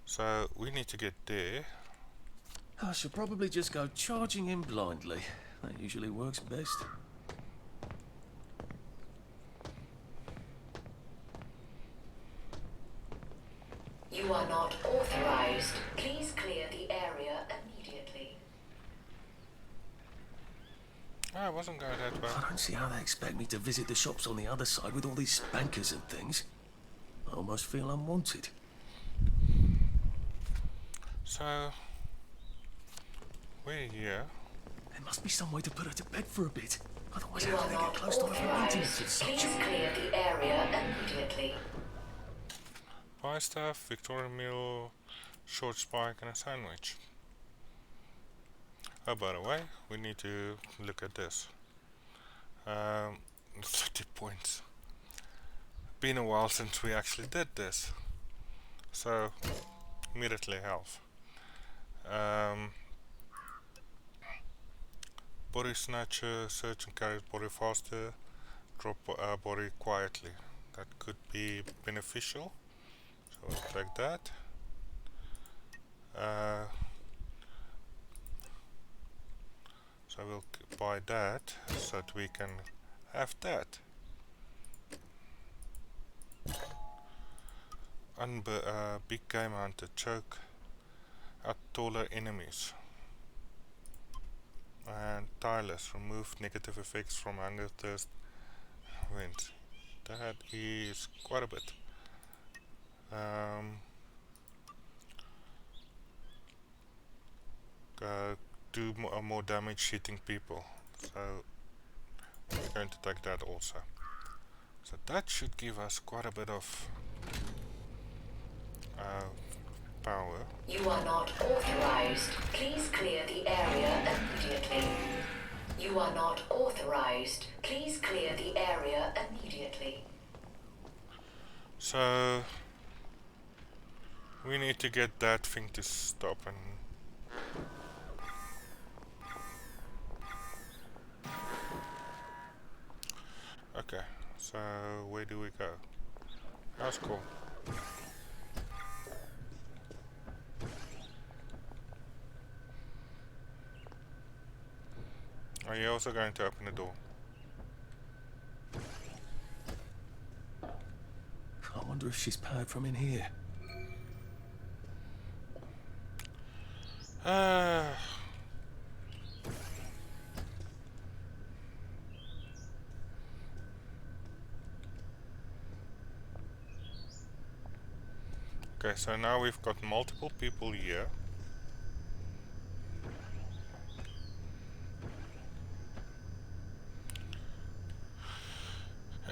So we need to get there. I should probably just go charging in blindly. That usually works best. You are not authorized. Please clear the area immediately. I wasn't going that way. I don't see how they expect me to visit the shops on the other side with all these spankers and things. I almost feel unwanted. So, we're here. There must be some way to put her to bed for a bit. Otherwise, You how are do they get not close to her for maintenance and authorized. such? Please clear the area immediately. Buy stuff, Victoria meal, short spike and a sandwich. Oh, by the way, we need to look at this. 30 points. Been a while since we actually did this. So, immediately health. Body snatcher, search and carry body faster, drop body quietly. That could be beneficial. So we'll take that. So we'll buy that so that we can have that. Big game hunter, choke at taller enemies. And tireless, remove negative effects from hunger, thirst, wind. That is quite a bit. Do more damage hitting people. So we're going to take that also. So that should give us quite a bit of power. You are not authorized. Please clear the area immediately. You are not authorized. Please clear the area immediately. So we need to get that thing to stop and okay, so where do we go? That's cool. Are you also going to open the door? I wonder if she's powered from in here. Okay, so now we've got multiple people here.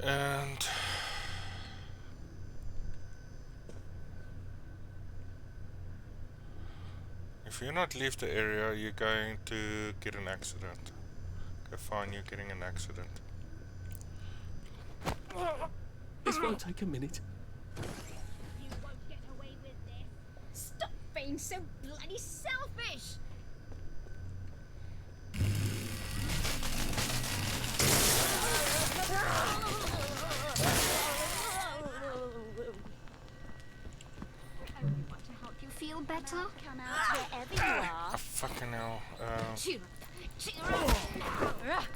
And if you not leave the area, you're going to get an accident. Okay, fine, you're getting an accident. This won't take a minute. You won't get away with this. Stop being so bloody selfish! To help you feel better? Come out wherever you are. Oh, fucking hell. Cheer up. Cheer up.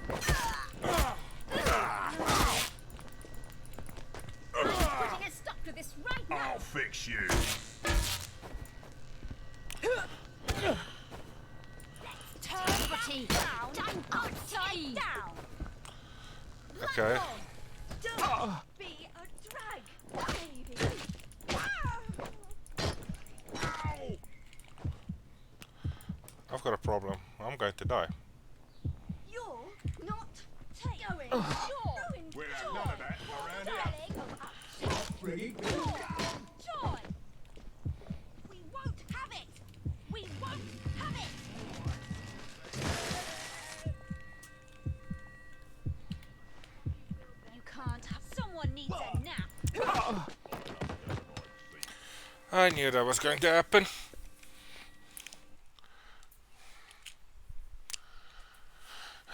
I'm putting a stop to this right now! I'll fix you. Turn down. Time upside down. Okay. Don't be a drag, baby. I've got a problem. I'm going to die. You're not going. You're We'll have none of that around here. Joy. We won't have it. We won't have it. You can't have. Someone needs a nap. I knew that was going to happen.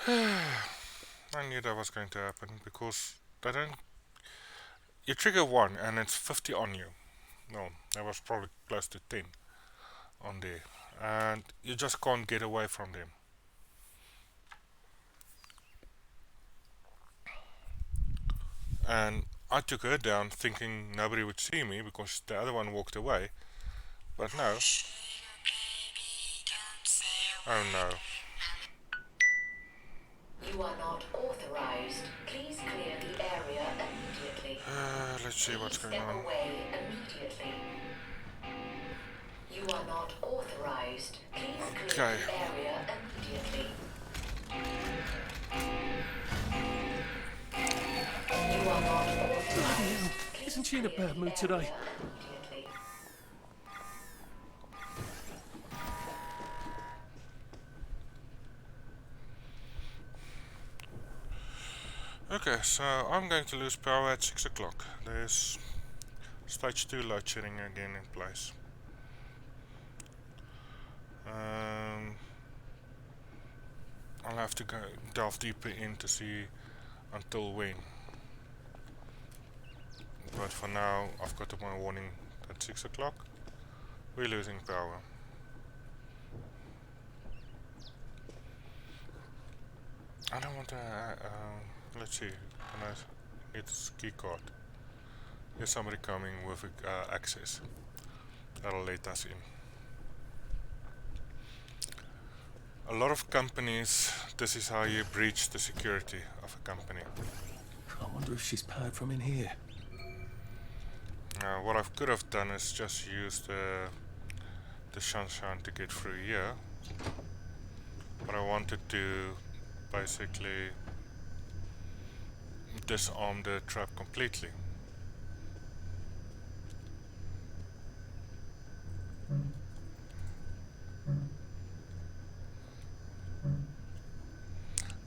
I knew that was going to happen because they don't. You trigger one and it's 50 on you. No, that was probably close to 10 on there, and you just can't get away from them. And I took her down thinking nobody would see me because the other one walked away, but no. Oh no. You are not authorized. Please clear the area immediately. Let's see what's going Step on. away immediately. You are not authorized. Please clear the area immediately. You are not authorized. Bloody hell. Isn't she in a bad mood today? Immediately. Okay, so I'm going to lose power at 6 o'clock. There's stage 2 load shedding again in place. I'll have to go delve deeper in to see until when. But for now, I've got my warning at 6 o'clock. We're losing power. I don't want to, let's see, can I need this key card. There's somebody coming with access. That'll let us in. A lot of companies, this is how you breach the security of a company. I wonder if she's powered from in here. What I could have done is just use the sunshine to get through here. But I wanted to basically disarm the trap completely.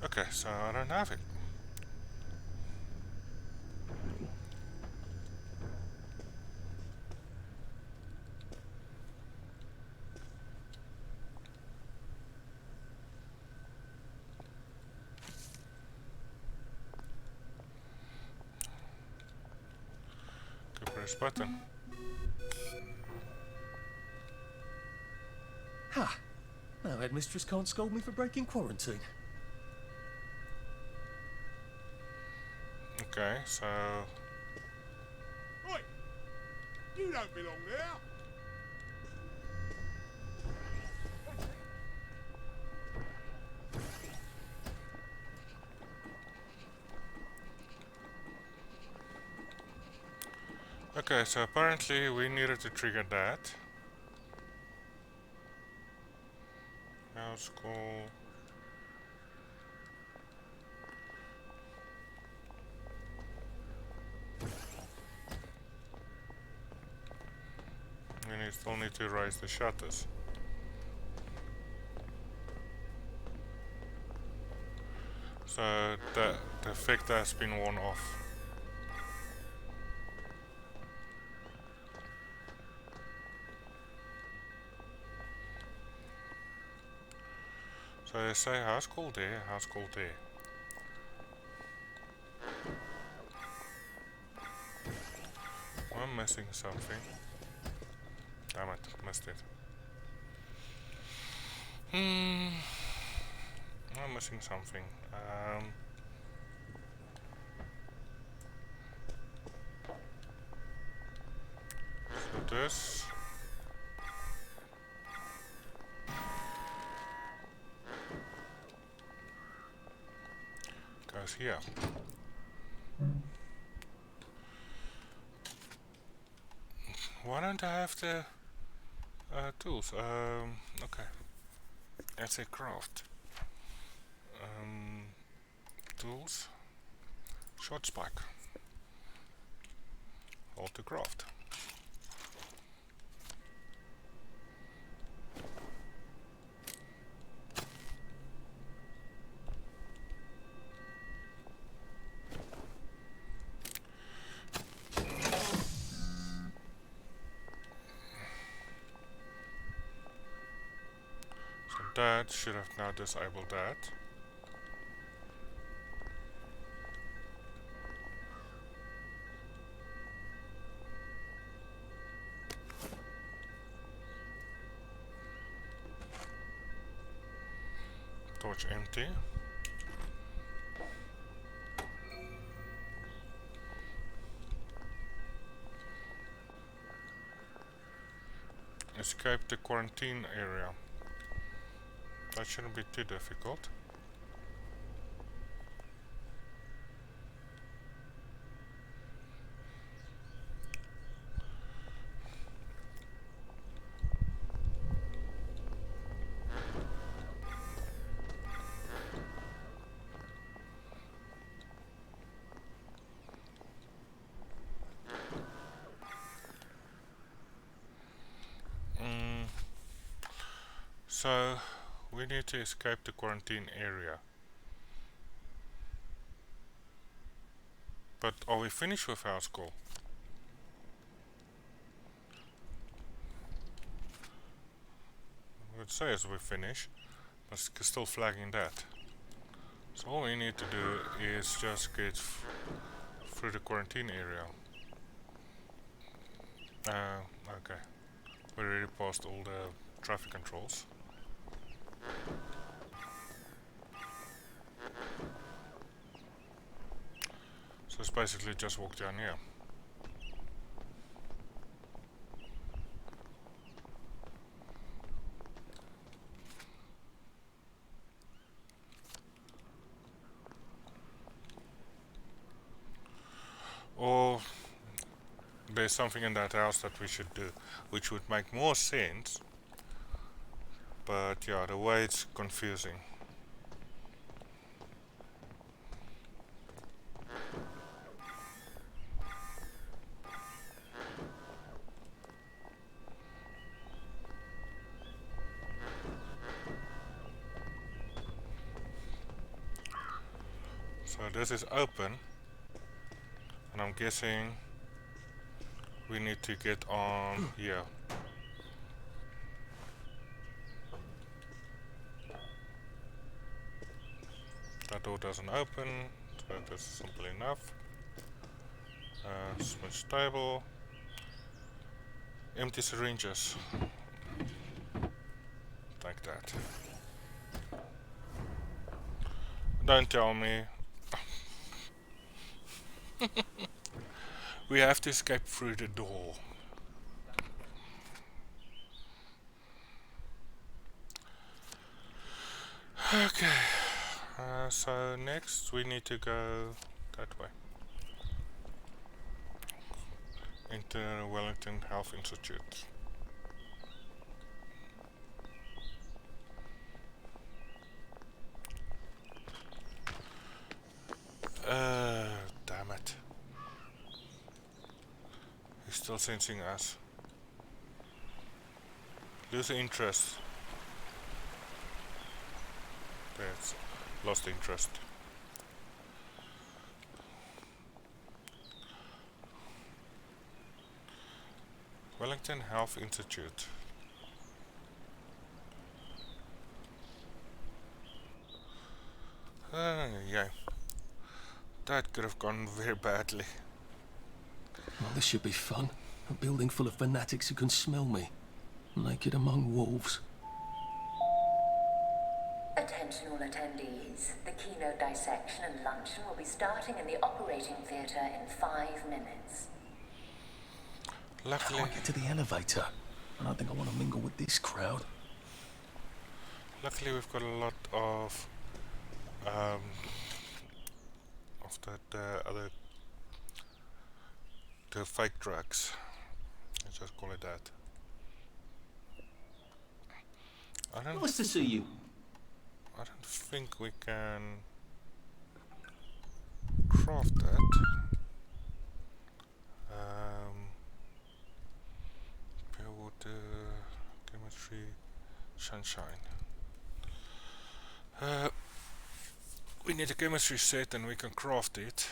Okay, so I don't have it. Go press button. Ha! Now Headmistress can't scold me for breaking quarantine. Okay, so Oi! You don't belong there! okay, so apparently we needed to trigger that. House call. And you still need to raise the shutters. So the effect has been worn off. So they say house call there, house call there. I'm missing something. Damn it, missed it. I'm missing something. So this. Goes here. Why don't I have the tools? Okay. Let's say craft. Tools. Short spike. Hold to craft. That should have now disabled that. Torch empty. Escape the quarantine area. That shouldn't be too difficult. So we need to escape the quarantine area. But are we finished with our school? I would say as we finish, but it's still flagging that. So all we need to do is just get through the quarantine area. Okay. We already passed all the traffic controls. So it's basically just walk down here. Or there's something in that house that we should do, which would make more sense. But yeah, the way it's confusing. So this is open, and I'm guessing we need to get on here. That door doesn't open, so that's simple enough. Switch table. Empty syringes. Like that. Don't tell me. We have to escape through the door. Okay. So next we need to go that way. Into Wellington Health Institute. Damn it. He's still sensing us. Lose interest. That's lost interest. Wellington Health Institute. Yeah. That could have gone very badly. Well, this should be fun. A building full of fanatics who can smell me. Naked among wolves. Attention all attendees. The keynote dissection and luncheon will be starting in the operating theatre in 5 minutes. Luckily, how do I get to the elevator? I don't think I want to mingle with this crowd. Luckily, we've got a lot of the fake drugs. Let's just call it that. Nice to see you. I don't think we can craft that. Pure water, chemistry, sunshine. We need a chemistry set and we can craft it.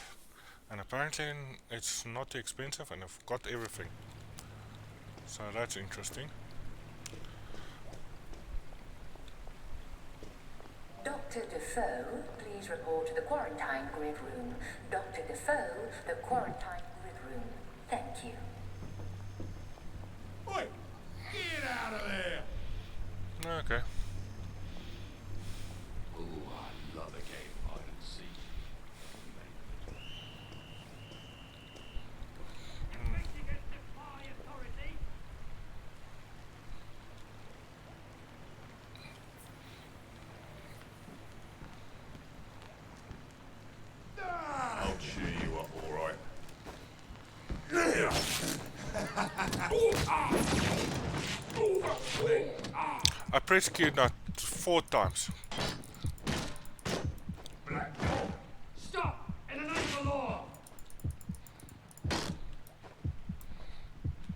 And apparently it's not too expensive and I've got everything. So that's interesting. Dr. Defoe, please report to the quarantine grid room. Dr. Defoe, the quarantine grid room. Thank you. Oi! Get out of there! Okay. Oh, I love a game hide and seek. I'll cheer you up, all right. I pressed Q not 4 times. Black dog! Stop! In the name of the law!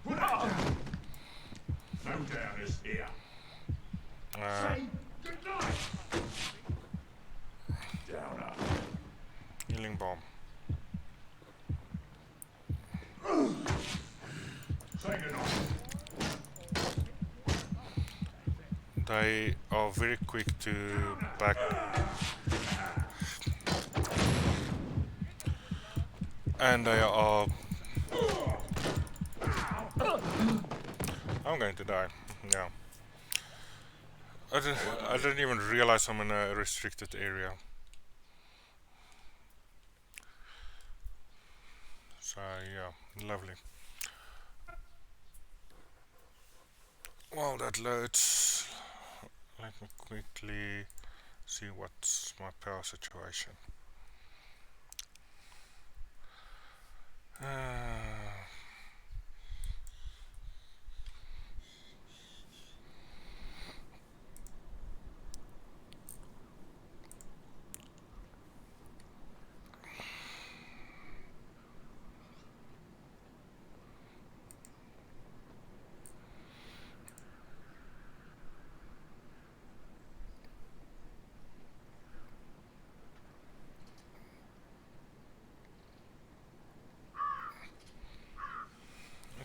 Put that down! No down is here. Say goodnight. Downer. Healing bomb. Say goodnight. They are very quick to back. And they are... I'm going to die. Yeah. I didn't even realize I'm in a restricted area. So yeah, lovely. While that loads, let me quickly see what's my power situation.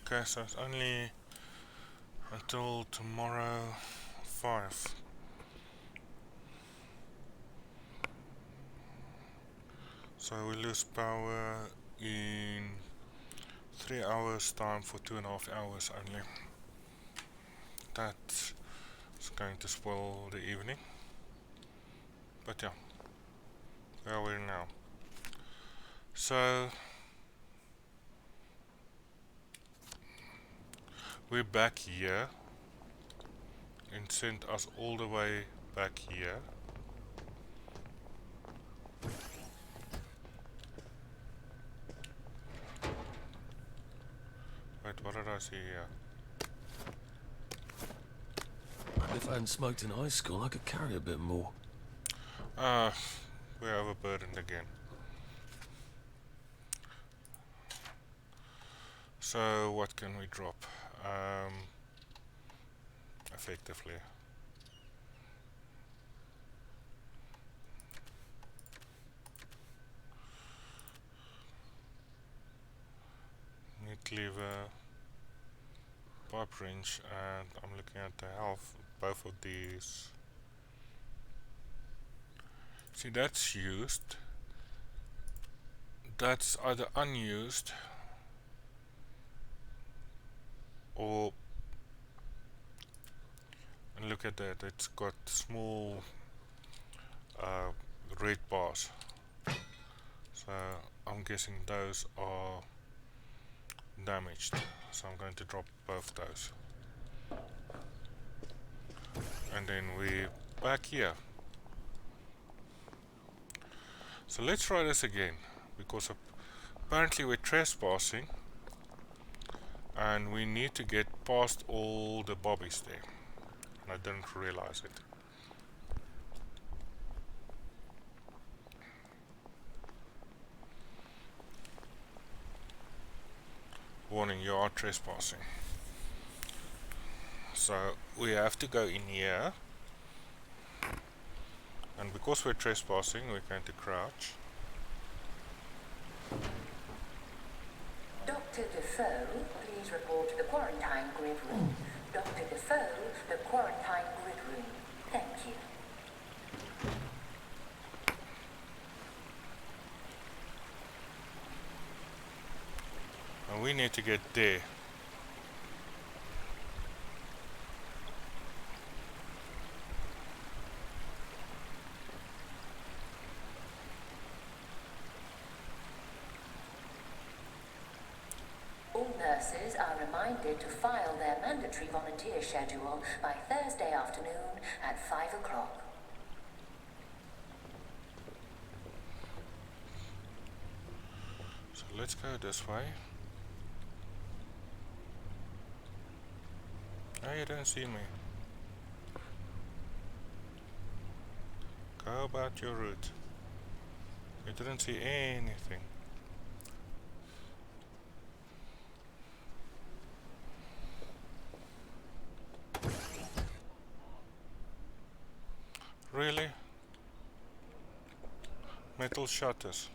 Okay, so it's only until tomorrow 5. So we lose power in 3 hours time for 2.5 hours only. That's going to spoil the evening. But yeah, where are we now? So we're back here and sent us all the way back here. Wait, what did I see here? If I hadn't smoked in high school, I could carry a bit more. We're overburdened again. So what can we drop? Effectively. Meat cleaver, pipe wrench, and I'm looking at the health. Both of these. See, that's used. That's either unused or, and look at that, it's got small red bars. So I'm guessing those are damaged. So I'm going to drop both those. And then we're back here. So let's try this again, because apparently we're trespassing and we need to get past all the bobbies there, and I didn't realize it. Warning, you are trespassing. So we have to go in here, and because we're trespassing, we're going to crouch. Dr. Defoe, please report to the quarantine grid room. Dr. Defoe, the quarantine grid room. Thank you. And we need to get there. All nurses are reminded to file their mandatory volunteer schedule by Thursday afternoon at 5 o'clock. So let's go this way. Oh, you didn't see me. Go about your route. You didn't see anything. Untitled Shutters.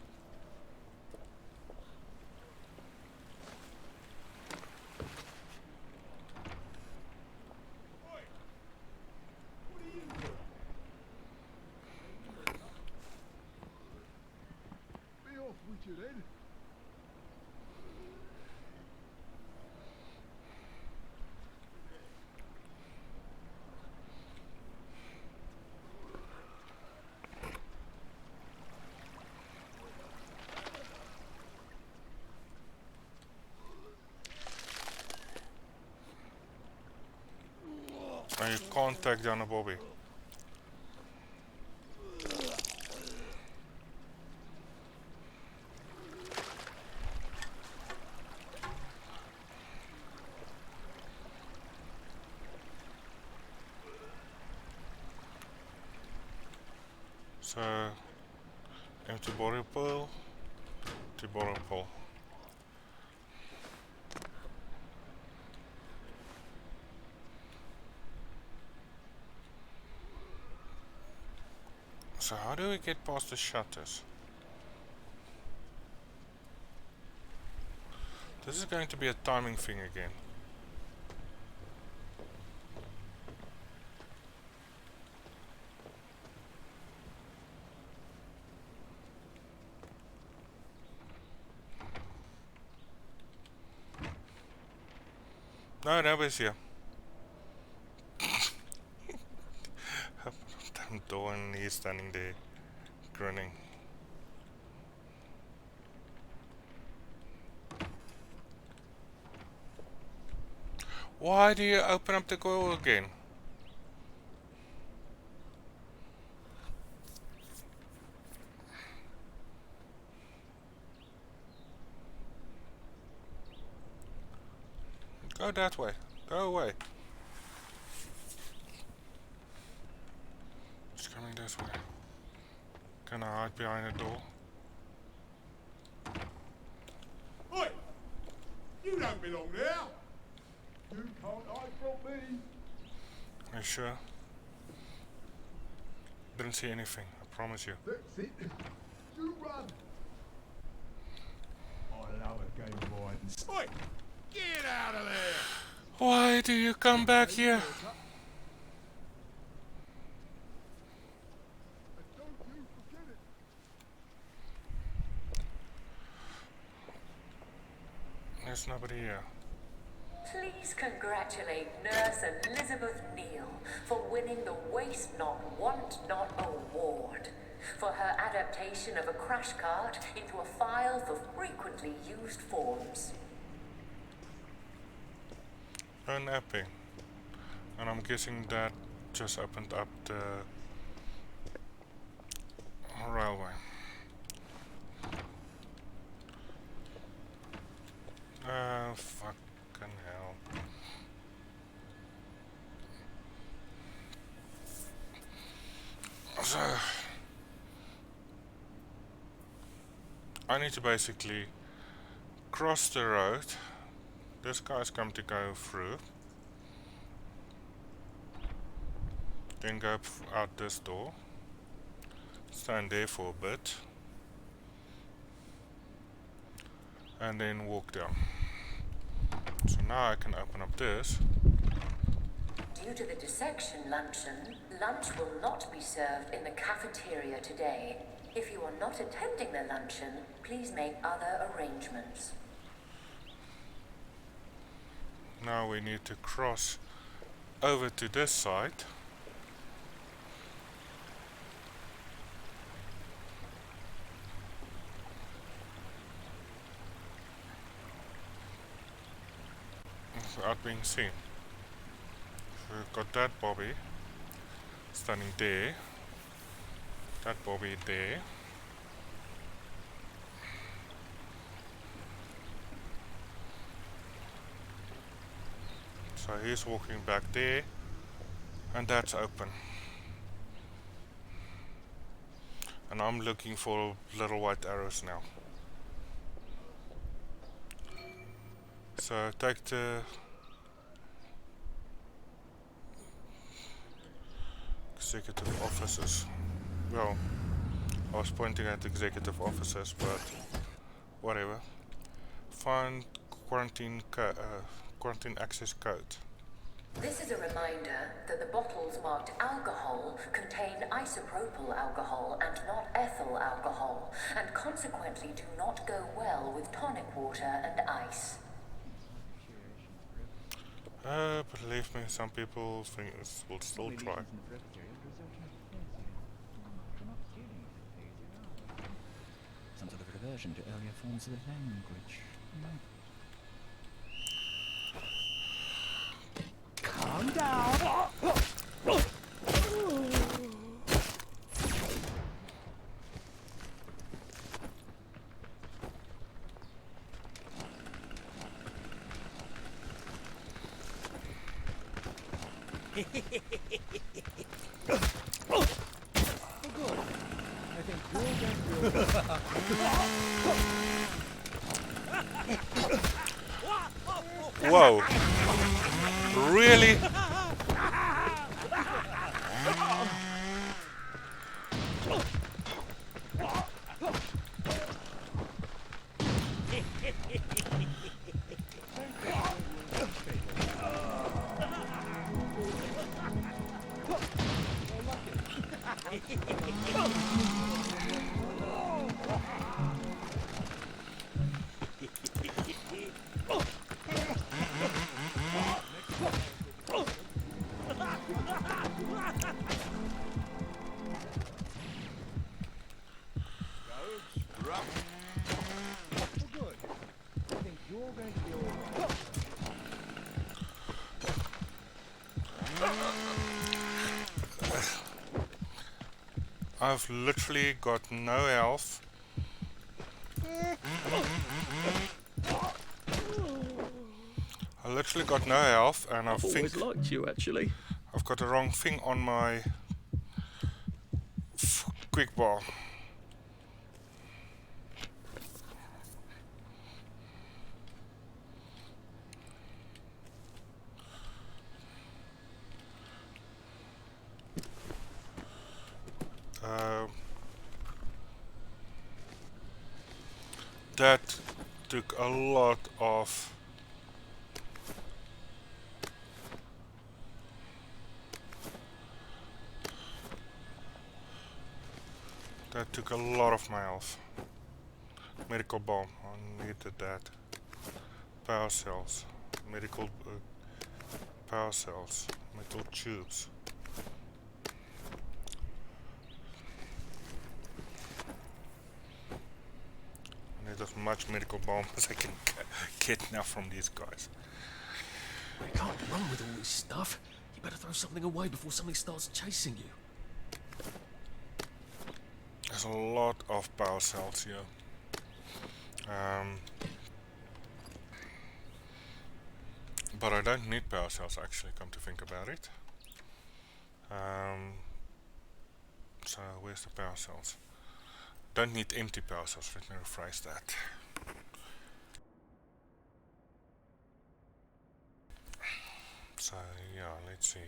Be off with you then. And you can't take down a Bobby. So, empty body pile, empty bottle pile. So how do we get past the shutters? This is going to be a timing thing again. No, nobody's here. Damn door, and he's standing there, grinning. Why do you open up the coil again? Go that way. Go away. It's coming this way. Can I hide behind the door? Oi! You don't belong there! You can't hide from me! Are you sure? Didn't see anything, I promise you. That's it. You run! I love a game of hide and seek. Oi! Get out of there! Why do you come back here? There's nobody here. Please congratulate Nurse Elizabeth Neal for winning the Waste Not, Want Not Award for her adaptation of a crash cart into a file for frequently used forms. Unapping. And I'm guessing that just opened up the railway. Fucking hell. So I need to basically cross the road. This guy's come to go through. Then go out this door. Stand there for a bit. And then walk down. So now I can open up this. Due to the dissection luncheon, lunch will not be served in the cafeteria today. If you are not attending the luncheon, please make other arrangements. Now we need to cross over to this side. Without being seen. So we've got that Bobby standing there, that Bobby there. So he's walking back there, and that's open. And I'm looking for little white arrows now. So take the executive officers. Well, I was pointing at executive officers, but whatever. Find quarantine access code. This is a reminder that the bottles marked alcohol contain isopropyl alcohol and not ethyl alcohol, and consequently do not go well with tonic water and ice. Believe me, some people will still try. Some sort of reversion to earlier forms of the language. Calm down. Whoa! Really? I've literally got no health. I literally got no health, and I've always liked you, actually. I've got the wrong thing on my quick bar. That took a lot of my health. Medical bomb, I needed that. Power cells, medical power cells, metal tubes. I need as much medical bomb as I can get now from these guys. You can't run with all this stuff. You better throw something away before something starts chasing you. There's a lot of power cells here. But I don't need power cells, actually, come to think about it. So where's the power cells? Don't need empty power cells, let me rephrase that. So yeah, let's see.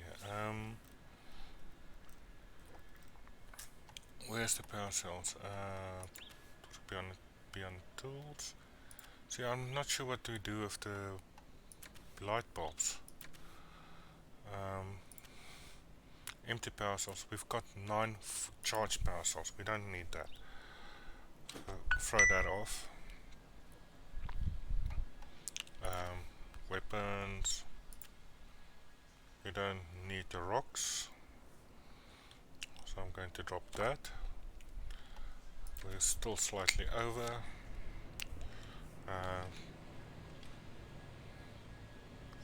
Where's the power cells? Beyond tools. See, I'm not sure what to do with the light bulbs. Empty power cells. We've got 9 charged power cells. We don't need that. Throw that off. Weapons. We don't need the rocks. So I'm going to drop that. We're still slightly over.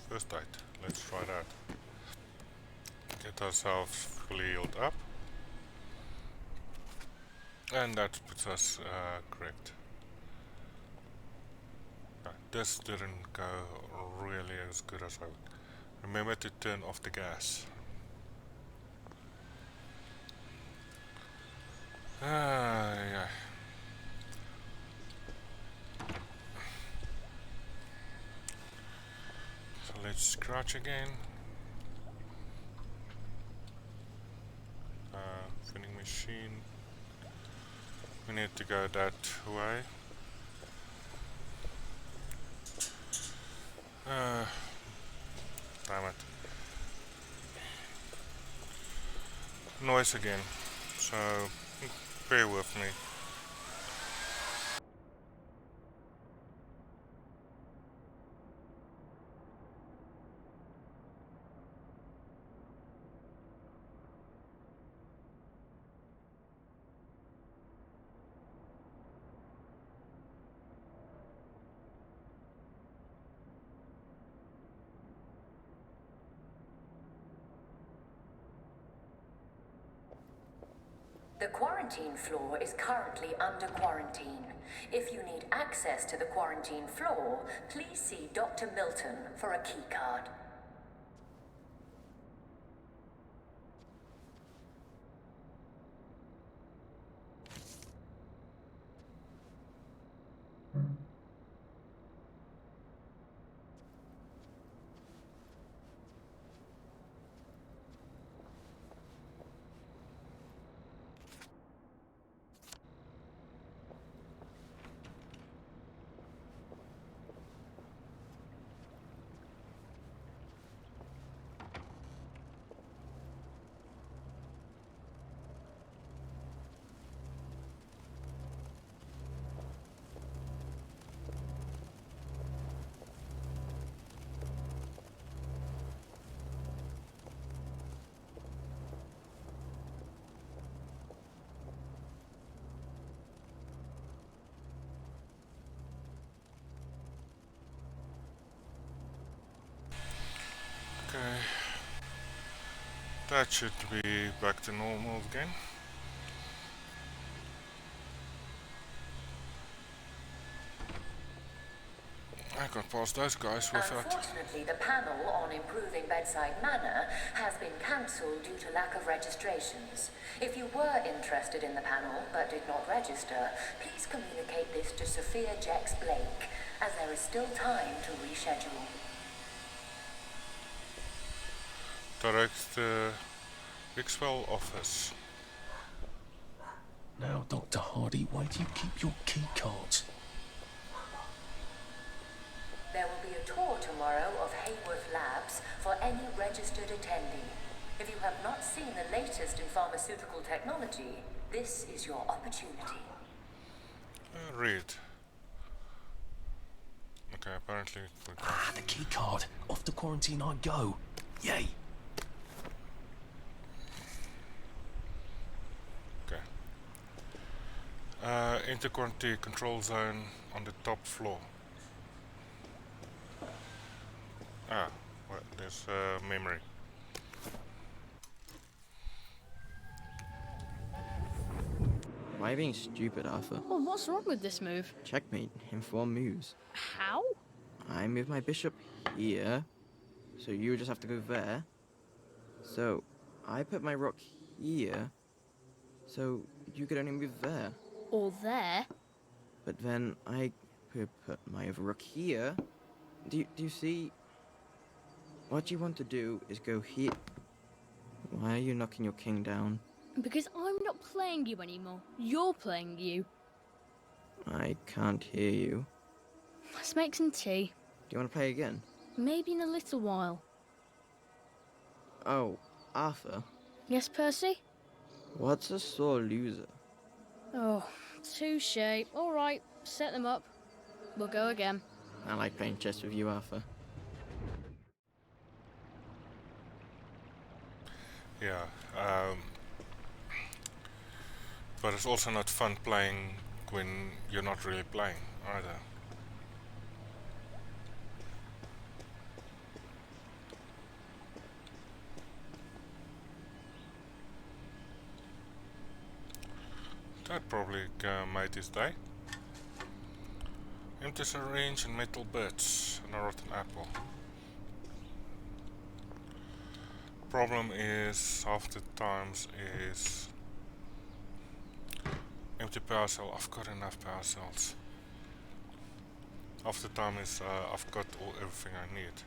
First aid. Let's try that. Get ourselves fully healed up. And that puts us correct. This didn't go really as good as I would. Remember to turn off the gas. Yeah. So let's scratch again. Vending machine. We need to go that way. Damn it. Noise again, so bear with me. The quarantine floor is currently under quarantine. If you need access to the quarantine floor, please see Dr. Milton for a keycard. Okay, that should be back to normal again. I got past those guys without... Unfortunately, the panel on improving bedside manner has been cancelled due to lack of registrations. If you were interested in the panel but did not register, please communicate this to Sophia Jex Blake, as there is still time to reschedule. Direct the Bixwell office. Now, Dr. Hardy, where do you keep your key cards? There will be a tour tomorrow of Haworth Labs for any registered attendee. If you have not seen the latest in pharmaceutical technology, this is your opportunity. Read. Okay, apparently we got the key card. Off to quarantine I go. Yay! Into quarantine control zone on the top floor. Ah, well, there's memory. Why are you being stupid, Arthur? Well, what's wrong with this move? Checkmate in 4 moves. How? I move my bishop here, so you just have to go there. So I put my rook here, so you could only move there. Or there. But then I could put my other rook here. Do you see? What you want to do is go here. Why are you knocking your king down? Because I'm not playing you anymore. You're playing you. I can't hear you. Let's make some tea. Do you want to play again? Maybe in a little while. Oh, Arthur. Yes, Percy? What's a sore loser? Oh, touche. All right, set them up. We'll go again. I like playing chess with you, Arthur. Yeah, but it's also not fun playing when you're not really playing either. That probably made his day. Empty syringe and metal bits and a rotten apple. Problem is, half the times is empty power cell. I've got enough power cells. Half the time is I've got everything I need.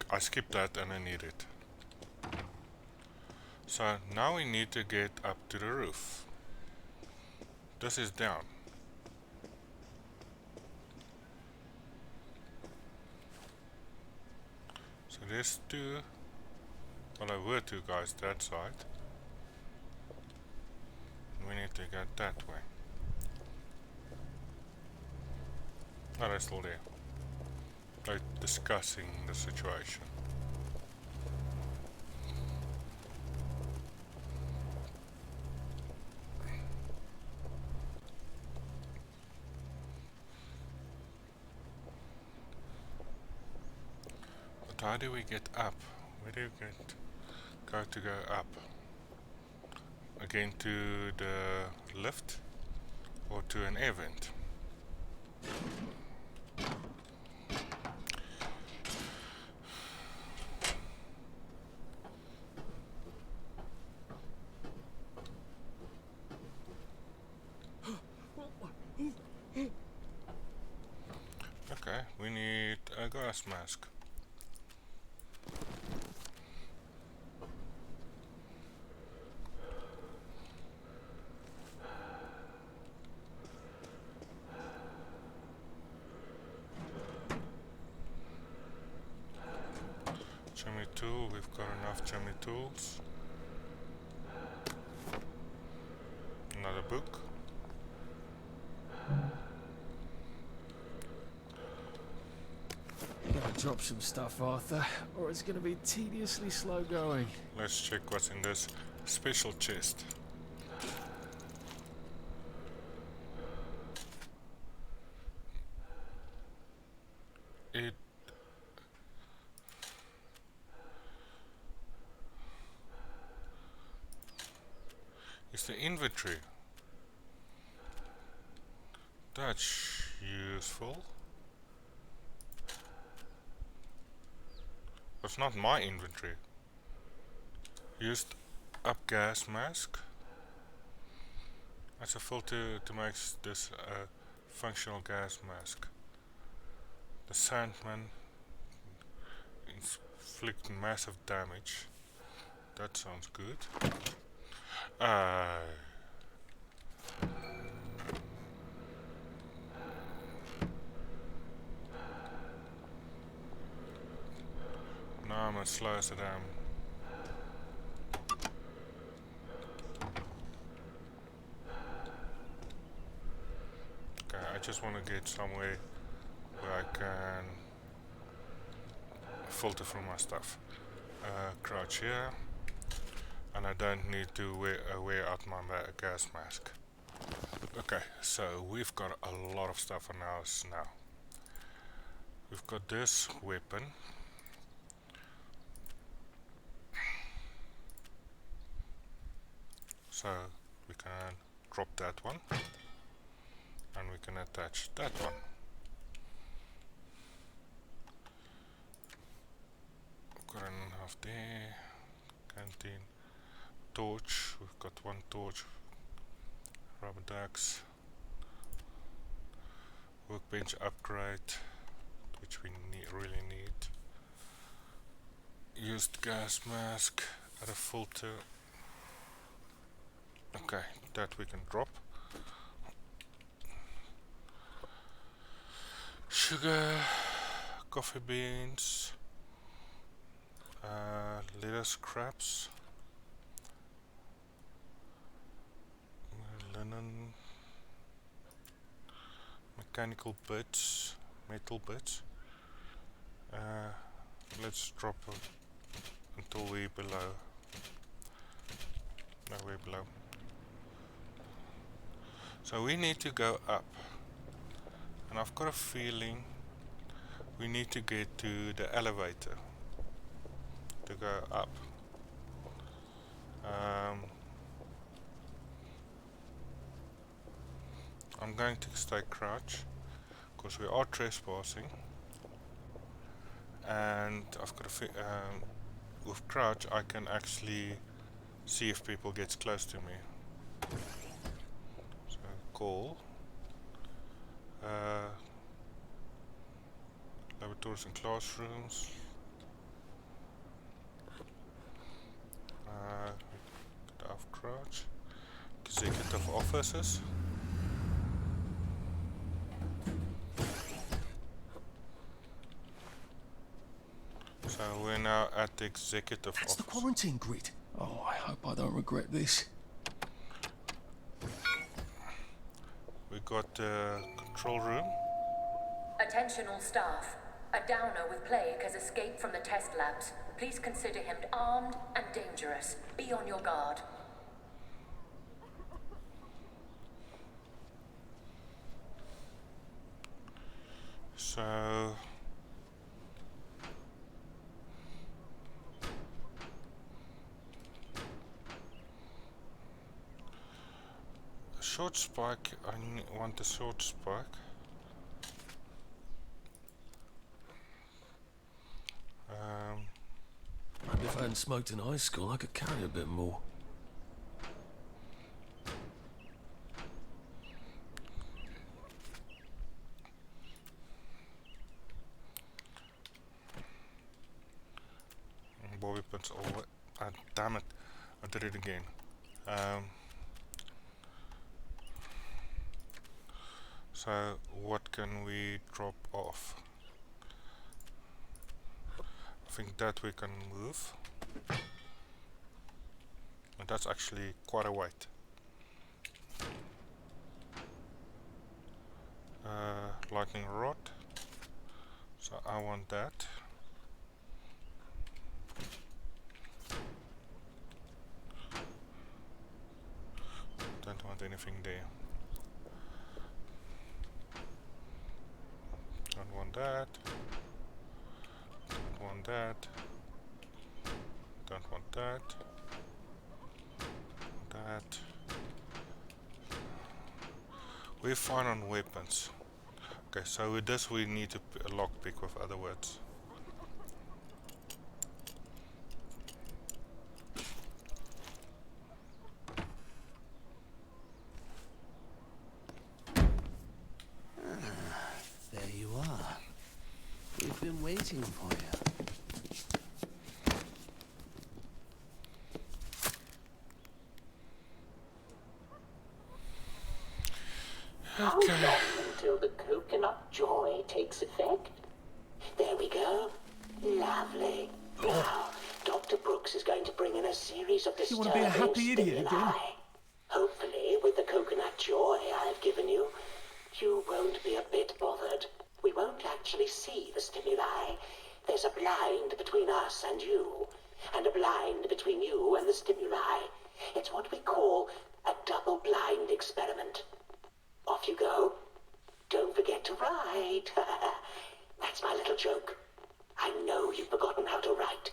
I skip that and I need it. So now we need to get up to the roof. This is down. So there's two, well there were two guys that side. We need to get that way. Oh, they're still there. They're discussing the situation. But how do we get up? Where do you go to go up? Again to the lift or to an air vent? Okay, we need a gas mask. Chimney tool, we've got enough chimney tools. Another book. You gotta drop some stuff, Arthur, or it's gonna be tediously slow going. Let's check what's in this special chest. It is the inventory. That's useful. That's not my inventory. Used up gas mask. That's a filter to make this a functional gas mask. The Sandman inflict massive damage. That sounds good. Now I'm gonna slice it down. Okay, I just want to get somewhere where I can filter through my stuff. Crouch here, and I don't need to wear out my gas mask. Okay, so we've got a lot of stuff on us now. We've got this weapon. So we can drop that one, and we can attach that one. Got enough there. Canteen. Torch. We've got one torch. Rubber ducks. Workbench upgrade, which we really need. Used gas mask. Add a filter. Okay, that we can drop. Sugar, coffee beans, leather scraps, linen, mechanical bits, metal bits. Let's drop until we're below. No, we're below. So we need to go up, and I've got a feeling we need to get to the elevator to go up. I'm going to stay crouch because we are trespassing, and I've got a with crouch I can actually see if people gets close to me. So call laboratories and classrooms. crouch. Executive offices. So we're now at the executive office. That's the quarantine grid. Oh, I hope I don't regret this. We got the control room. Attention all staff. A downer with plague has escaped from the test labs. Please consider him armed and dangerous. Be on your guard. So a short spike, I want a short spike. Maybe if I hadn't smoked in high school, I could carry a bit more. Bobby pins all. Damn it! I did it again. So what can we drop off? I think that we can move. And that's actually quite a weight. Lightning rod. So I want that. Don't want anything there. Don't want that. Don't want that. Don't want that. That. We're fine on weapons. Okay, so with this we need to lockpick, with other words. There you are. We've been waiting for you. How long until the coconut joy takes effect? There we go. Lovely. Now, Dr. Brooks is going to bring in a series of disturbing You want to be a happy idiot again? Hopefully, with the coconut joy I've given you, you won't be a bit bothered. We won't actually see the stimuli. There's a blind between us and you, and a blind between you and the stimuli. It's what we call a double-blind experiment. Off you go. Don't forget to write. That's my little joke. I know you've forgotten how to write.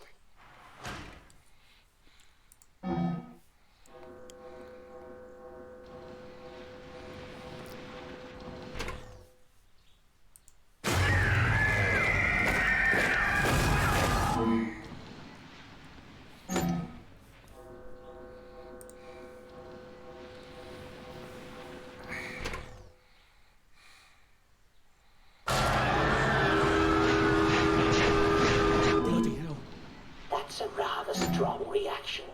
That's a rather strong reaction.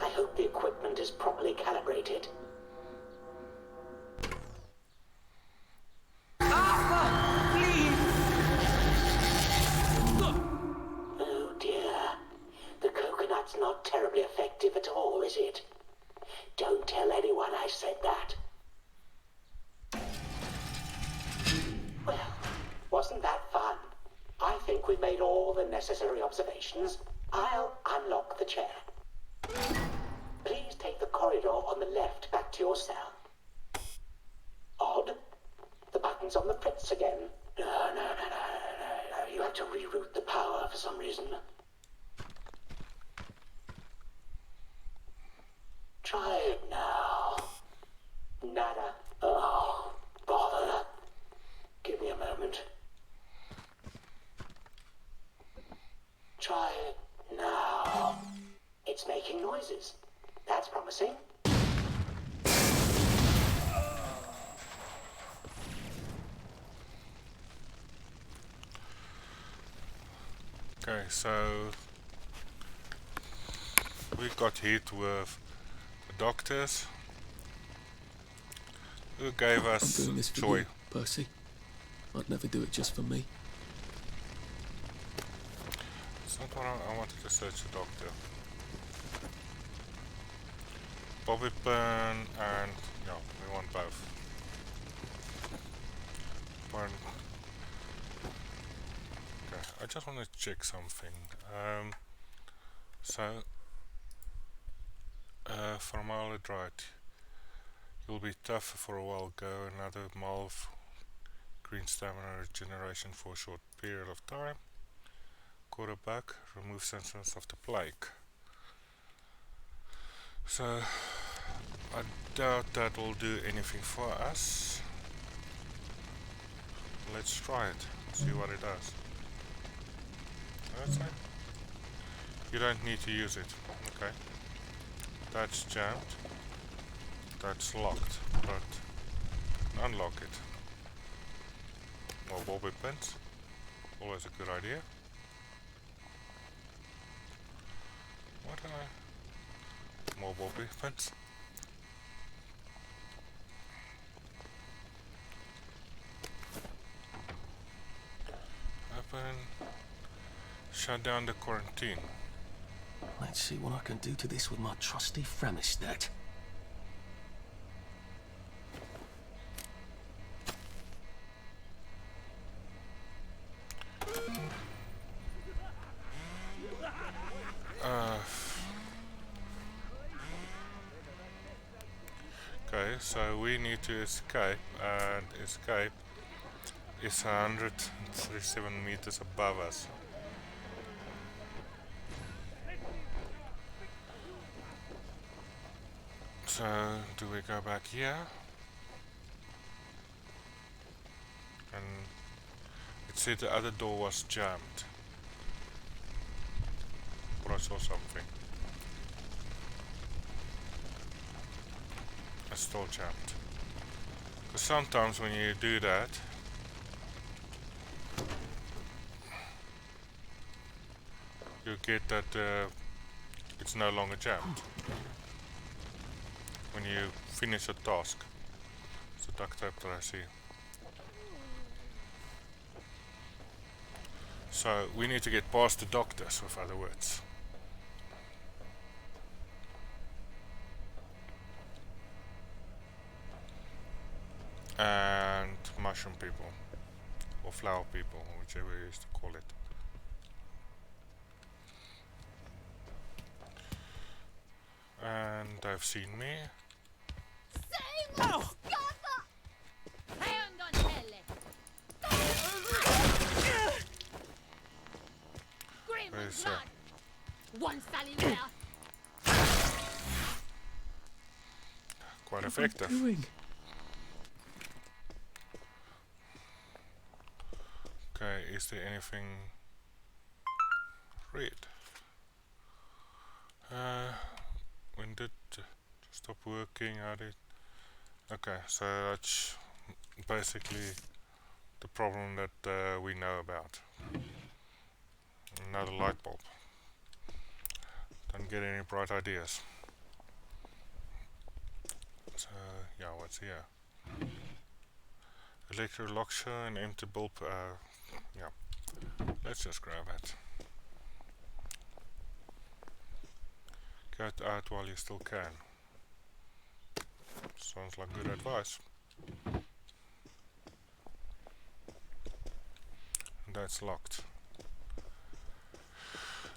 I hope the equipment is properly calibrated. Oh dear. The coconut's not terribly effective at all, is it? Don't tell anyone I said that. Well, wasn't that fun? I think we've made all the necessary observations. I'll unlock the chair. Please take the corridor on the left back to your cell. Odd. The button's on the fritz again. No. You have to reroute the power for some reason. Try it now. Nada. Oh, bother. Give me a moment. Try it now. It's making noises. That's promising. Okay, so we got hit with doctors who gave I'm us doing this for joy. you, Percy. I'd never do it just for me. It's not what I wanted to search the doctor. Bobby pin and yeah, we want both. One. Okay, I just want to check something. Formaldehyde. You'll be tough for a while. Go another mile of green stamina regeneration for a short period of time. Quarterback, remove symptoms of the plague. So I doubt that will do anything for us. Let's try it, see what it does. That's it. You don't need to use it. Okay. That's jammed. That's locked. But unlock it. More bobby pins. Always a good idea. What am I? More bobby pins. Open. Shut down the quarantine. Let's see what I can do to this with my trusty Framistat. Okay, so we need to escape, and escape is 137 meters above us. So, do we go back here? And it said the other door was jammed. But I saw something. It's still jammed. Because sometimes when you do that, you get that it's no longer jammed. When you finish a task. It's a duct tape that I see. So we need to get past the doctors, with other words. And mushroom people. Or flower people, whichever you used to call it. And they've seen me. Oh. Where's One Sally there. quite effective. Okay, is there anything red? When did stop working? How did? Okay, so that's basically the problem that we know about. Another light bulb. Don't get any bright ideas. So yeah, what's here? Electrowave and empty bulb. Yeah, let's just grab it. Get out while you still can. Sounds like good advice. And that's locked.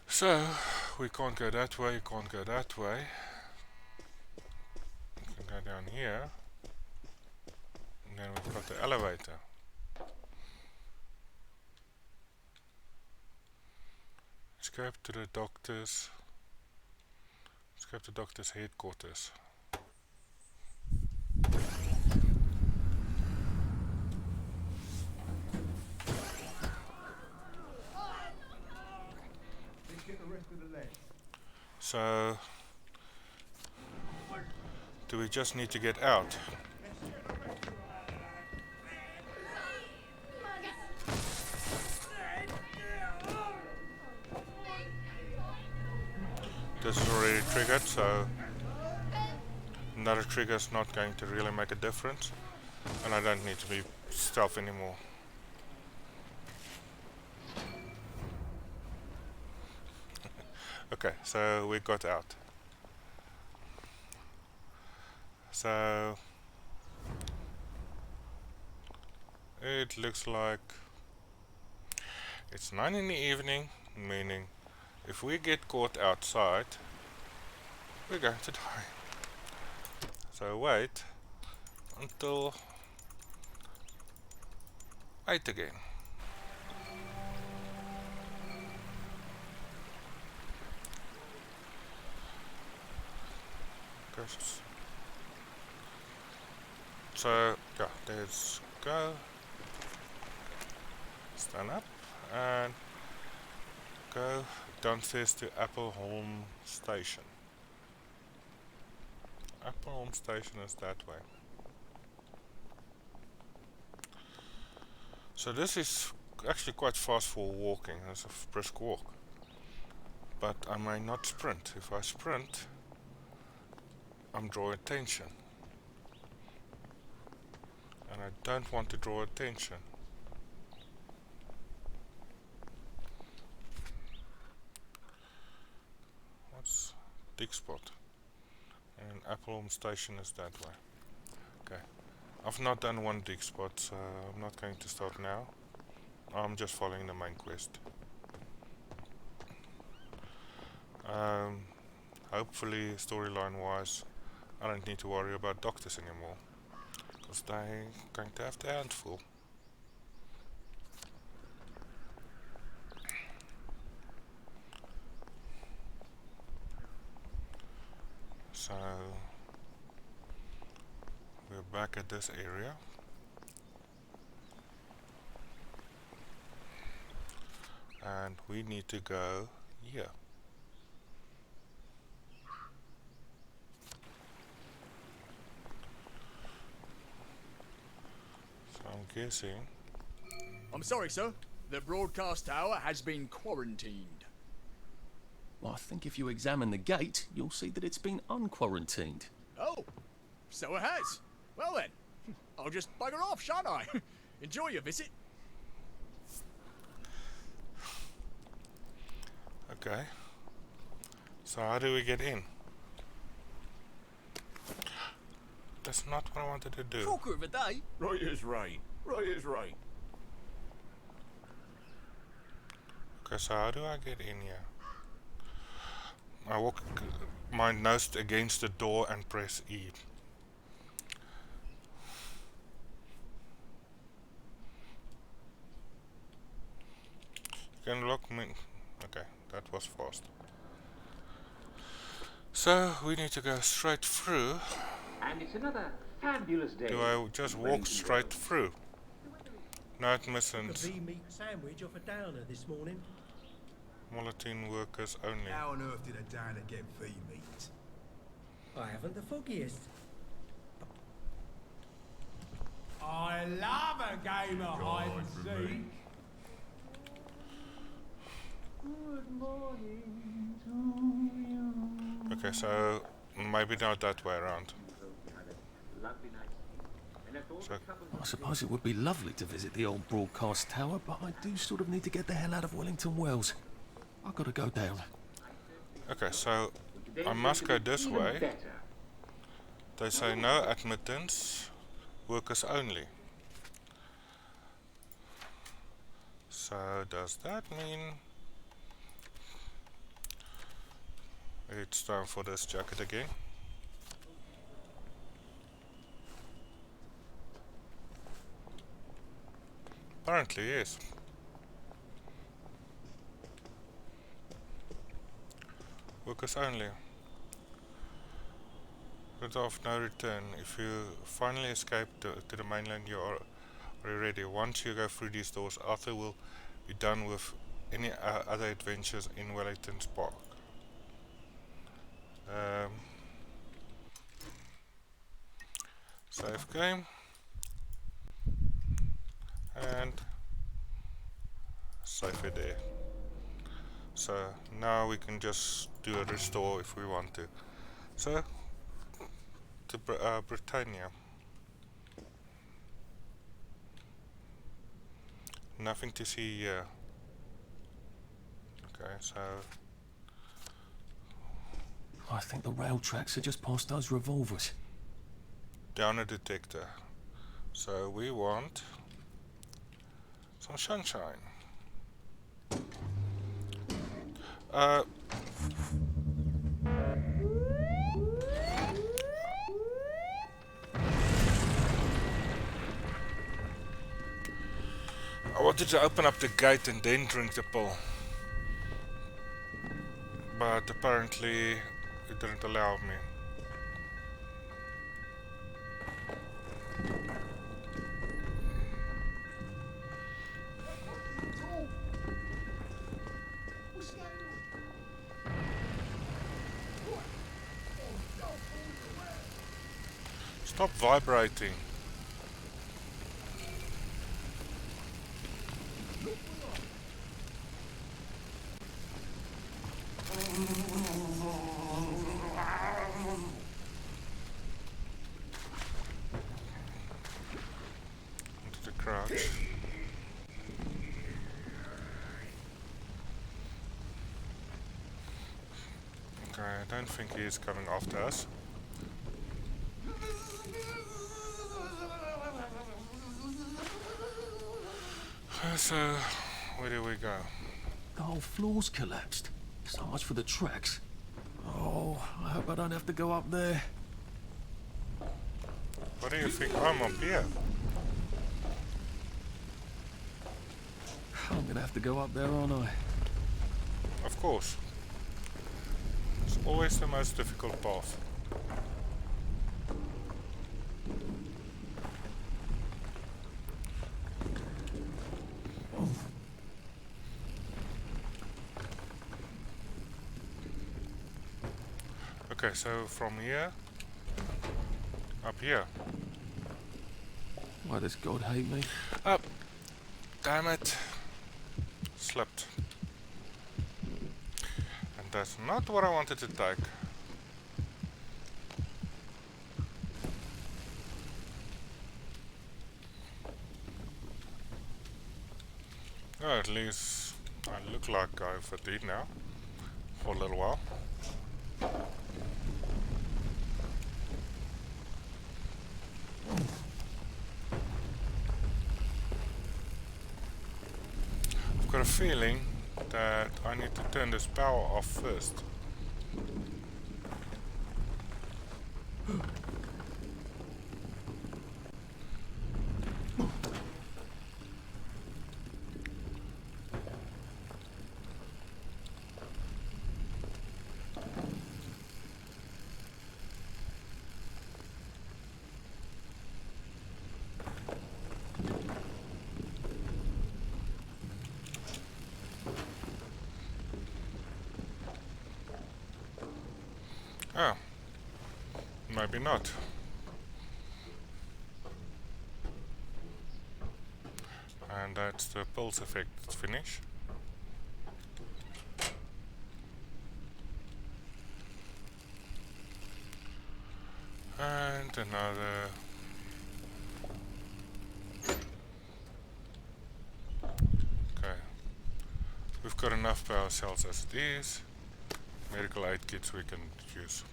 So we can't go that way, can't go that way. We can go down here. And then we've got the elevator. Escape to the doctor's. Escape to doctor's headquarters. So, do we just need to get out? This is already triggered, so another trigger is not going to really make a difference, and I don't need to be stealth anymore. Okay, so we got out. So it looks like it's 9 in the evening, meaning if we get caught outside, we're going to die. So wait until 8 again. So yeah, let's go. Stand up and go downstairs to Appleholm Station. Appleholm Station is that way. So this is actually quite fast for walking. It's a brisk walk. But I may not sprint. If I sprint, I'm drawing attention. And I don't want to draw attention. What's dig spot? And Appleholm Station is that way. Okay. I've not done one dig spot, so I'm not going to start now. I'm just following the main quest. Hopefully, storyline wise, I don't need to worry about doctors anymore, because they're going to have their hands full. So we're back at this area. And we need to go here. So I'm guessing. I'm sorry, sir. The broadcast tower has been quarantined. Well, I think if you examine the gate, you'll see that it's been unquarantined. Oh, so it has. Well then, I'll just bugger off, shan't I? Enjoy your visit. Okay. So how do we get in? That's not what I wanted to do. Talker of a day. Right is right. Right is right. Okay, so how do I get in here? I walk my nose against the door and press E. You can lock me. Okay, that was fast. So we need to go straight through. And it's another fabulous day. Do I just walk straight through? No admissions. Could meat sandwich off a downer this morning. Wellington workers only. How on earth did a downer get V-meat? I haven't the foggiest. I love a game of hide and seek. Good morning to you. Okay, so maybe not that way around. So I suppose it would be lovely to visit the old broadcast tower, but I do sort of need to get the hell out of Wellington Wells. I've got to go down. okay, so I must go this way. They say no admittance, workers only. So does that mean it's time for this jacket again? Apparently yes. Workers only. Route of no return. If you finally escape to the mainland, you are already. Once you go through these doors, Arthur will be done with any other adventures in Wellington's Park. Save game. And save it there. So now we can just do a restore if we want to. So to Britannia. Nothing to see here. Okay, so I think the rail tracks are just past those revolvers. down a detector. So we want some sunshine. I wanted to open up the gate and then drink the pill, but apparently it didn't allow me. Stop vibrating. Into the crouch. Okay, I don't think he's coming after us. So, where do we go? The whole floor's collapsed. So much for the tracks. Oh, I hope I don't have to go up there. What do you think? I'm up here. I'm gonna have to go up there, aren't I? Of course. It's always the most difficult path. Okay, so from here, up here. Why does God hate me? Up. Damn it. Slipped. And that's not what I wanted to take. Oh, at least I look like I've eaten now. For a little while. I've got a feeling that I need to turn this power off first. Oh, maybe not. And that's the pulse effect finish. And another. Okay. We've got enough power cells as it is. Medical aid kits we can use.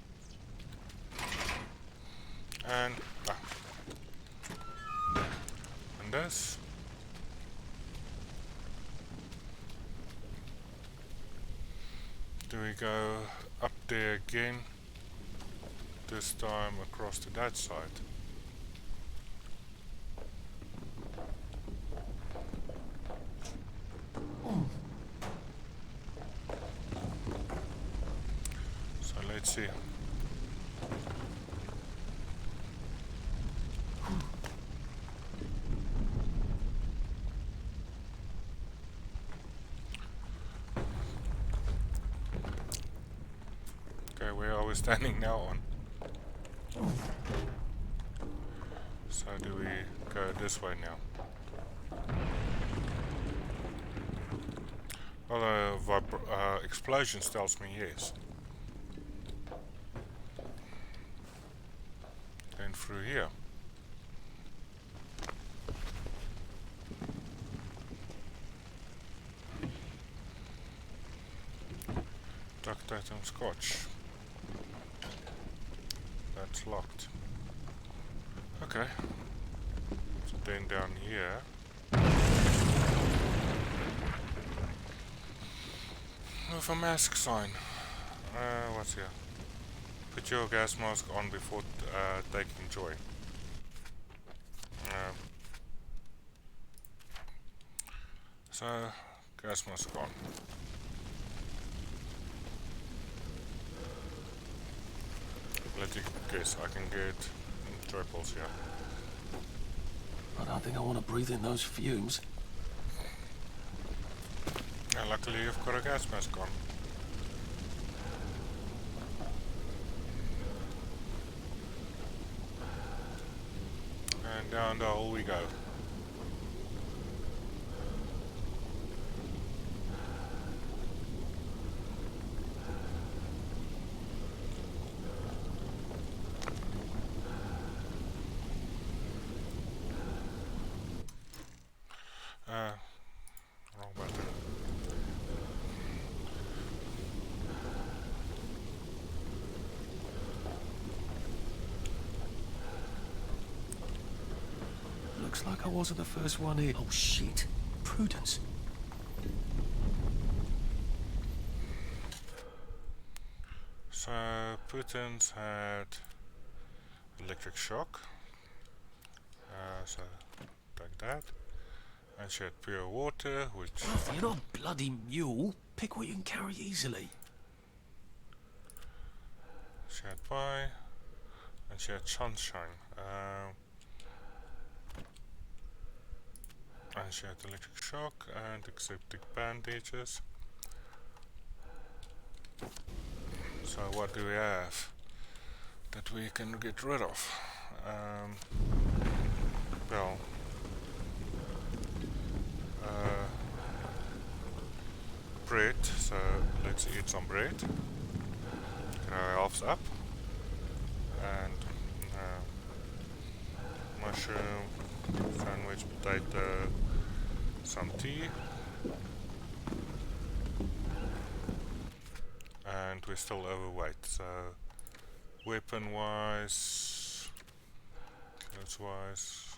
And this. Do we go up there again? This time across to that side. So let's see. Okay, where are we standing now on? So do we go this way now? Well, the explosions tells me yes. in through here. Duct tape and scotch. That's locked. Okay. So then down here. With a mask sign. What's here? Put your gas mask on before taking joy. So, gas mask on. Let you guess, I can get joy balls here. I don't think I want to breathe in those fumes. And luckily you've got a gas mask on. And down the hole we go. Wrong button. Looks like I wasn't the first one in. Oh shit. Prudence. So, Putin's had electric shock. So, take that. And she had pure water, which... Well, you're not a bloody mule. Pick what you can carry easily. She had pie. And she had sunshine. And she had electric shock and aseptic bandages. So what do we have that we can get rid of? Well, bread, so let's eat some bread. Get our health up. And mushroom, sandwich, potato, some tea. And we're still overweight, so weapon wise, clothes wise,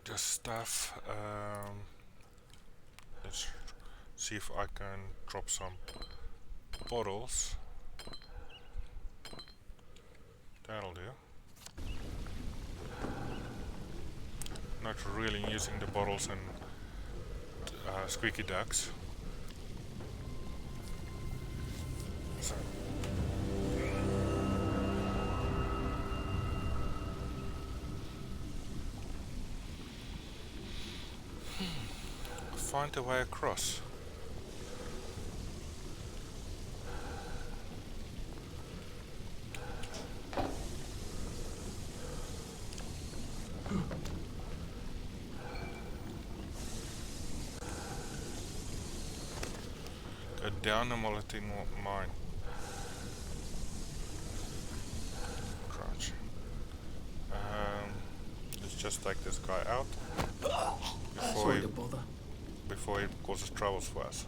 just stuff. Let's see if I can drop some bottles. That'll do. Not really using the bottles and squeaky ducks. So. Find a way across. Go down the Wellington mine. Crouch. Let's just take this guy out before he causes troubles for us.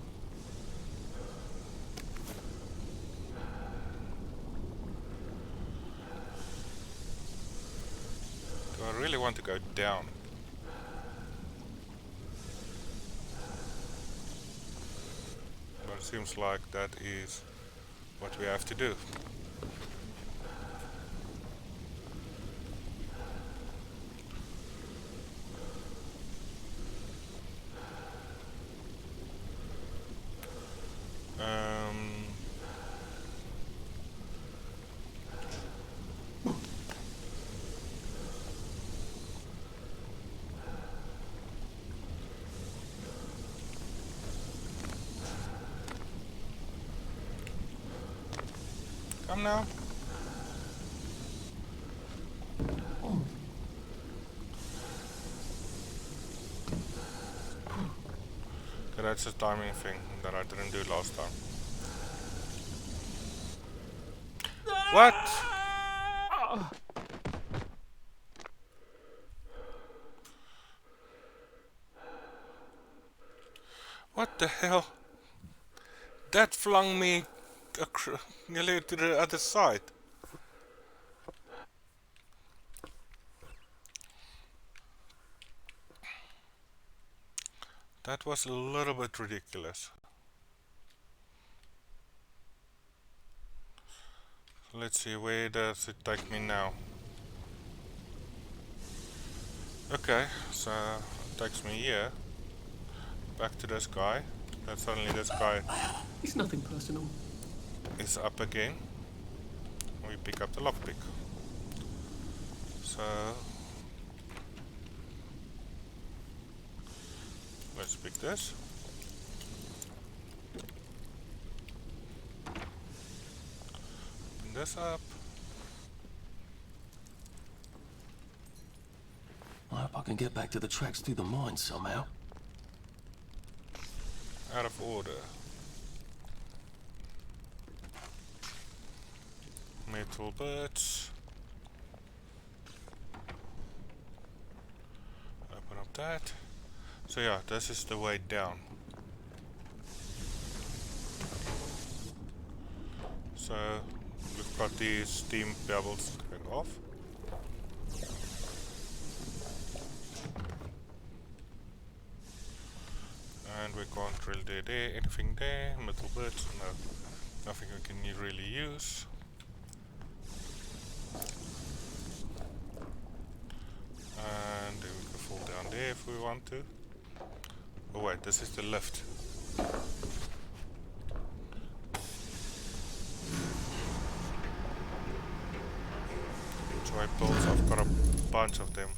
Do I really want to go down? But it seems like that is what we have to do. Come now. Okay, that's a timing thing that I didn't do last time. What? What the hell? That flung me nearly to the other side. That was a little bit ridiculous. Let's see, where does it take me now? Okay, so it takes me here. Back to this guy. Then suddenly this guy It's nothing personal. is up again. We pick up the lockpick. So let's pick this. Open this up. I hope I can get back to the tracks through the mine somehow. Out of order. Metal bits. Open up that. So yeah, this is the way down. So we've got these steam bubbles going off. And we can't really do anything there. Metal bits, no, nothing we can really use. And then we can fall down there if we want to. Oh wait, this is the lift. Joy bolts, I've got a bunch of them.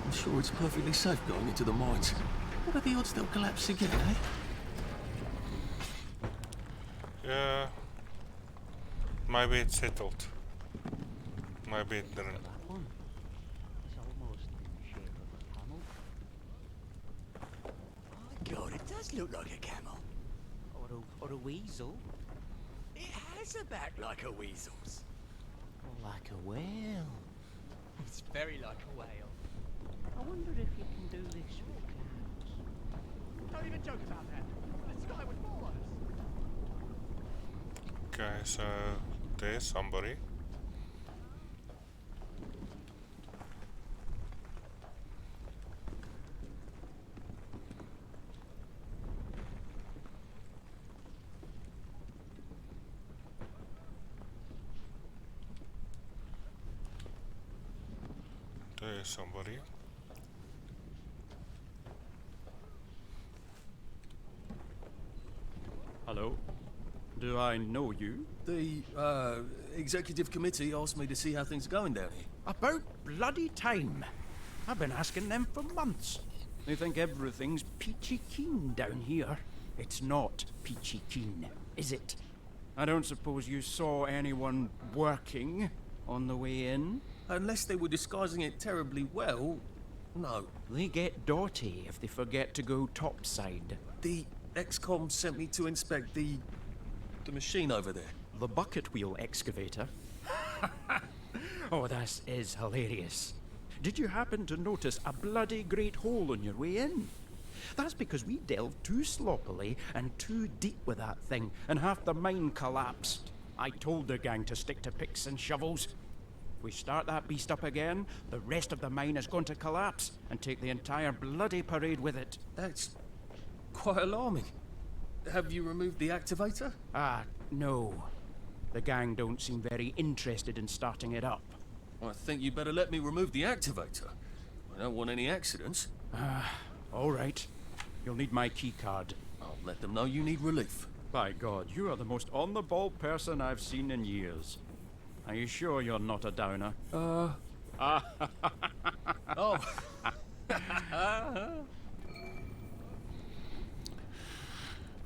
I'm sure it's perfectly safe going into the mines. What are the odds they'll collapse again, eh? Yeah. Maybe it settled. Maybe it didn't. That one. It's almost in the shape of a camel. Oh God, it does look like a camel. Or a weasel. It has a back like a weasel's. Or like a whale. It's very like a whale. I wonder if you can do this with clouds. Don't even joke about that. The sky would fall on us. Okay, so there's somebody. There's somebody. Hello? Do I know you? The, executive committee asked me to see how things are going down here. About bloody time. I've been asking them for months. They think everything's peachy keen down here. It's not peachy keen, is it? I don't suppose you saw anyone working on the way in? Unless they were disguising it terribly well, no. They get dirty if they forget to go topside. The XCOM sent me to inspect the machine over there. The bucket wheel excavator? Oh, this is hilarious. Did you happen to notice a bloody great hole on your way in? That's because we delved too sloppily and too deep with that thing, and half the mine collapsed. I told the gang to stick to picks and shovels. If we start that beast up again, the rest of the mine is going to collapse and take the entire bloody parade with it. That's quite alarming. Have you removed the activator? No. The gang don't seem very interested in starting it up. I think you better let me remove the activator. I don't want any accidents. All right. You'll need my keycard. I'll let them know you need relief. By God, you are the most on-the-ball person I've seen in years. Are you sure you're not a downer? Oh.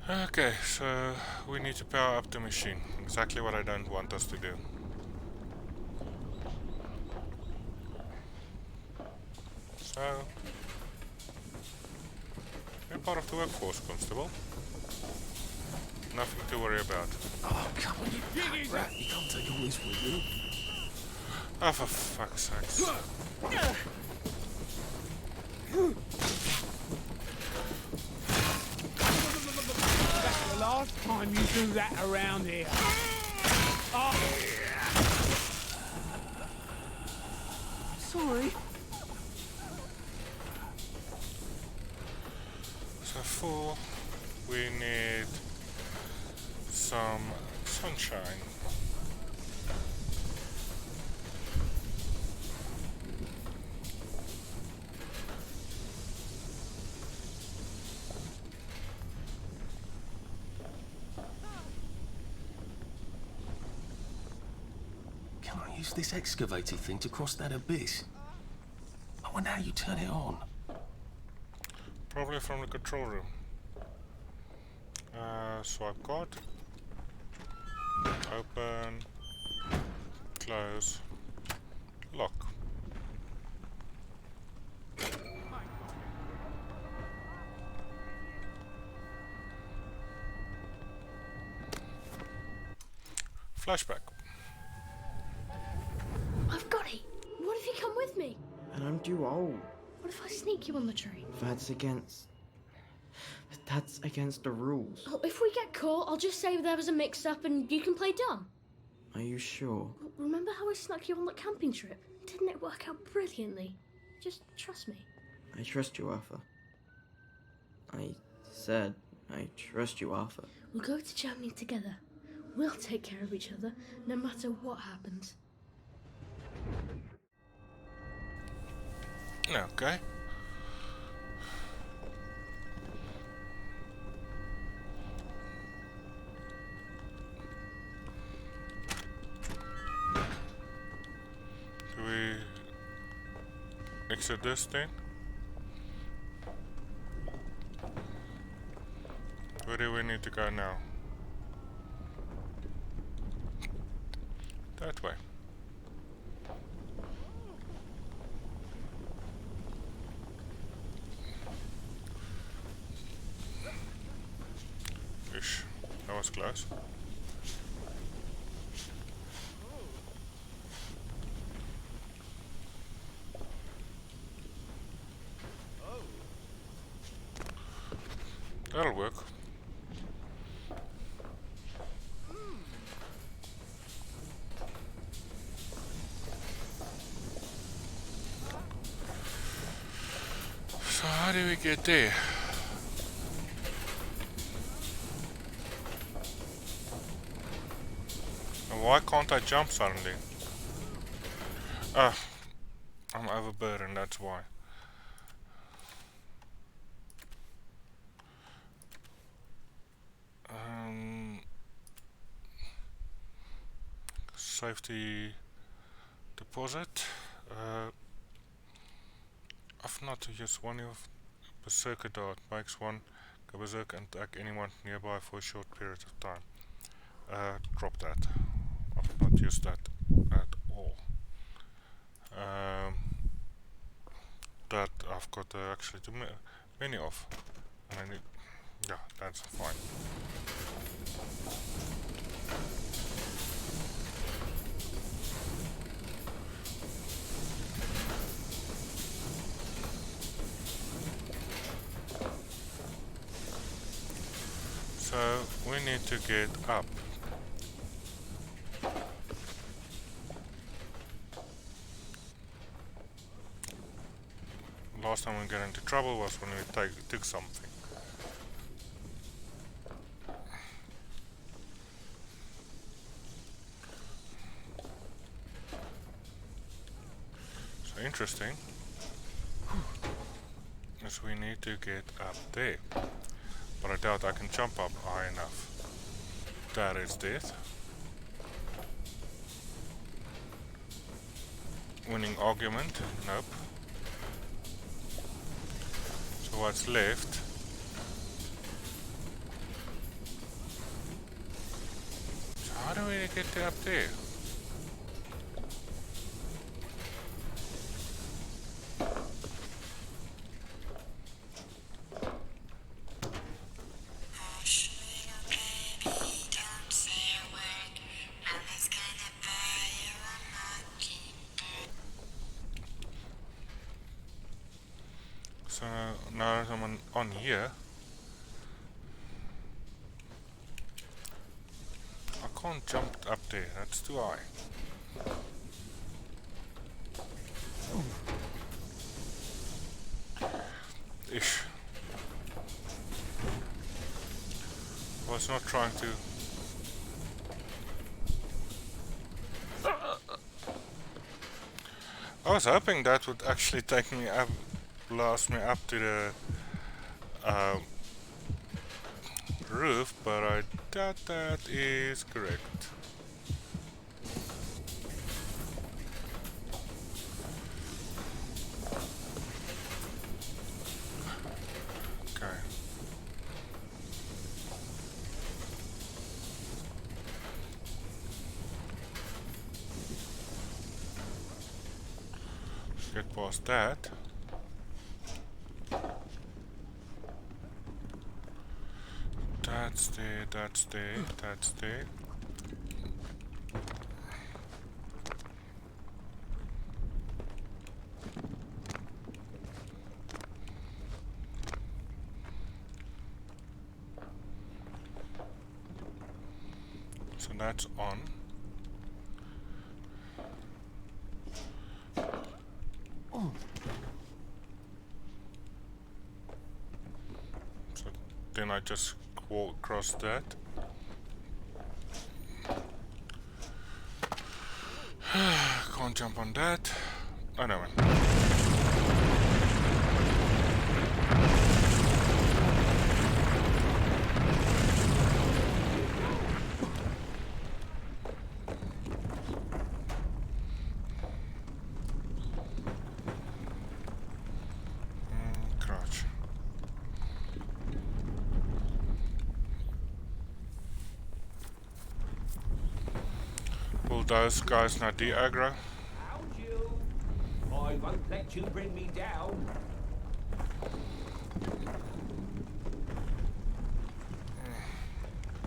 Okay, so we need to power up the machine. Exactly what I don't want us to do. So, you're part of the workforce, Constable. Nothing to worry about. Oh, come on, you rat. You can't take all this with you. Oh, for fuck's sake. That's the last time you do that around here. Sorry. So for we need some sunshine. Can I use this excavator thing to cross that abyss? I wonder how you turn it on. Probably from the control room. So I've got open, close, lock. Flashback. I've got it. What if you come with me? And I'm too old. What if I sneak you on the train? That's against the rules. Oh, if we get caught, I'll just say there was a mix-up and you can play dumb. Are you sure? Remember how I snuck you on that camping trip? Didn't it work out brilliantly? Just trust me. I trust you, Arthur. I said I trust you, Arthur. We'll go to Germany together. We'll take care of each other, no matter what happens. Okay. Do we exit this thing? Where do we need to go now? That way. Ish, that was close. That'll work. So how do we get there? And why can't I jump suddenly? Ah, I'm overburdened, that's why. Safety deposit. I've not to use one of Berserker Dart. Makes one go berserk and attack anyone nearby for a short period of time. Drop that. I've not used that at all. That I've got actually too many of. And I need, yeah, that's fine. So we need to get up. Last time we got into trouble was when we took something. So interesting is we need to get up there. But I doubt I can jump up high enough. That is death. Winning argument? Nope. So what's left? So how do we get up there? So now that I'm on here, I can't jump up there, that's too high. Ish. I was not trying to. I was hoping that would actually take me up, blast me up to the roof, but I doubt that is correct. Okay. Let's get past that. That's there, that's there, that's there. So that's on. So then I just walk across that. Can't jump on that. Oh no. Crouch. Will those guys not de-aggro? Found you. I won't let you bring me down.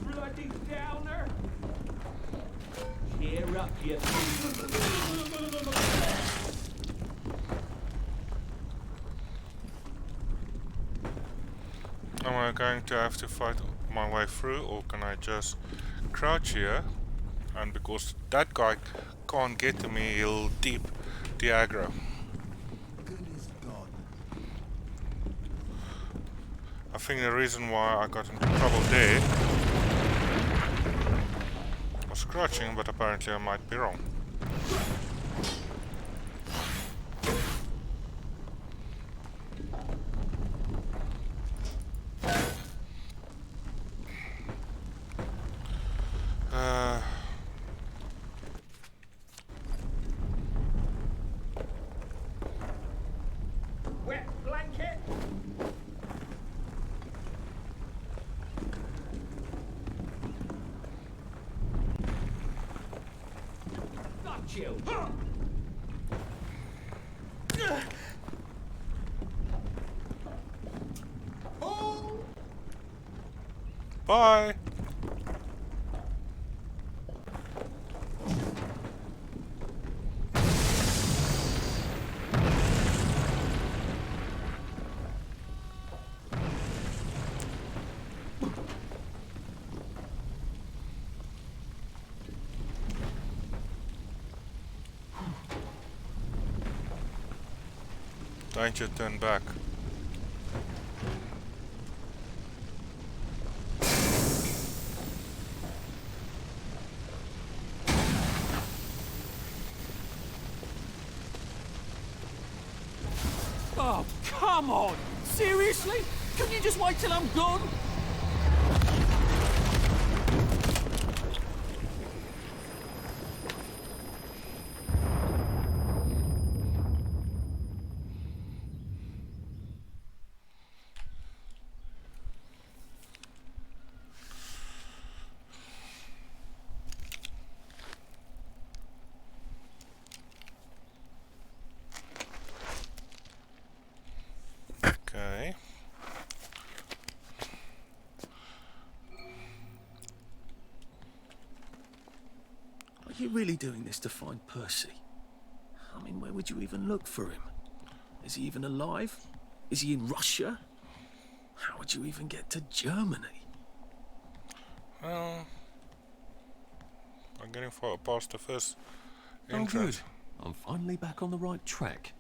Bloody downer. Cheer up, you. Am I going to have to fight my way through, or can I just crouch here? And because that guy can't get to me, he'll deep de-aggro. Goodness God. I think the reason why I got into trouble there was crouching, but apparently I might be wrong. Wet blanket. Got you. Bye! Don't you turn back. Oh, come on! Seriously? Couldn't you just wait till I'm gone? Okay. Are you really doing this to find Percy? I mean, where would you even look for him? Is he even alive? Is he in Russia? How would you even get to Germany? Well, I'm getting far past the first Oh, entrance. good. I'm finally back on the right track.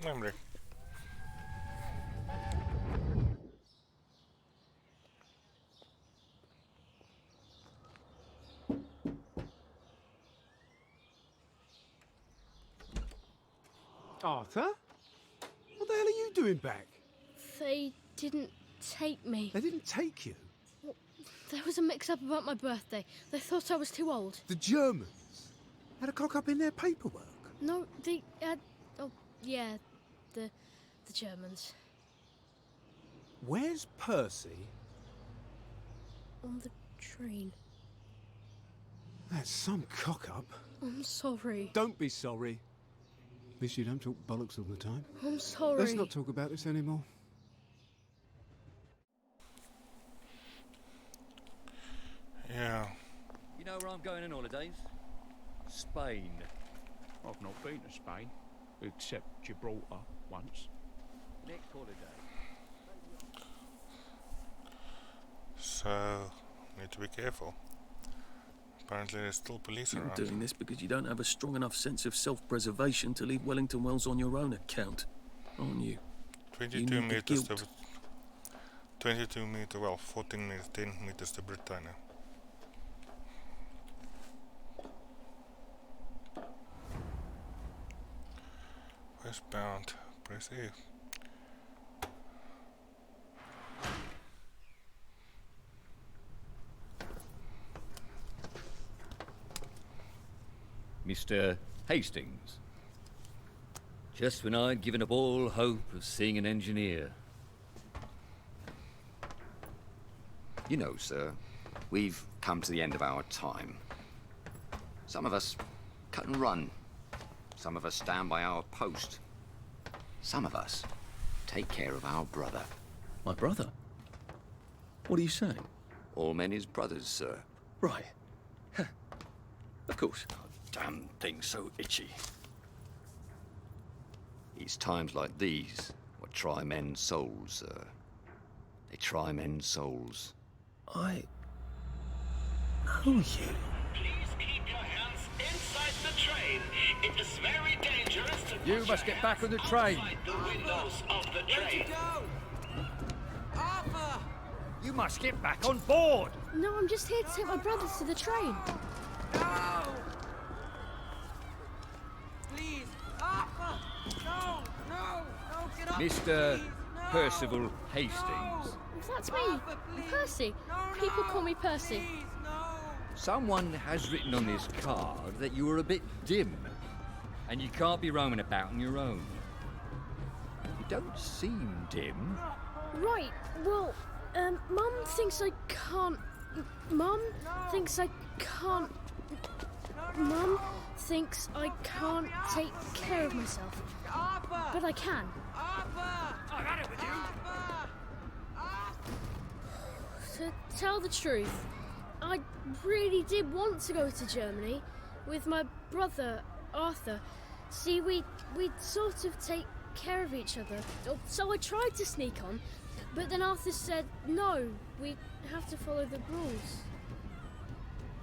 Memory. Arthur? What the hell are you doing back? They didn't take me. They didn't take you? Well, there was a mix-up about my birthday. They thought I was too old. The Germans? Had a cock up in their paperwork? No, the Germans. Where's Percy? On the train. That's some cock up. I'm sorry. Don't be sorry. At least you don't talk bollocks all the time. I'm sorry. Let's not talk about this anymore. Yeah. You know where I'm going on holidays? Spain. I've not been to Spain, except Gibraltar once. Next holiday. So, need to be careful. Apparently there's still police You're around. doing this because you don't have a strong enough sense of self-preservation to leave Wellington Wells on your own account, aren't you? 22 You need the meters guilt. to... 22 meter, well, 14 meters, 10 meters to Britannia. Westbound, press A. Mr. Hastings. Just when I'd given up all hope of seeing an engineer. You know, sir, we've come to the end of our time. Some of us cut and run. Some of us stand by our post. Some of us take care of our brother. My brother? What are you saying? All men is brothers, sir. Right. Of course. Damn thing so itchy. It's times like these what try men's souls, sir. They try men's souls. I know you. Please keep your hands inside the train. It is very dangerous to You must get back on the train. outside the windows of the train. Arthur! You must get back on board! No, I'm just here to take my brother to the train. No! Please, Arthur! No, get up! Mr. please, no. Percival Hastings. That's me, Percy. People call me Percy. Someone has written on this card that you were a bit dim, and you can't be roaming about on your own. You don't seem dim. Right, well, Mum thinks I can't... Mum thinks I can't... Mum thinks I can't take care of myself. But I can. I've had it with you! To tell the truth, I really did want to go to Germany with my brother, Arthur. See, we'd sort of take care of each other. So I tried to sneak on, but then Arthur said, no, we have to follow the rules.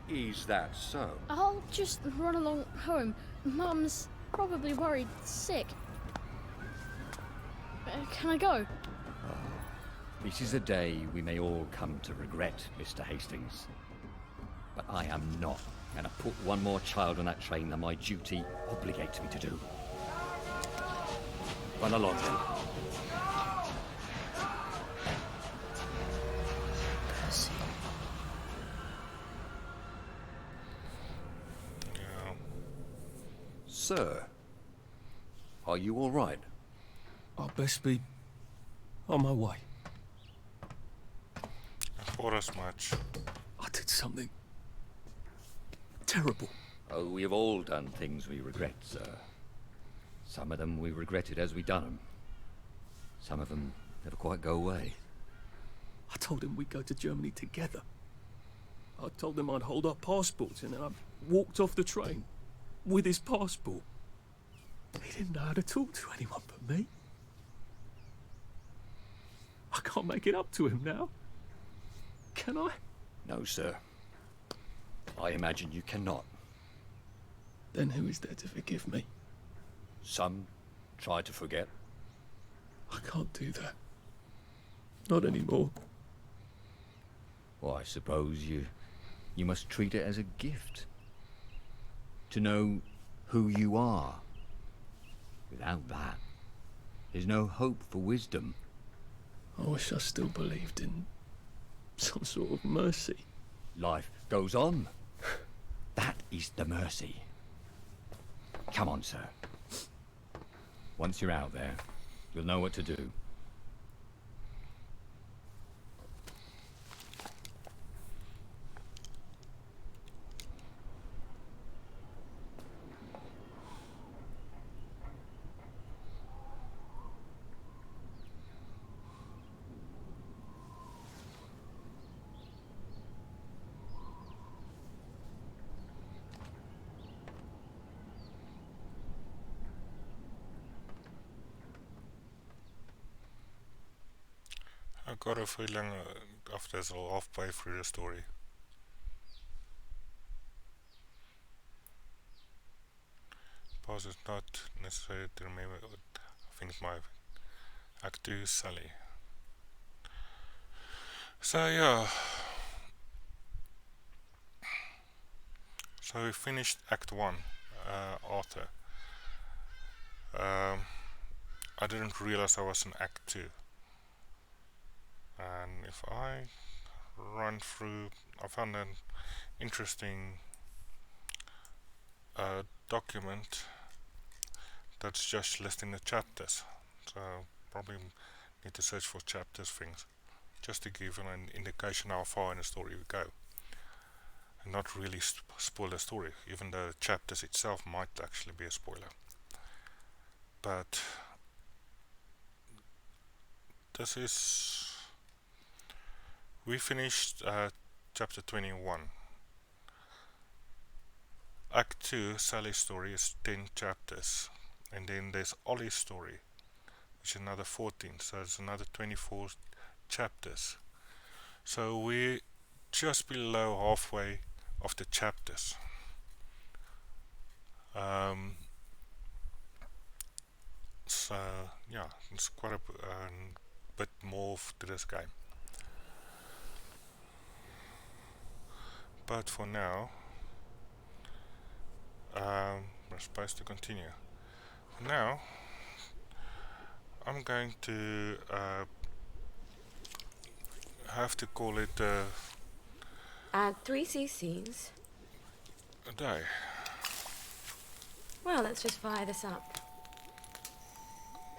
Is that so? I'll just run along home. Mum's probably worried sick. Can I go? This is a day we may all come to regret, Mr. Hastings. But I am not going to put one more child on that train than my duty obligates me to do. Run along then. Percy. Yeah. Sir, are you all right? I'll best be on my way. I thought as much. I did something terrible. Oh, we have all done things we regret, sir. Some of them we regretted as we done them. Some of them never quite go away. I told him we'd go to Germany together. I told him I'd hold our passports, and then I walked off the train with his passport. He didn't know how to talk to anyone but me. I can't make it up to him now. Can I? No, sir. I imagine you cannot. Then who is there to forgive me? Some try to forget. I can't do that. Not anymore. Well, I suppose you must treat it as a gift. To know who you are. Without that, there's no hope for wisdom. I wish I still believed in some sort of mercy. Life goes on. That is the mercy. Come on, sir. Once you're out there, you'll know what to do. I got a feeling after this I'll halfway through the story. Pause is not necessary to remember. I think it's my Act 2 Sally. So yeah. So we finished Act 1, Arthur. I didn't realize I was in Act 2. And if I run through, I found an interesting document that's just listing the chapters. So probably need to search for chapters things, just to give an indication how far in the story we go. And not really spoil the story, even though the chapters itself might actually be a spoiler. But this is... We finished chapter 21. Act 2, Sally's story, is 10 chapters. And then there's Ollie's story, which is another 14. So it's another 24 chapters. So we're just below halfway of the chapters. So yeah, it's quite a bit more to this game. But for now, we're supposed to continue. For now, I'm going to have to call it Add 3 cc's. a day. Well, let's just fire this up.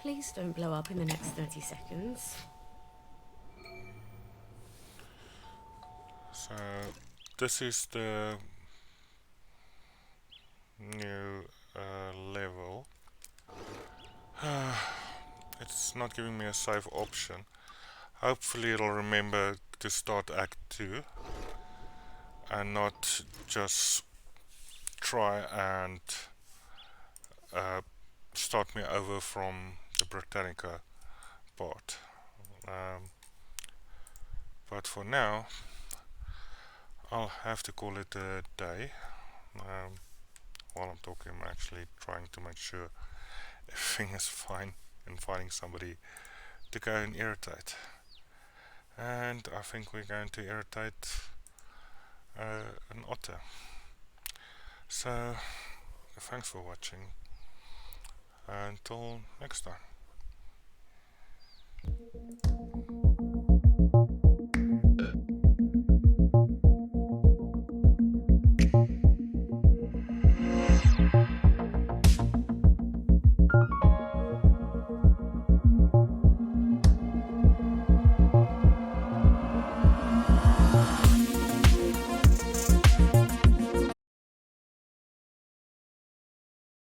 Please don't blow up in the next 30 seconds. So this is the new level. It's not giving me a save option. Hopefully it'll remember to start Act 2 and not just try and start me over from the Britannica part. But for now I'll have to call it a day. While I'm talking, I'm actually trying to make sure everything is fine and finding somebody to go and irritate. And I think we're going to irritate an otter. So thanks for watching. Until next time.